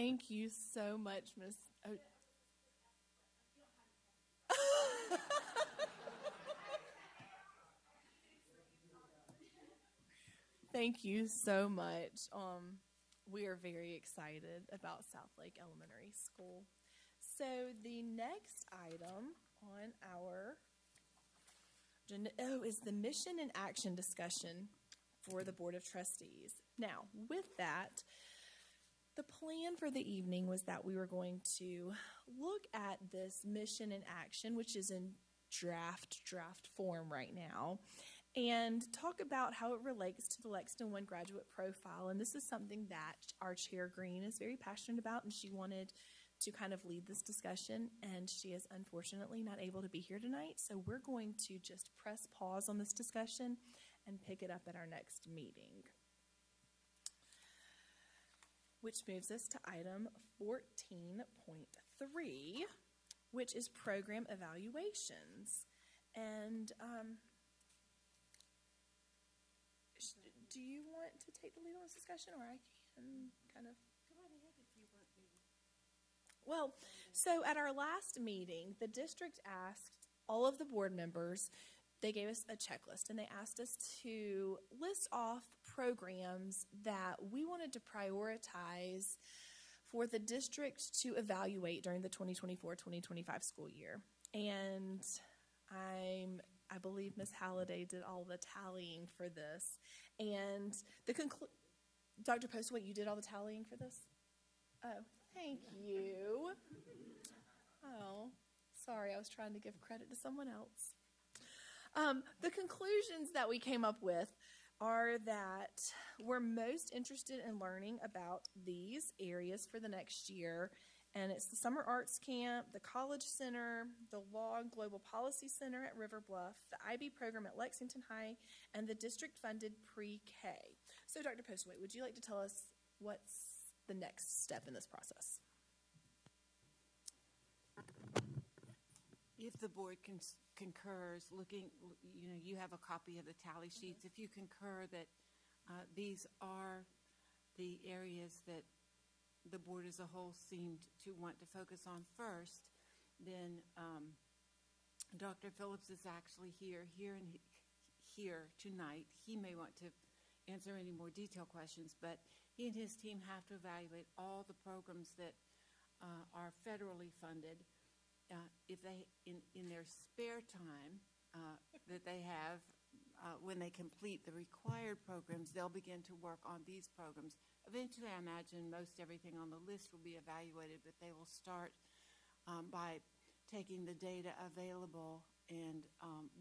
Thank you so much, Ms. Thank you so much. We are very excited about Southlake Elementary School. So the next item on our agenda is the mission and action discussion for the Board of Trustees. Now, with that, the plan for the evening was that we were going to look at this mission and action, which is in draft form right now, and talk about how it relates to the Lexington One graduate profile. And this is something that our Chair Green is very passionate about, and she wanted to kind of lead this discussion, and she is unfortunately not able to be here tonight. So we're going to just press pause on this discussion and pick it up at our next meeting. Which moves us to item 14.3, which is program evaluations. And do you want to take the lead on this discussion, or I can kind of? Go right ahead if you want to. Well, so at our last meeting, the district asked all of the board members, they gave us a checklist, and they asked us to list off programs that we wanted to prioritize for the district to evaluate during the 2024-2025 school year. And I believe Ms. Halliday did all the tallying for this. And Dr. Postwaite, you did all the tallying for this? Oh, thank you. Oh, sorry, I was trying to give credit to someone else. The conclusions that we came up with are that we're most interested in learning about these areas for the next year, and it's the Summer Arts Camp, the College Center, the Law and Global Policy Center at River Bluff, the IB program at Lexington High, and the district-funded pre-K. So, Dr. Postwaite, would you like to tell us what's the next step in this process? If the board concurs, you have a copy of the tally sheets. If you concur that these are the areas that the board as a whole seemed to want to focus on first, then Dr. Phillips is actually here tonight. He may want to answer any more detailed questions, but he and his team have to evaluate all the programs that are federally funded. If they, in their spare time that they have, when they complete the required programs, they'll begin to work on these programs. Eventually, I imagine most everything on the list will be evaluated, but they will start by taking the data available and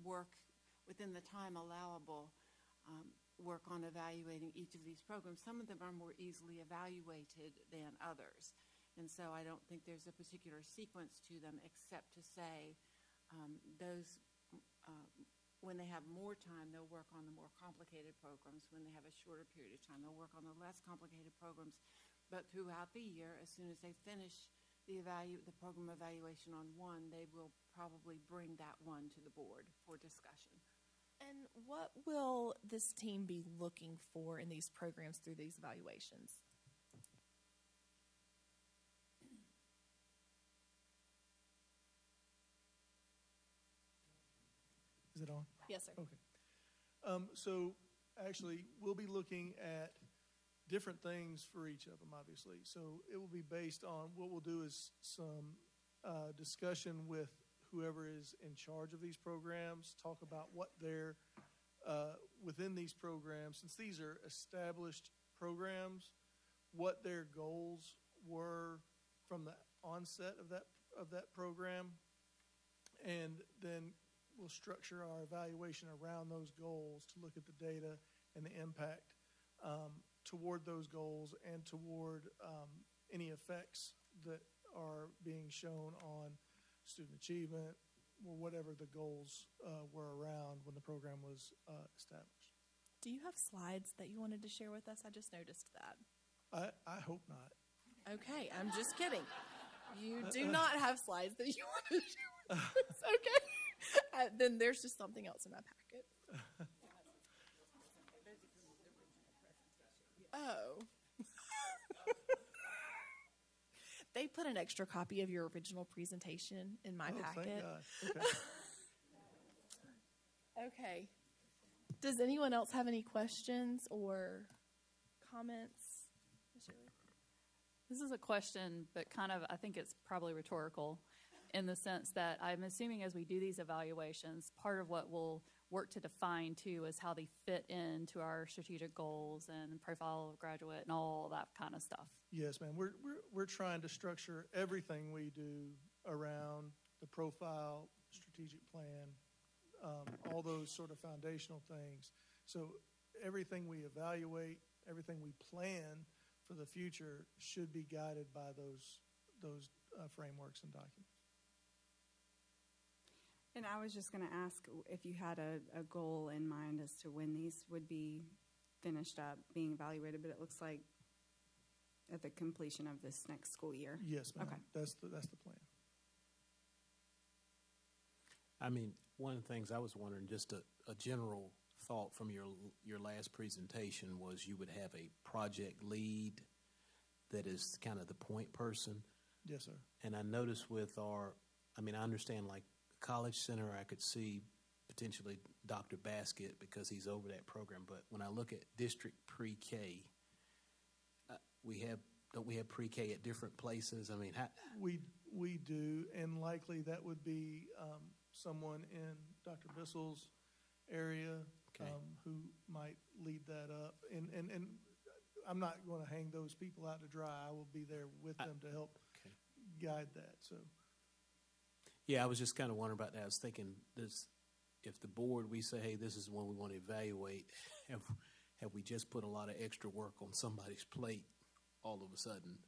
work within the time allowable, work on evaluating each of these programs. Some of them are more easily evaluated than others. And so I don't think there's a particular sequence to them, except to say when they have more time, they'll work on the more complicated programs. When they have a shorter period of time, they'll work on the less complicated programs. But throughout the year, as soon as they finish the program evaluation on one, they will probably bring that one to the board for discussion. And what will this team be looking for in these programs through these evaluations? Is it on? Yes, sir. Okay. So actually, we'll be looking at different things for each of them, obviously. So it will be based on, what we'll do is some discussion with whoever is in charge of these programs, talk about what they're, within these programs, since these are established programs, what their goals were from the onset of that program, and then we'll structure our evaluation around those goals to look at the data and the impact toward those goals and toward any effects that are being shown on student achievement or whatever the goals were around when the program was established. Do you have slides that you wanted to share with us? I just noticed that. I hope not. Okay, I'm just kidding. You do not have slides that you want to share with us. It's okay. Then there's just something else in my packet. Oh. They put an extra copy of your original presentation in my packet. Thank God. Okay. Okay. Does anyone else have any questions or comments? This is a question, but kind of, I think it's probably rhetorical in the sense that I'm assuming as we do these evaluations, part of what we'll work to define too is how they fit into our strategic goals and profile of graduate and all that kind of stuff. Yes, ma'am. We're trying to structure everything we do around the profile, strategic plan, all those sort of foundational things. So everything we evaluate, everything we plan for the future should be guided by those frameworks and documents. And I was just going to ask if you had a goal in mind as to when these would be finished up, being evaluated, but it looks like at the completion of this next school year. Yes, ma'am. Okay. That's the plan. I mean, one of the things I was wondering, just a general thought from your last presentation was you would have a project lead that is kind of the point person. Yes, sir. And I noticed I understand like College Center, I could see potentially Dr. Baskett because he's over that program. But when I look at district pre-K, don't we have pre-K at different places? I mean, we do, and likely that would be someone in Dr. Bissell's area who might lead that up. And I'm not going to hang those people out to dry. I will be there with them to help guide that. So. Yeah, I was just kind of wondering about that. I was thinking, if the board, we say, hey, this is the one we want to evaluate, have we just put a lot of extra work on somebody's plate all of a sudden?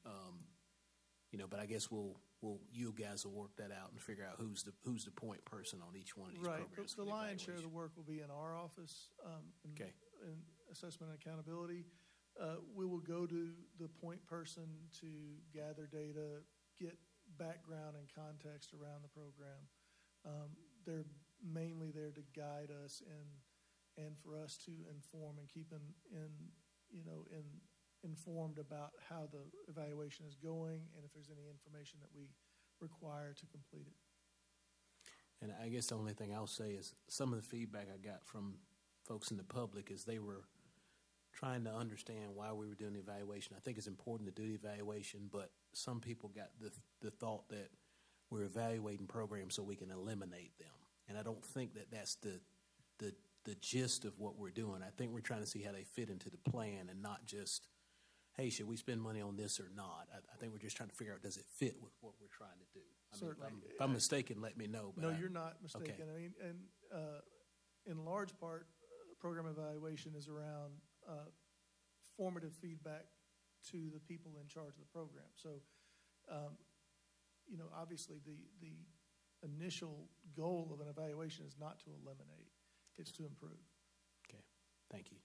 But I guess you guys will work that out and figure out who's the point person on each one of these programs. Right. The lion's share of the work will be in our office in assessment and accountability. We will go to the point person to gather data, get background and context around the program. They're mainly there to guide us and for us to inform and keep informed about how the evaluation is going and if there's any information that we require to complete it. And I guess the only thing I'll say is some of the feedback I got from folks in the public is they were trying to understand why we were doing the evaluation. I think it's important to do the evaluation, but some people got the thought that we're evaluating programs so we can eliminate them. And I don't think that that's the gist of what we're doing. I think we're trying to see how they fit into the plan and not just, hey, should we spend money on this or not? I think we're just trying to figure out, does it fit with what we're trying to do? Certainly. If I'm mistaken, let me know. But no, you're not mistaken. Okay. I mean, and in large part, program evaluation is around formative feedback to the people in charge of the program. So, obviously the initial goal of an evaluation is not to eliminate, it's to improve. Okay, thank you.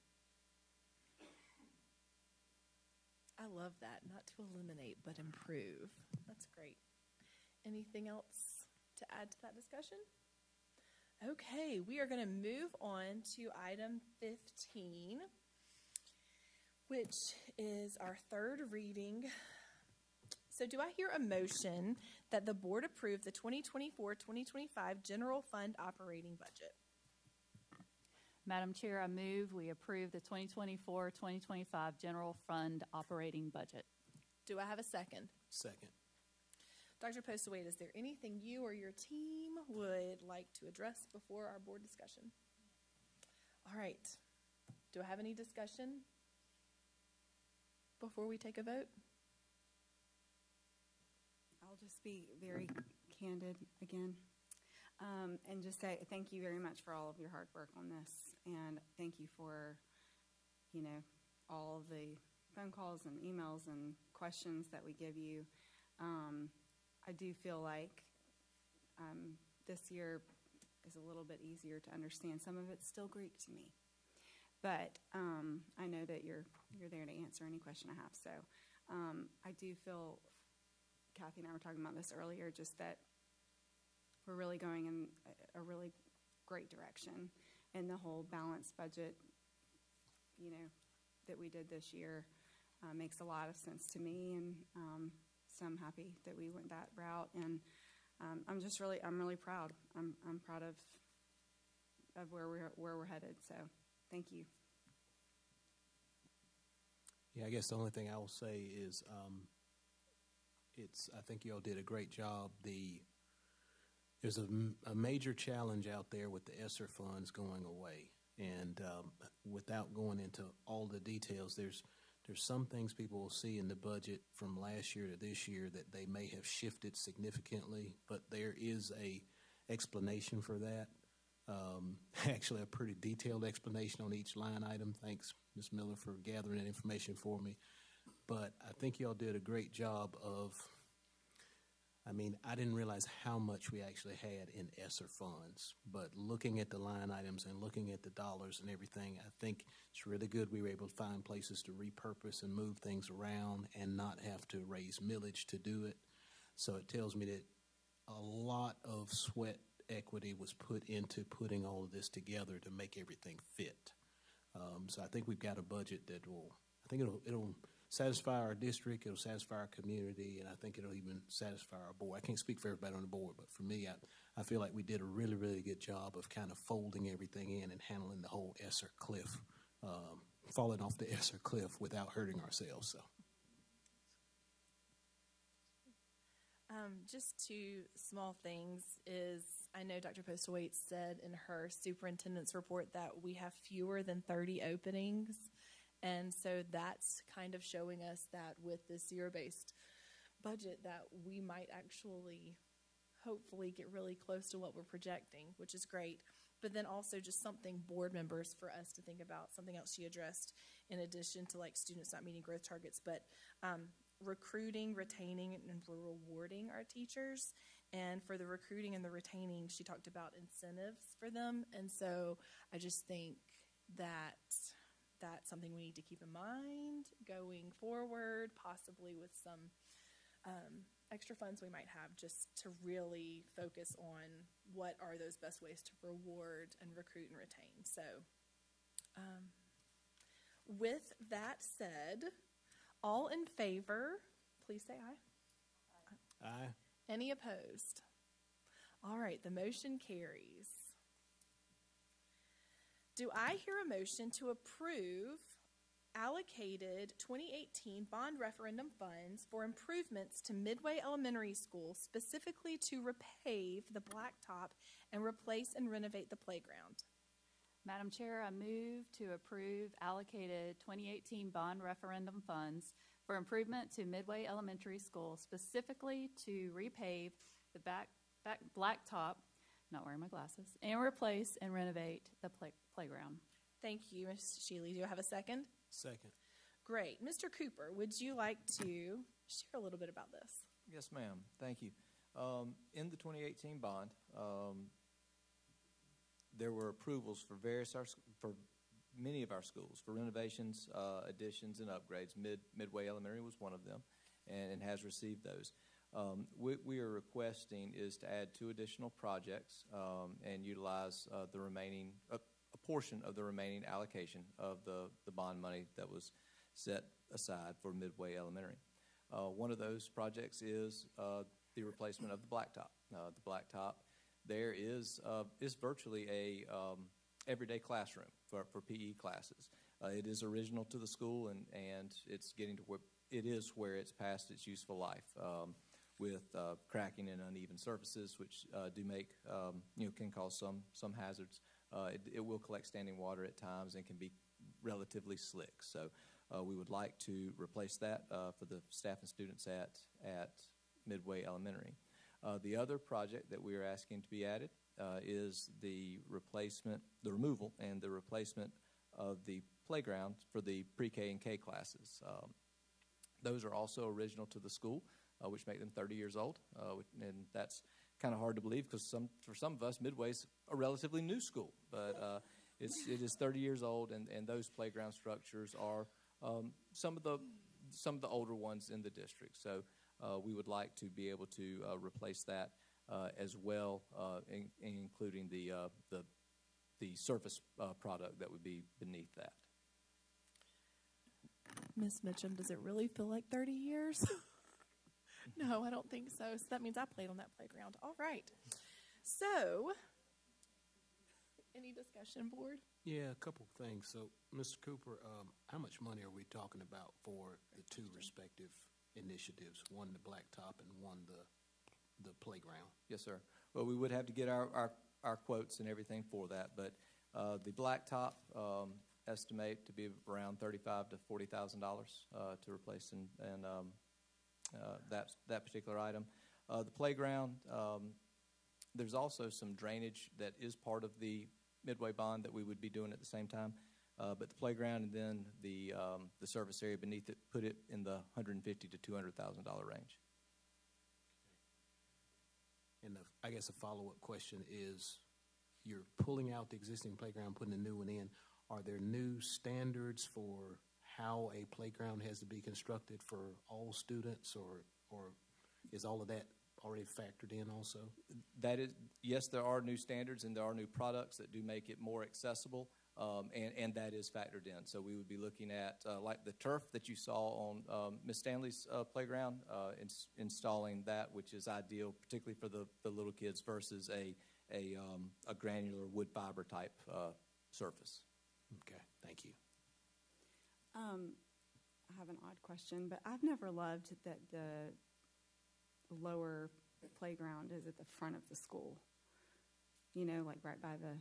I love that, not to eliminate, but improve. That's great. Anything else to add to that discussion? Okay, we are going to move on to item 15, which is our third reading. So do I hear a motion that the board approve the 2024-2025 general fund operating budget? Madam Chair, I move we approve the 2024-2025 general fund operating budget. Do I have a second? Second. Dr. Postlewaite, is there anything you or your team would like to address before our board discussion? All right. Do I have any discussion before we take a vote? I'll just be very candid again and just say thank you very much for all of your hard work on this, and thank you for, all of the phone calls and emails and questions that we give you. I do feel like this year is a little bit easier to understand. Some of it's still Greek to me, but I know that you're there to answer any question I have. So I do feel, Kathy and I were talking about this earlier, just that we're really going in a really great direction, and the whole balanced budget, that we did this year makes a lot of sense to me, and So I'm happy that we went that route, and I'm really proud. I'm proud of where we're headed. So thank you. Yeah, I guess the only thing I will say is I think you all did a great job. There's a major challenge out there with the ESSER funds going away, and without going into all the details, there's some things people will see in the budget from last year to this year that they may have shifted significantly, but there is a explanation for that. Actually, a pretty detailed explanation on each line item. Thanks, Ms. Miller, for gathering that information for me. But I think y'all did a great job of, I didn't realize how much we actually had in ESSER funds, but looking at the line items and looking at the dollars and everything, I think it's really good we were able to find places to repurpose and move things around and not have to raise millage to do it. So it tells me that a lot of sweat equity was put into putting all of this together to make everything fit. So I think we've got a budget that it'll satisfy our district, it'll satisfy our community, and I think it'll even satisfy our board. I can't speak for everybody on the board, but for me, I feel like we did a really, really good job of kind of folding everything in and handling the whole ESSER cliff, falling off the ESSER cliff without hurting ourselves. So. Just two small things is I know Dr. Postlewaite said in her superintendent's report that we have fewer than 30 openings. And so that's kind of showing us that with this zero-based budget that we might actually hopefully get really close to what we're projecting, which is great. But then also just something board members for us to think about, something else she addressed in addition to like students not meeting growth targets, but recruiting, retaining, and rewarding our teachers. And for the recruiting and the retaining, she talked about incentives for them. And so I just think that that's something we need to keep in mind going forward, possibly with some extra funds we might have just to really focus on what are those best ways to reward and recruit and retain. So with that said, all in favor, please say aye. Aye. Any opposed? All right, the motion carries. Do I hear a motion to approve allocated 2018 bond referendum funds for improvements to Midway Elementary School, specifically to repave the blacktop and replace and renovate the playground? Madam Chair, I move to approve allocated 2018 bond referendum funds for improvement to Midway Elementary School, specifically to repave the back blacktop, not wearing my glasses, and replace and renovate the playground. Thank you, Ms. Shealy. Do you have a second? Second. Great. Mr. Cooper, would you like to share a little bit about this? Yes, ma'am. Thank you. In the 2018 bond, there were approvals for many of our schools for renovations, additions, and upgrades. Midway Elementary was one of them, and has received those. What we are requesting is to add 2 additional projects and utilize the remaining a portion of the remaining allocation of the bond money that was set aside for Midway Elementary. One of those projects is the replacement of the blacktop. The blacktop there is virtually a everyday classroom for PE classes. It is original to the school, and it's getting to where it is where it's past its useful life with cracking and uneven surfaces, which do make can cause some hazards. It will collect standing water at times and can be relatively slick. So we would like to replace that for the staff and students at Midway Elementary. The other project that we are asking to be added is the removal and the replacement of the playground for the pre-K and K classes. Those are also original to the school, which make them 30 years old, and that's kind of hard to believe because for some of us, Midway's a relatively new school, but it is 30 years old, and those playground structures are some of the older ones in the district. So we would like to be able to replace that as well, including the surface product that would be beneath that. Ms. Mitchum, does it really feel like 30 years? No, I don't think so. So that means I played on that playground. All right. So, any discussion, board? Yeah, a couple of things. So, Mr. Cooper, how much money are we talking about for the two respective initiatives, one the blacktop and one the playground? Yes, sir. Well, we would have to get our quotes and everything for that, but the blacktop estimate to be around $35,000 to $40,000 to replace and that particular item. The playground, there's also some drainage that is part of the Midway bond that we would be doing at the same time. But the playground and then the service area beneath it, put it in the $150,000 to $200,000 range. And I guess a follow-up question is, you're pulling out the existing playground, putting a new one in. Are there new standards for how a playground has to be constructed for all students, or is all of that already factored in also? That is, yes, there are new standards and there are new products that do make it more accessible, and that is factored in. So we would be looking at, like the turf that you saw on Miss Stanley's playground, installing that, which is ideal, particularly for the little kids, versus a granular wood fiber type surface. Okay, thank you. I have an odd question, but I've never loved that the lower playground is at the front of the school, like right by the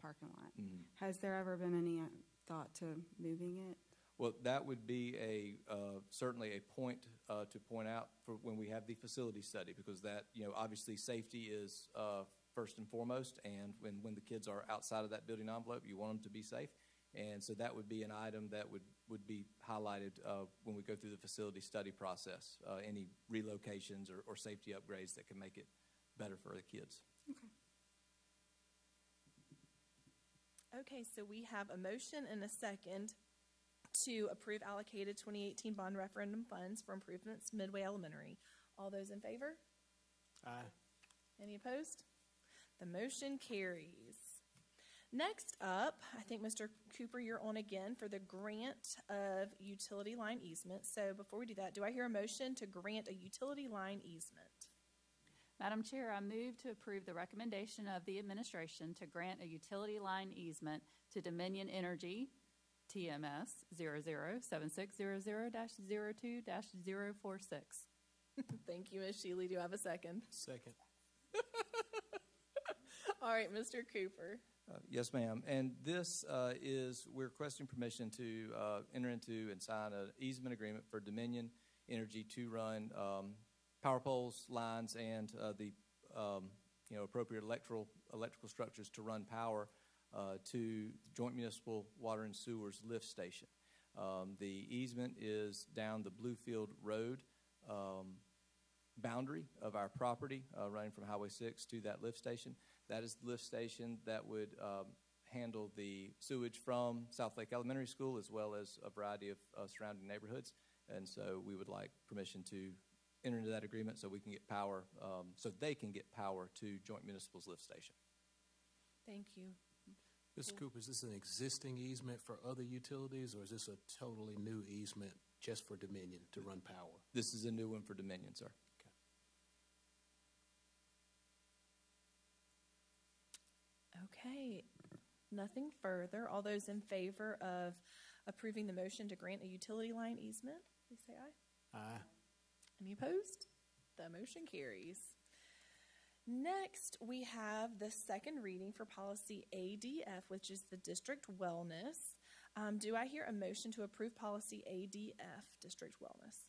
parking lot. Mm-hmm. Has there ever been any thought to moving it? Well, that would be certainly a point to point out for when we have the facility study, because that, obviously safety is first and foremost, and when the kids are outside of that building envelope, you want them to be safe. And so that would be an item that would be highlighted when we go through the facility study process, any relocations or safety upgrades that can make it better for the kids. Okay. Okay, so we have a motion and a second to approve allocated 2018 bond referendum funds for improvements to Midway Elementary. All those in favor? Aye. Any opposed? The motion carries. Next up, I think, Mr. Cooper, you're on again for the grant of utility line easement. So before we do that, do I hear a motion to grant a utility line easement? Madam Chair, I move to approve the recommendation of the administration to grant a utility line easement to Dominion Energy, TMS 007600-02-046. Thank you, Ms. Shealy. Do I have a second? Second. All right, Mr. Cooper. Yes, ma'am. And this we're requesting permission to enter into and sign an easement agreement for Dominion Energy to run power poles, lines, and the appropriate electrical structures to run power to Joint Municipal Water and Sewers lift station. The easement is down the Bluefield Road boundary of our property, running from Highway 6 to that lift station. That is the lift station that would handle the sewage from South Lake Elementary School, as well as a variety of surrounding neighborhoods. And so we would like permission to enter into that agreement so we can get power, so they can get power to Joint Municipal's lift station. Thank you. Mr. Cooper, is this an existing easement for other utilities, or is this a totally new easement just for Dominion to run power? This is a new one for Dominion, sir. Okay, nothing further. All those in favor of approving the motion to grant a utility line easement, please say aye. Aye. Any opposed? The motion carries. Next, we have the second reading for policy ADF, which is the district wellness. Do I hear a motion to approve policy ADF, district wellness?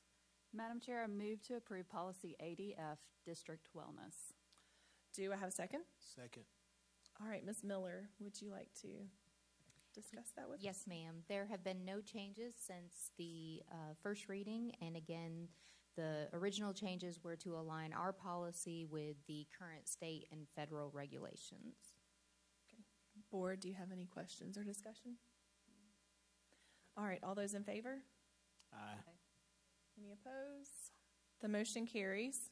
Madam Chair, I move to approve policy ADF, district wellness. Do I have a second? Second. All right, Ms. Miller, would you like to discuss that with us? Yes, ma'am. There have been no changes since the first reading, and again, the original changes were to align our policy with the current state and federal regulations. Okay. Board, do you have any questions or discussion? All right, all those in favor? Aye. Any opposed? The motion carries.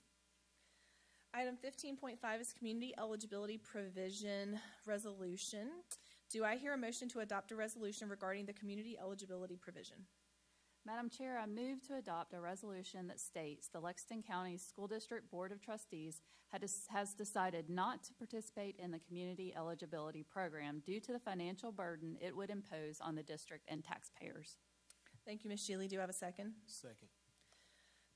Item 15.5 is community eligibility provision resolution. Do I hear a motion to adopt a resolution regarding the community eligibility provision? Madam Chair, I move to adopt a resolution that states the Lexington County School District Board of Trustees has decided not to participate in the Community Eligibility Program due to the financial burden it would impose on the district and taxpayers. Thank you, Ms. Shealy. Do you have a second? Second.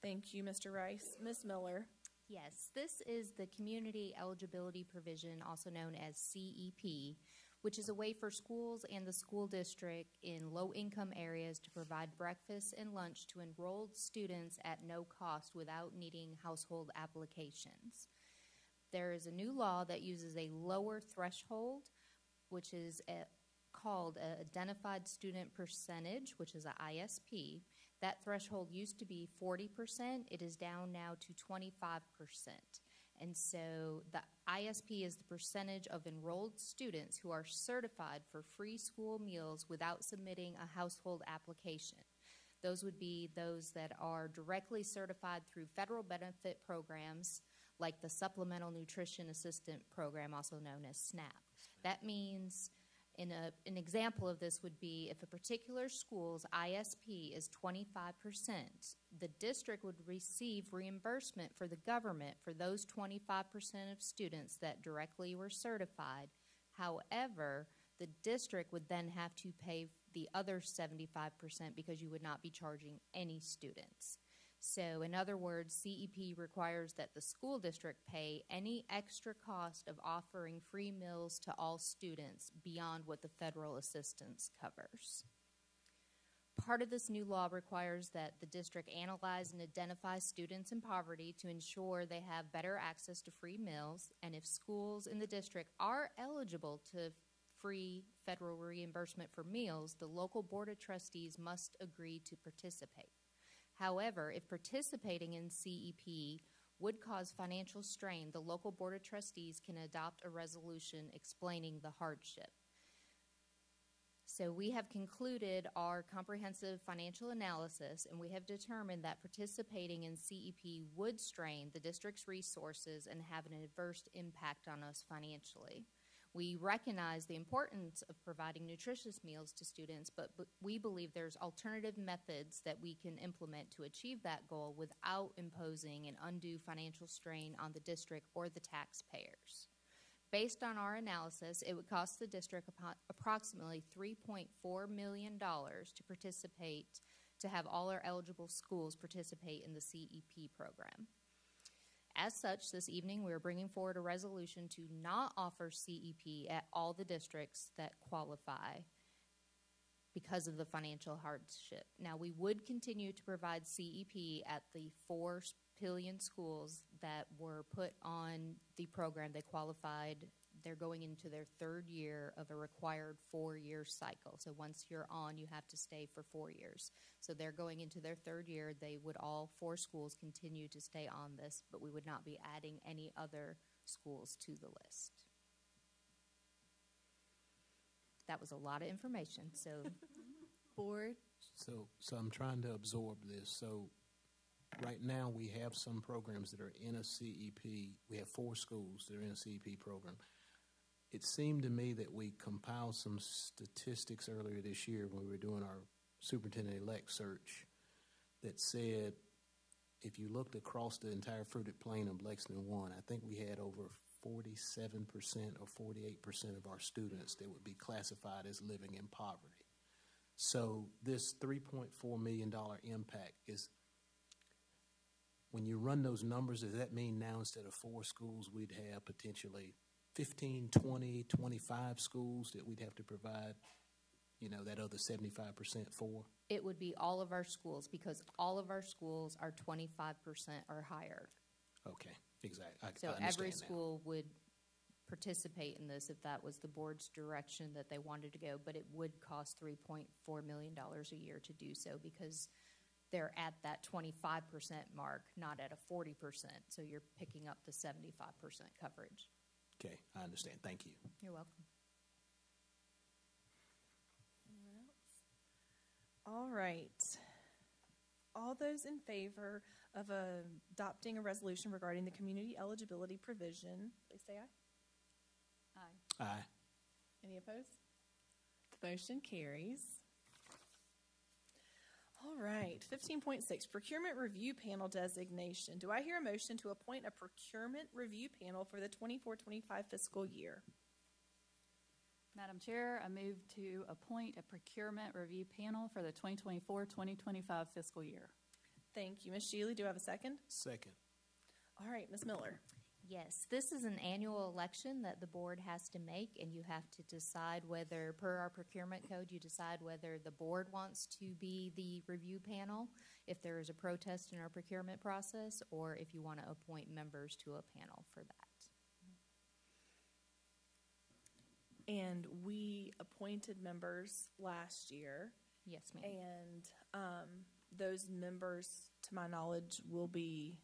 Thank you, Mr. Rice. Ms. Miller? Yes, this is the Community Eligibility Provision, also known as CEP, which is a way for schools and the school district in low-income areas to provide breakfast and lunch to enrolled students at no cost without needing household applications. There is a new law that uses a lower threshold, which is called an Identified Student Percentage, which is an ISP. That threshold used to be 40%. It is down now to 25%. And so the ISP is the percentage of enrolled students who are certified for free school meals without submitting a household application. Those would be those that are directly certified through federal benefit programs like the Supplemental Nutrition Assistant Program, also known as SNAP. That means an example of this would be if a particular school's ISP is 25%, the district would receive reimbursement for the government for those 25% of students that directly were certified. However, the district would then have to pay the other 75% because you would not be charging any students. So, in other words, CEP requires that the school district pay any extra cost of offering free meals to all students beyond what the federal assistance covers. Part of this new law requires that the district analyze and identify students in poverty to ensure they have better access to free meals, and if schools in the district are eligible to free federal reimbursement for meals, the local board of trustees must agree to participate. However, if participating in CEP would cause financial strain, the local board of trustees can adopt a resolution explaining the hardship. So we have concluded our comprehensive financial analysis, and we have determined that participating in CEP would strain the district's resources and have an adverse impact on us financially. We recognize the importance of providing nutritious meals to students, but we believe there's alternative methods that we can implement to achieve that goal without imposing an undue financial strain on the district or the taxpayers. Based on our analysis, it would cost the district approximately $3.4 million to have all our eligible schools participate in the CEP program. As such, this evening we are bringing forward a resolution to not offer CEP at all the districts that qualify because of the financial hardship. Now, we would continue to provide CEP at the 4 Pillion schools that were put on the program. They qualified. They're going into their 3rd year of a required 4-year cycle. So once you're on, you have to stay for 4 years. So they're going into their 3rd year. They would all 4 schools continue to stay on this, but we would not be adding any other schools to the list. That was a lot of information. So, board. So I'm trying to absorb this. So right now we have some programs that are in a CEP. We have 4 schools that are in a CEP program. It seemed to me that we compiled some statistics earlier this year when we were doing our superintendent-elect search that said if you looked across the entire fruited plain of Lexington 1, I think we had over 47% or 48% of our students that would be classified as living in poverty. So this $3.4 million impact is, when you run those numbers, does that mean now instead of 4 schools, we'd have potentially 15, 20, 25 schools that we'd have to provide, that other 75% for? It would be all of our schools because all of our schools are 25% or higher. Okay, exactly. So every school would participate in this if that was the board's direction that they wanted to go, but it would cost $3.4 million a year to do so because they're at that 25% mark, not at a 40%. So you're picking up the 75% coverage. Okay, I understand. Thank you. You're welcome. All right. All those in favor of adopting a resolution regarding the community eligibility provision, please say aye. Aye. Aye. Any opposed? The motion carries. All right, 15.6, Procurement Review Panel Designation. Do I hear a motion to appoint a Procurement Review Panel for the 24-25 fiscal year? Madam Chair, I move to appoint a procurement review panel for the 2024-2025 fiscal year. Thank you. Ms. Shealy, do I have a second? Second. All right, Ms. Miller. Yes, this is an annual election that the board has to make, and you have to decide whether, per our procurement code, you decide whether the board wants to be the review panel, if there is a protest in our procurement process, or if you want to appoint members to a panel for that. And we appointed members last year. Yes, ma'am. And those members, to my knowledge, will be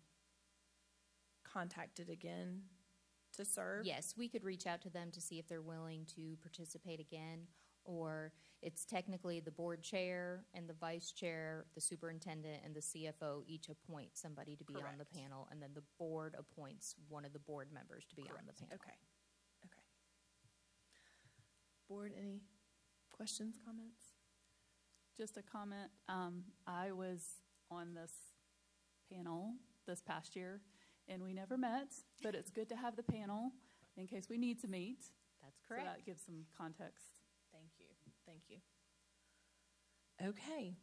contacted again to serve? Yes, we could reach out to them to see if they're willing to participate again, or it's technically the board chair and the vice chair, the superintendent, and the CFO each appoint somebody to be on the panel, and then the board appoints one of the board members to be on the panel. Okay. Board, any questions, comments? Just a comment. I was on this panel this past year, and we never met, but it's good to have the panel in case we need to meet. That's correct. So that gives some context. Thank you. Thank you. Okay.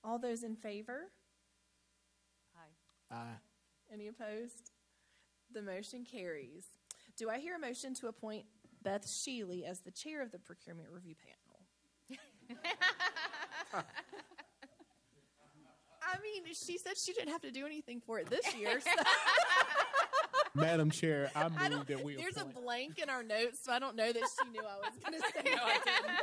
All those in favor? Aye. Aye. Any opposed? The motion carries. Do I hear a motion to appoint Beth Shealy as the chair of the Procurement Review Panel? I mean, she said she didn't have to do anything for it this year. So. Madam Chair, I move that we There's appoint. a blank in our notes, so I don't know that she knew I was going to say No, I didn't.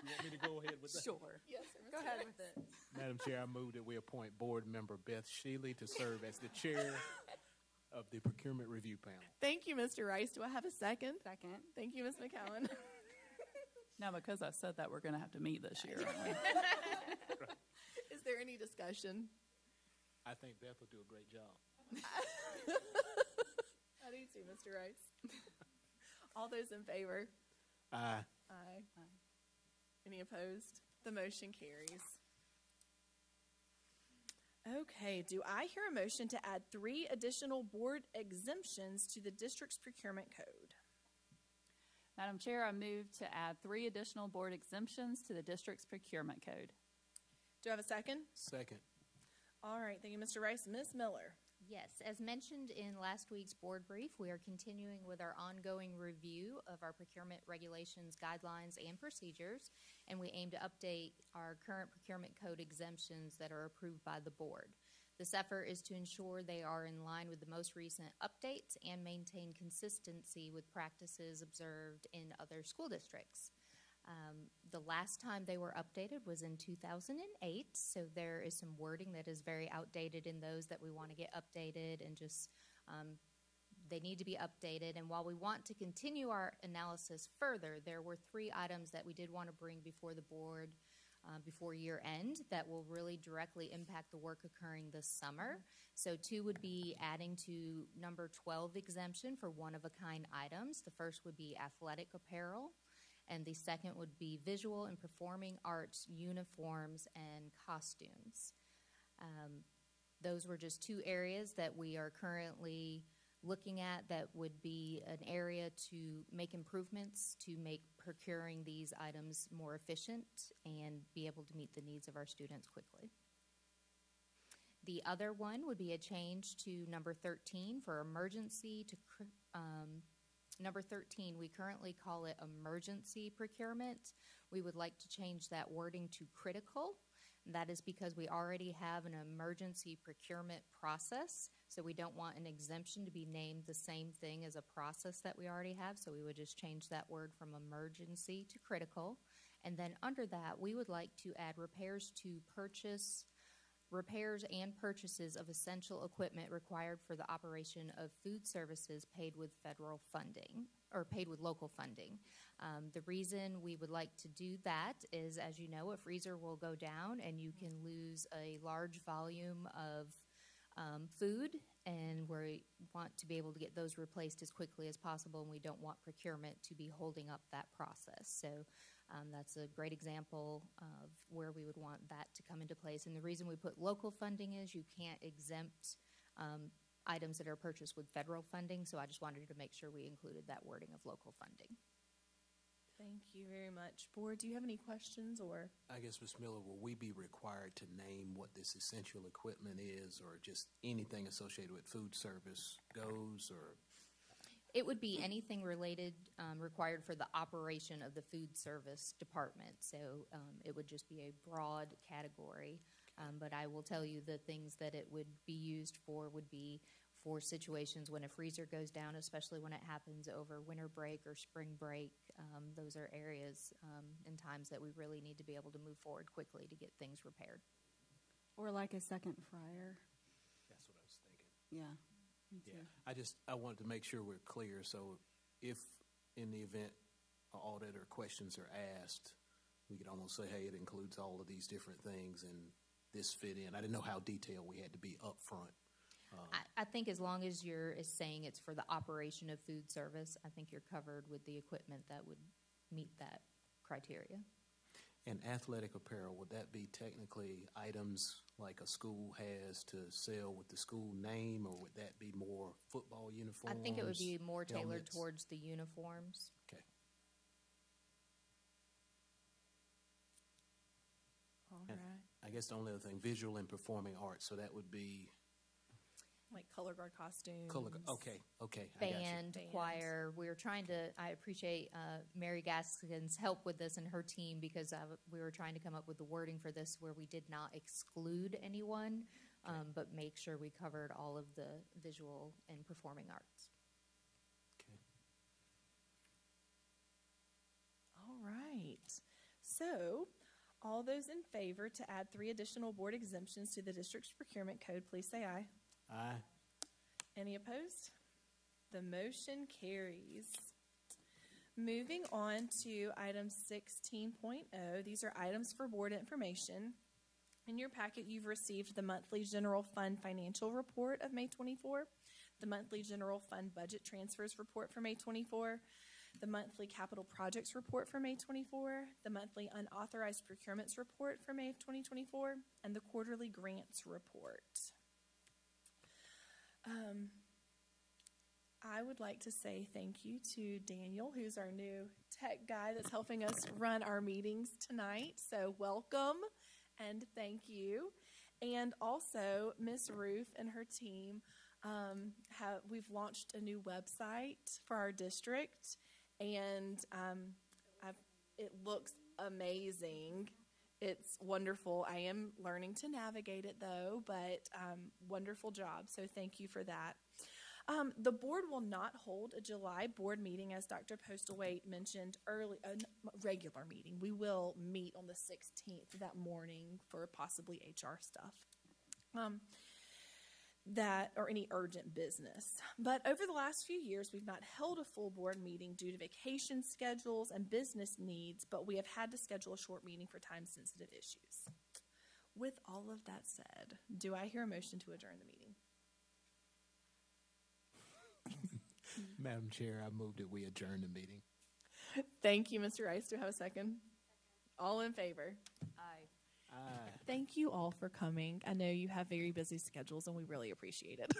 You want me to go ahead with that? Sure. Yes, sir. Go ahead with it. Madam Chair, I move that we appoint Board Member Beth Shealy to serve as the chair of the Procurement Review Panel. Thank you, Mr. Rice. Do I have a second? Second. Thank you, Ms. McCowan. Now, because I said that, we're going to have to meet this year. aren't we? Is there any discussion? I think Beth will do a great job. I do too, Mr. Rice. All those in favor? Aye. Aye. Any opposed? The motion carries. Okay, do I hear a motion to add 3 additional board exemptions to the district's procurement code? Madam Chair, I move to add 3 additional board exemptions to the district's procurement code. Do I have a second? Second. All right, thank you, Mr. Rice. Ms. Miller? Yes, as mentioned in last week's board brief, we are continuing with our ongoing review of our procurement regulations, guidelines, and procedures, and we aim to update our current procurement code exemptions that are approved by the board. This effort is to ensure they are in line with the most recent updates and maintain consistency with practices observed in other school districts. The last time they were updated was in 2008, so there is some wording that is very outdated in those that we want to get updated, and just they need to be updated. And while we want to continue our analysis further, there were 3 items that we did want to bring before the board before year end that will really directly impact the work occurring this summer. So 2 would be adding to number 12 exemption for one-of-a-kind items. The first would be athletic apparel, and the second would be visual and performing arts uniforms and costumes. Those were just 2 areas that we are currently looking at that would be an area to make improvements to make procuring these items more efficient and be able to meet the needs of our students quickly. The other one would be a change to number 13 for emergency to number 13, we currently call it emergency procurement. We would like to change that wording to critical. That is because we already have an emergency procurement process, so we don't want an exemption to be named the same thing as a process that we already have, so we would just change that word from emergency to critical. And then under that, we would like to add repairs and purchases of essential equipment required for the operation of food services paid with federal funding, or paid with local funding. The reason we would like to do that is, as you know, a freezer will go down and you can lose a large volume of food, and we want to be able to get those replaced as quickly as possible, and we don't want procurement to be holding up that process. So That's a great example of where we would want that to come into place. And the reason we put local funding is you can't exempt items that are purchased with federal funding, so I just wanted to make sure we included that wording of local funding. Thank you very much. Board, do you have any questions or? I guess, Ms. Miller, will we be required to name what this essential equipment is, or just anything associated with food service goes, or? It would be anything related, required for the operation of the food service department. So it would just be a broad category. But I will tell you the things that it would be used for would be for situations when a freezer goes down, especially when it happens over winter break or spring break. Those are areas and times that we really need to be able to move forward quickly to get things repaired. Or like a second fryer. That's what I was thinking. Yeah. Me too. Yeah, I wanted to make sure we're clear. So if in the event an audit or questions are asked, we could almost say, hey, it includes all of these different things and this fit in. I didn't know how detailed we had to be up front. I think as long as you're saying it's for the operation of food service, I think you're covered with the equipment that would meet that criteria. And athletic apparel, would that be technically items like a school has to sell with the school name, or would that be more football uniforms? I think it would be more tailored helmets? towards the uniforms. Okay. All And right. I guess the only other thing, visual and performing arts, so that would be Like color guard costumes. Okay. I got you. Band, choir. We were trying to, I appreciate Mary Gaskin's help with this and her team, because we were trying to come up with the wording for this where we did not exclude anyone, but make sure we covered all of the visual and performing arts. Okay. All right. So, all those in favor to add 3 additional board exemptions to the district's procurement code, please say aye. Aye. Any opposed? The motion carries. Moving on to item 16.0, these are items for board information. In your packet, you've received the monthly general fund financial report of May 24, the monthly general fund budget transfers report for May 24, the monthly capital projects report for May 24, the monthly unauthorized procurements report for May of 2024, and the quarterly grants report. I would like to say thank you to Daniel, who's our new tech guy that's helping us run our meetings tonight. So welcome and thank you. And also Miss Ruth and her team, we've launched a new website for our district, and it looks amazing. It's wonderful. I am learning to navigate it, though, but wonderful job. So thank you for that. The board will not hold a July board meeting, as Dr. Postlewaite mentioned early, a regular meeting. We will meet on the 16th that morning for possibly HR stuff. Or any urgent business. But over the last few years, we've not held a full board meeting due to vacation schedules and business needs, but we have had to schedule a short meeting for time-sensitive issues. With all of that said, do I hear a motion to adjourn the meeting? Madam Chair, I move that we adjourn the meeting. Thank you, Mr. Rice. Do I have a second? All in favor? Aye. Aye. Thank you all for coming. I know you have very busy schedules, and we really appreciate it.